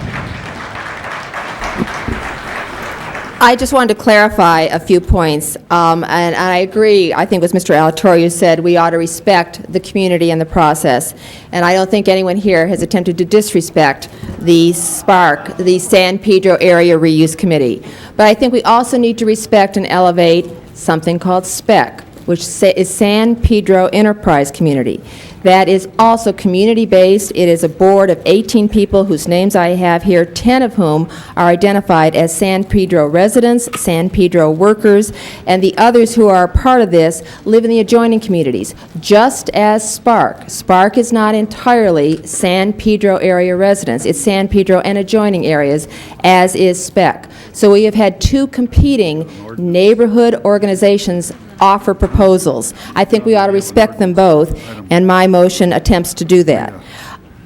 I just wanted to clarify a few points, and I agree, I think it was Mr. Alatorre who said we ought to respect the community and the process, and I don't think anyone here has attempted to disrespect the SPARC, the San Pedro Area Reuse Committee. But I think we also need to respect and elevate something called SPEC. which is San Pedro Enterprise Community. That is also community-based. It is a board of 18 people whose names I have here, 10 of whom are identified as San Pedro residents, San Pedro workers, and the others who are a part of this live in the adjoining communities, just as Spark. Spark is not entirely San Pedro area residents. It's San Pedro and adjoining areas, as is SPEC. So we have had two competing neighborhood organizations offer proposals. I think we ought to respect them both, and my motion attempts to do that.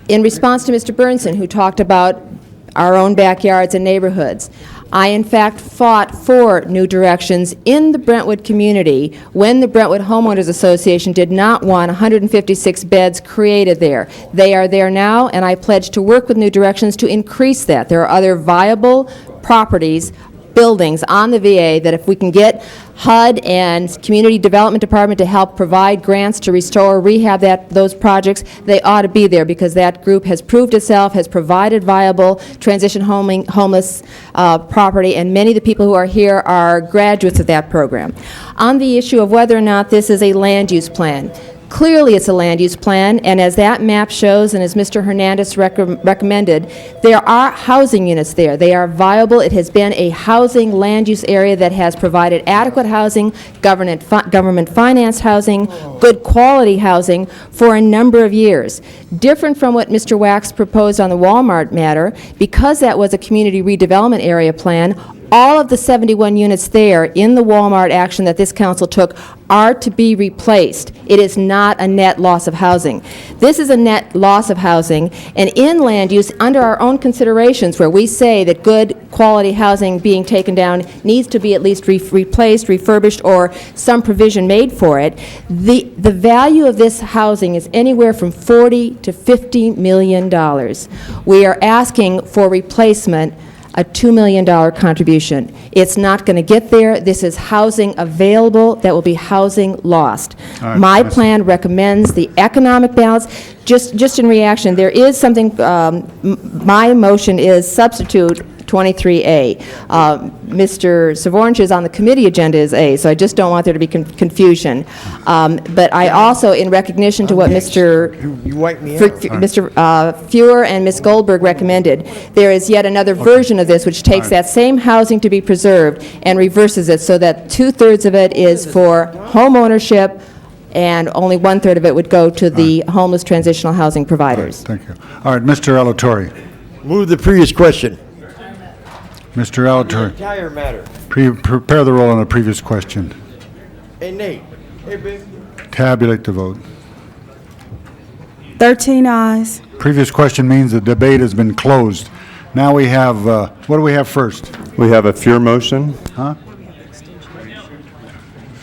In response to Mr. Burnson, who talked about our own backyards and neighborhoods, I in fact fought for new directions in the Brentwood community when the Brentwood Homeowners Association did not want 156 beds created there. They are there now, and I pledge to work with New Directions to increase that. There are other viable properties, buildings on the VA that if we can get HUD and Community Development Department to help provide grants to restore, rehab those projects, they ought to be there because that group has proved itself, has provided viable transition homeless property, and many of the people who are here are graduates of that program. On the issue of whether or not this is a land use plan, clearly it's a land use plan, and as that map shows, and as Mr. Hernandez recommended, there are housing units there. They are viable. It has been a housing land use area that has provided adequate housing, government-financed housing, good quality housing for a number of years. Different from what Mr. Wax proposed on the Walmart matter, because that was a community redevelopment area plan, all of the 71 units there in the Walmart action that this council took are to be replaced. It is not a net loss of housing. This is a net loss of housing, and in land use, under our own considerations, where we say that good quality housing being taken down needs to be at least replaced, refurbished, or some provision made for it, the value of this housing is anywhere from $40 to $50 million. We are asking for replacement, a $2 million contribution. It's not going to get there. This is housing available that will be housing lost. All right, my plan recommends the economic balance. Just in reaction, there is something, my motion is substitute 23A. Mr. Savornich's on the committee agenda is A, so I just don't want there to be confusion. But I also, in recognition to what Mr. Fuhr and Ms. Goldberg recommended, there is yet another version of this which takes that same housing to be preserved and reverses it so that 2/3 of it is for home ownership and only 1/3 of it would go to the homeless transitional housing providers. Thank you. All right, Mr. Alatorre. Move the previous question. Mr. Alatorre. Entire matter. Prepare the roll on the previous question. Hey, Nate. Hey, big. Tabulate the vote. 13 ayes. Previous question means the debate has been closed. Now we have, what do we have first? We have a Fuhr motion. Huh?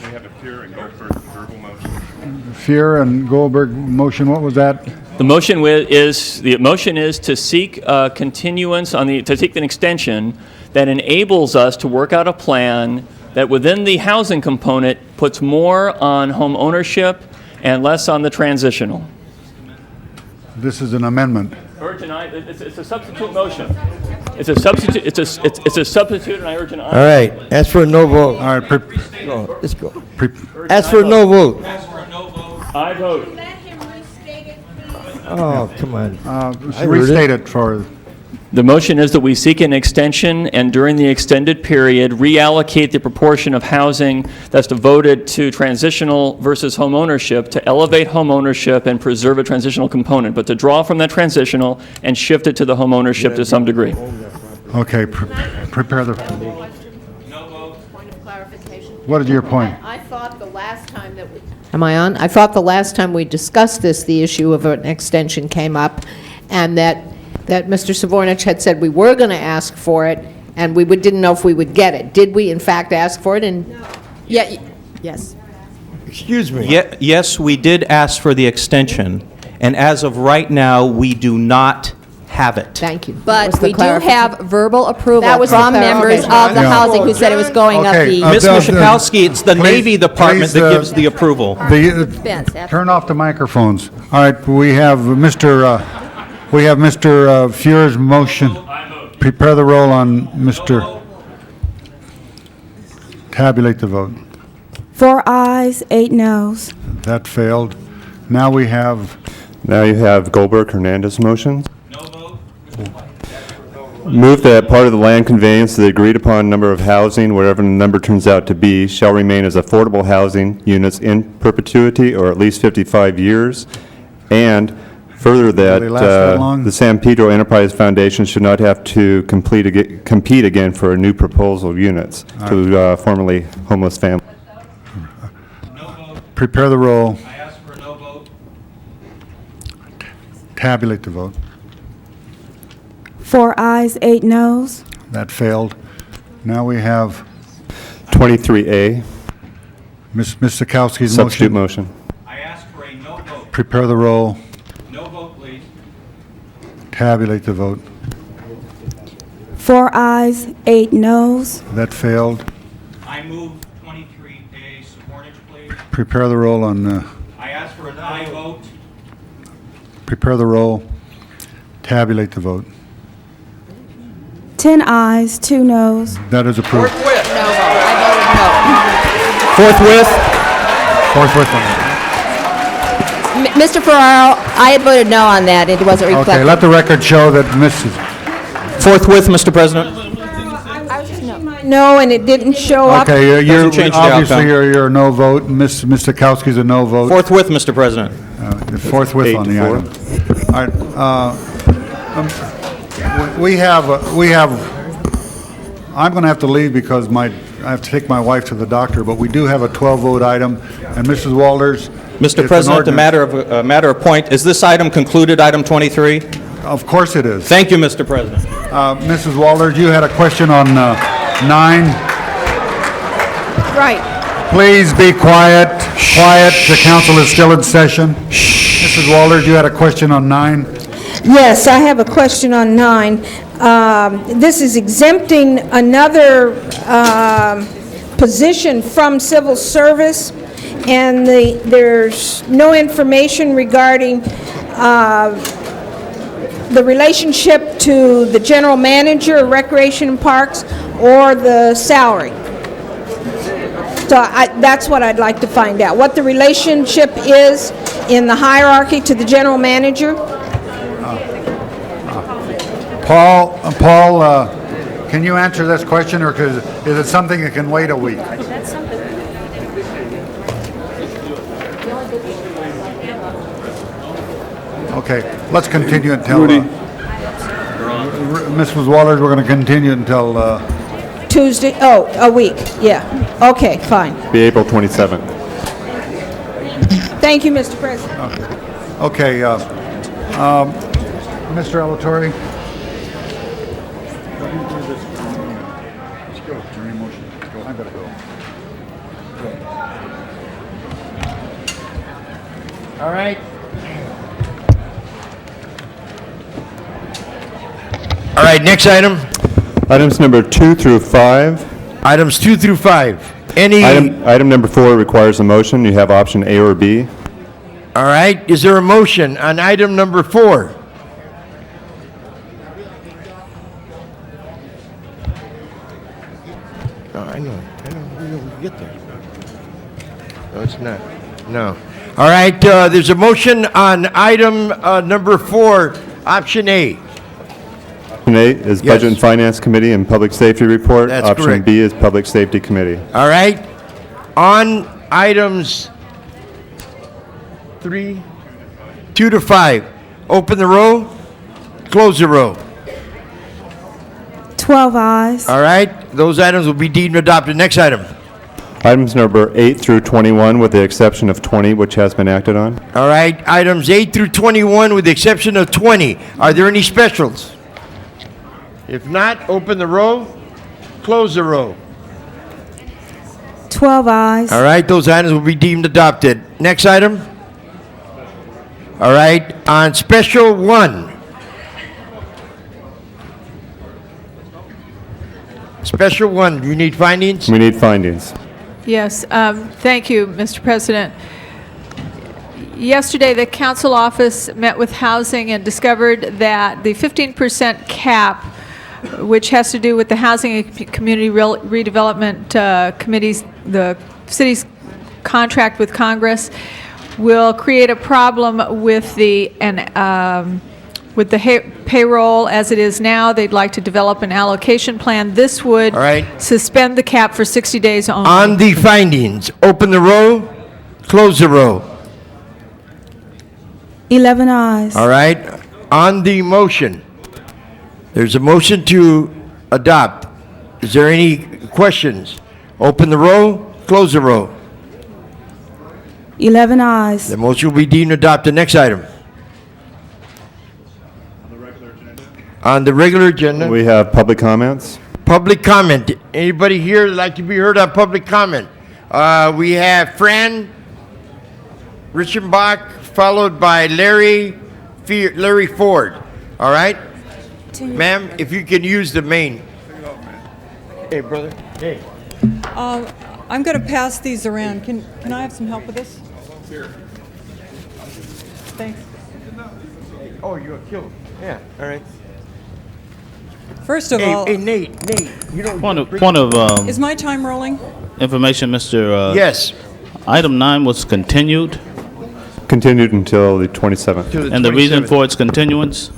We have a Fuhr and Goldberg verbal motion. Fuhr and Goldberg motion, what was that? The motion is to seek continuance to seek an extension that enables us to work out a plan that within the housing component puts more on home ownership and less on the transitional. This is an amendment. It's a substitute motion. It's a substitute. It's a substitute, and I urge an aye. All right. Ask for a no vote. All right. Let's go. Ask for a no vote. I vote. Oh, come on. Restate it for... The motion is that we seek an extension and during the extended period reallocate the proportion of housing that's devoted to transitional versus home ownership to elevate home ownership and preserve a transitional component, but to draw from that transitional and shift it to the home ownership to some degree. Okay, prepare the... No vote. Point of clarification. What is your point? I thought the last time that we... Am I on? I thought the last time we discussed this, the issue of an extension came up, and that Mr. Savornich had said we were going to ask for it, and we didn't know if we would get it. Did we, in fact, ask for it? And no. Yeah, yes. Excuse me. Yes, we did ask for the extension, and as of right now, we do not have it. Thank you. But we do have verbal approval That was from the members of the housing who said it was going up the... Ms. Michakowski, it's the Navy Department that gives the approval. Turn off the microphones. All right, we have Mr. Fuhr's motion. Prepare the roll on Mr. Tabulate the vote. 4 ayes, 8 noes. That failed. Now we have, Now you have Goldberg Hernandez motion. Move that part of the land conveyance to the agreed-upon number of housing, whatever the number turns out to be, shall remain as affordable housing units in perpetuity or at least 55 years, and further that they last that long? the San Pedro Enterprise Foundation should not have to compete again for new proposal units to formerly homeless families. prepare the roll. Tabulate the vote. 4 ayes, 8 noes. That failed. Now we have 23A, Ms. Sikowski's substitute motion. motion. Prepare the roll. Tabulate the vote. 4 ayes, 8 noes. That failed. I move 23A, Savornich, please. Prepare the roll on, I ask for an aye vote. prepare the roll. Tabulate the vote. 10 ayes, 2 noes. That is approved. Forthwith. Forthwith on that. Mr. Ferraro, I had voted no on that. It wasn't Okay, reflected. let the record show that Mrs. Forthwith, Mr. President. No, and it didn't show up. Okay, you're, Doesn't change the obviously, outcome. you're a no vote. Ms. Sikowski's a no vote. Forthwith, Mr. President. Forthwith on the 8-4. item. All right, we have, I'm going to have to leave because I have to take my wife to the doctor, but we do have a 12-vote item, and Mrs. Walters. it's Mr. an President, ordinance. a matter of point, is this item concluded, item 23? Of course it is. Thank you, Mr. President. Mrs. Walters, you had a question on 9. Right. Please be quiet. Quiet. The council is still in session. Mrs. Walters, you had a question on 9. Yes, I have a question on 9. This is exempting another position from civil service, and there's no information regarding the relationship to the general manager of Recreation and Parks or the salary. So that's what I'd like to find out, what the relationship is in the hierarchy to the general manager. Paul, can you answer this question, or is it something that can wait a week? Okay, let's continue until, Mrs. Walters, we're going to continue until, Tuesday, a week, yeah. Okay, fine. Be April 27th. Thank you, Mr. President. okay, Mr. Alatorre? Let's go. During motion. Let's go. I gotta go. All right. All right, next item. Items number 2 through 5. Items 2 through 5. Any... Item number 4 requires a motion. You have option A or B. All right, is there a motion on item number 4? No, I know, we'll get there. No, it's not, no. All right, there's a motion on item number 4, option A. Option A is Yes. Budget and Finance Committee and Public Safety Report. That's Option correct. B is Public Safety Committee. All right, on items 2 to 5, open the row, close the row. 12 ayes. All right, those items will be deemed adopted. Next item. Items number 8 through 21, with the exception of 20, which has been acted on. All right, items 8 through 21, with the exception of 20. Are there any specials? If not, open the row, close the row. 12 ayes. All right, those items will be deemed adopted. Next item. All right, on special 1. Special 1, do you need findings? We need findings. Yes, thank you, Mr. President. Yesterday, the council office met with housing and discovered that the 15% cap, which has to do with the Housing and Community Redevelopment Committees, the city's contract with Congress will create a problem with the payroll as it is now. They'd like to develop an allocation plan. This would suspend the cap for 60 days only. On the findings, open the roll, close the roll. 11 ayes. All right. On the motion, there's a motion to adopt. Is there any questions? Open the roll, close the roll. 11 ayes. The motion will be deemed adopted. Next item. On the regular agenda. We have public comments. Public comment. Anybody here like to be heard on public comment? We have Fran Richenbach, followed by Larry Ford. All right? Ma'am, if you can use the main. Hey, brother. Hey. I'm going to pass these around. Can I have some help with this? Thanks. Oh, you're a killer. Yeah, all right. First of all, Hey, Nate, you know. Point of is my time rolling? information, Mr. Yes. Item 9 was continued, Continued until the 27th. and the reason for its continuance?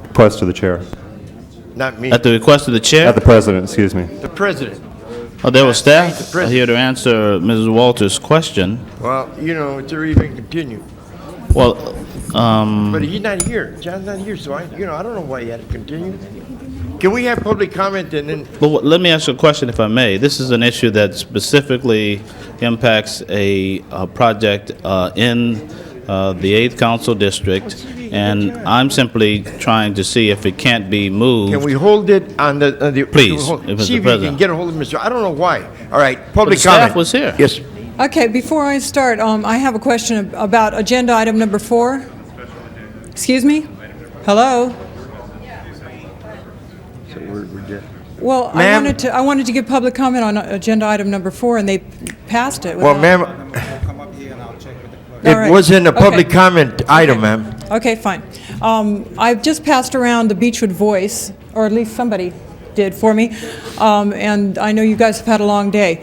Request of the chair. Not me. At the request of the chair? At the president, excuse me. The president. Oh, there was Thank the staff president. here to answer Mrs. Walters' question. Well, you know, it's already been continued. Well, But he's not here. John's not here, so I don't know why he had to continue. Can we have public comment and then? But let me ask you a question, if I may. This is an issue that specifically impacts a project in the 8th Council District, and I'm simply trying to see if it can't be moved. Can we hold it on the? Please, hold- if it's See the if you can president. get a hold of Mr. I don't know why. All right, public the staff comment. was here. Yes. Okay, before I start, I have a question about agenda item number 4. Excuse me? Hello? So we're just. Well, Ma'am? I wanted to give public comment on agenda item number 4, and they passed it. Well, without- ma'am, All right. it wasn't a public Okay. comment item, ma'am. Okay, fine. I've just passed around the Beechwood Voice, or at least somebody did for me, and I know you guys have had a long day.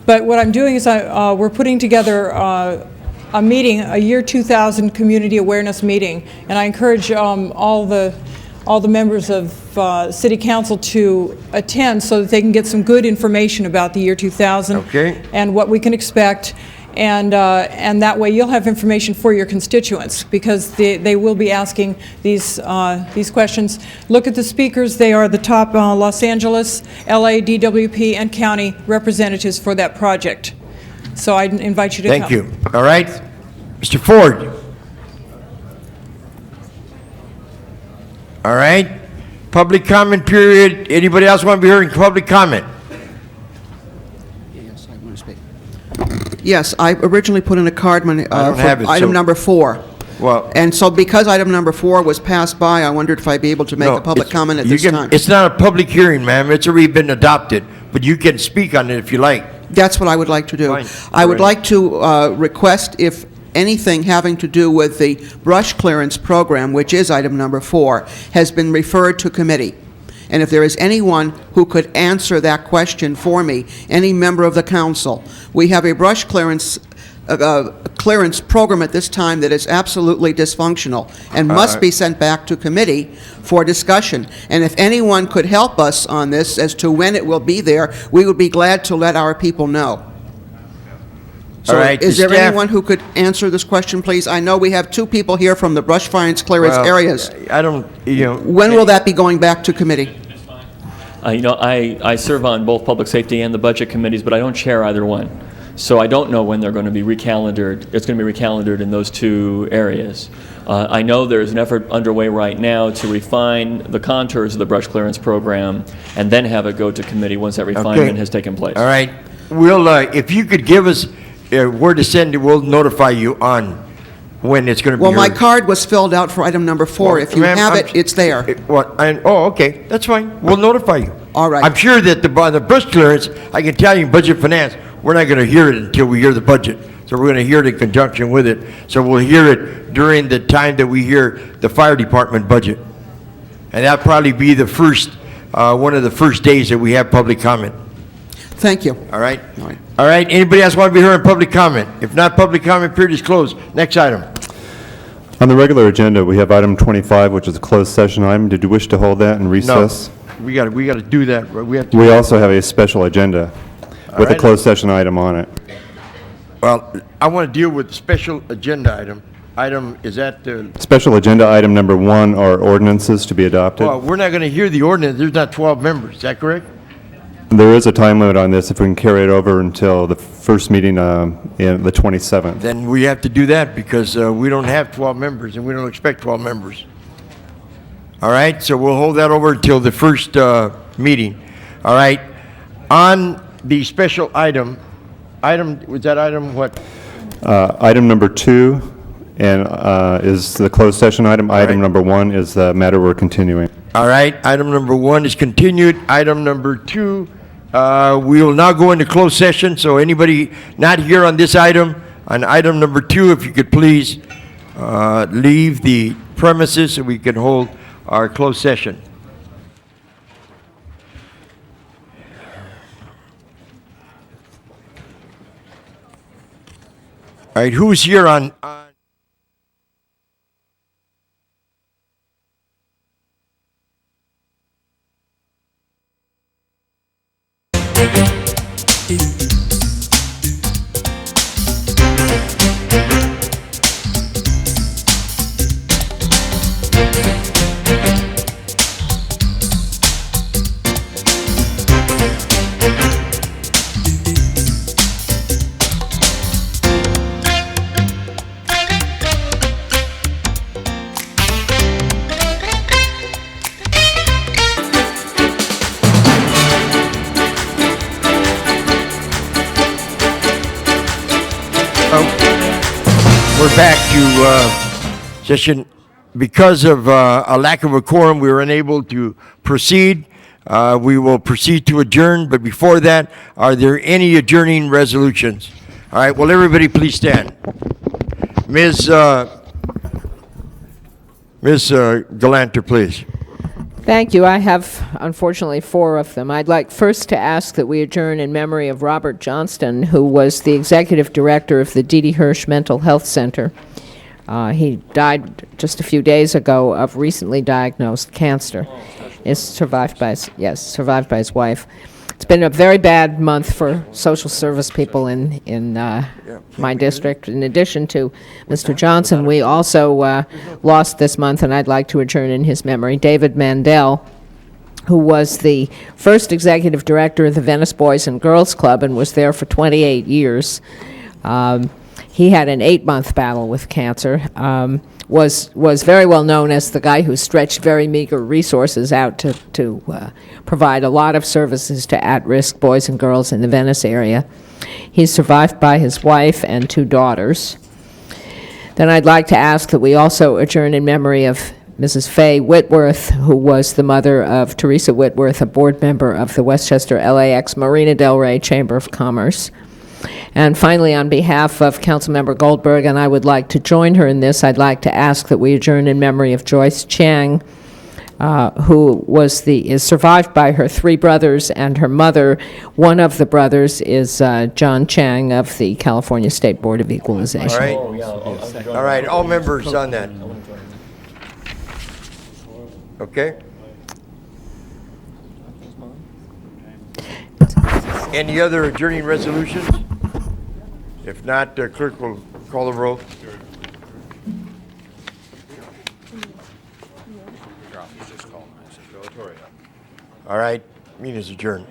But what I'm doing is we're putting together a meeting, a year 2000 community awareness meeting, and I encourage all the members of City Council to attend so that they can get some good information about the year 2000 Okay. and what we can expect. And that way you'll have information for your constituents, because they will be asking these questions. Look at the speakers. They are the top Los Angeles, LA, DWP, and county representatives for that project. So I invite you to come. Thank you. All right. Mr. Ford. All right. Public comment period. Anybody else want to be heard in public comment? Yes, I originally put in a card don't have it, for item so- number 4. Well, And so because item number 4 was passed by, I wondered if I'd be able to make a public comment at you this can- time. It's not a public hearing, ma'am. It's already been adopted, but you can speak on it if you like. That's what I would like to do. Fine. I would All right. like to request if anything having to do with the brush clearance program, which is item number 4, has been referred to committee. And if there is anyone who could answer that question for me, any member of the council. We have a brush clearance program at this time that is absolutely dysfunctional and must be sent back to committee for discussion. And if anyone could help us on this as to when it will be there, we would be glad to let our people know. So All right, is the there staff- anyone who could answer this question, please? I know we have 2 people here from the brush fires clearance Well, areas. I don't, When will that be going back to committee? I serve on both public safety and the budget committees, but I don't chair either one. So I don't know when they're going to be recalendared. It's going to be recalendared in those 2 areas. I know there's an effort underway right now to refine the contours of the brush clearance program and then have it go to committee once that refinement has taken place. All right. We'll, if you could give us where to send it, we'll notify you on when it's going to be Well, my heard. card was filled out for item number 4. If you Ma'am, have I'm- it, it's there. Okay, that's fine. We'll notify you. All right. I'm sure that the brush clearance, I can tell you in budget finance, we're not going to hear it until we hear the budget. So we're going to hear it in conjunction with it. So we'll hear it during the time that we hear the fire department budget. And that'll probably be the first, one of the first days that we have public comment. Thank you. All right? All right, anybody else want to be heard in public comment? If not, public comment period is closed. Next item. On the regular agenda, we have item 25, which is a closed session item. Did you wish to hold that in recess? No, we got to do that. We have to. We also have a special agenda with a right. closed session item on it. Well, I want to deal with the special agenda item. Is that the... Special agenda item number 1 are ordinances to be adopted. Well, we're not going to hear the ordinance. There's not 12 members. Is that correct? There is a time limit on this if we can carry it over until the first meeting in the 27th. Then we have to do that because we don't have 12 members and we don't expect 12 members. All right, so we'll hold that over until the first meeting. All right, on the special item, was that item what? Item number 2 and is the closed session item. Item number 1 is the matter we're continuing. All right, item number 1 is continued. Item number 2, we will now go into closed session, so anybody not here on this item, on item number 2, if you could please leave the premises so we can hold our closed session. All right, who's here on we're back to session. Because of a lack of a quorum, we were unable to proceed. We will proceed to adjourn, but before that, are there any adjourning resolutions? All right, well, everybody please stand. Ms. Galanter, please. Thank you. I have, unfortunately, 4 of them. I'd like first to ask that we adjourn in memory of Robert Johnston, who was the executive director of the Didi Hirsch Mental Health Center. He died just a few days ago of recently diagnosed cancer. Is survived by his wife. It's been a very bad month for social service people in my district. In addition to Mr. Johnson, we also lost this month, and I'd like to adjourn in his memory, David Mandel, who was the first executive director of the Venice Boys and Girls Club and was there for 28 years. He had an 8-month battle with cancer, was very well known as the guy who stretched very meager resources out to provide a lot of services to at-risk boys and girls in the Venice area. He's survived by his wife and 2 daughters. Then I'd like to ask that we also adjourn in memory of Mrs. Faye Whitworth, who was the mother of Teresa Whitworth, a board member of the Westchester LAX Marina Del Rey Chamber of Commerce. And finally, on behalf of Councilmember Goldberg, and I would like to join her in this, I'd like to ask that we adjourn in memory of Joyce Chang, who is survived by her 3 brothers and her mother. One of the brothers is John Chang of the California State Board of Equalization. All right, all members on that. Okay? Any other adjourning resolutions? If not, clerk will call the roll. All right, meeting is adjourned.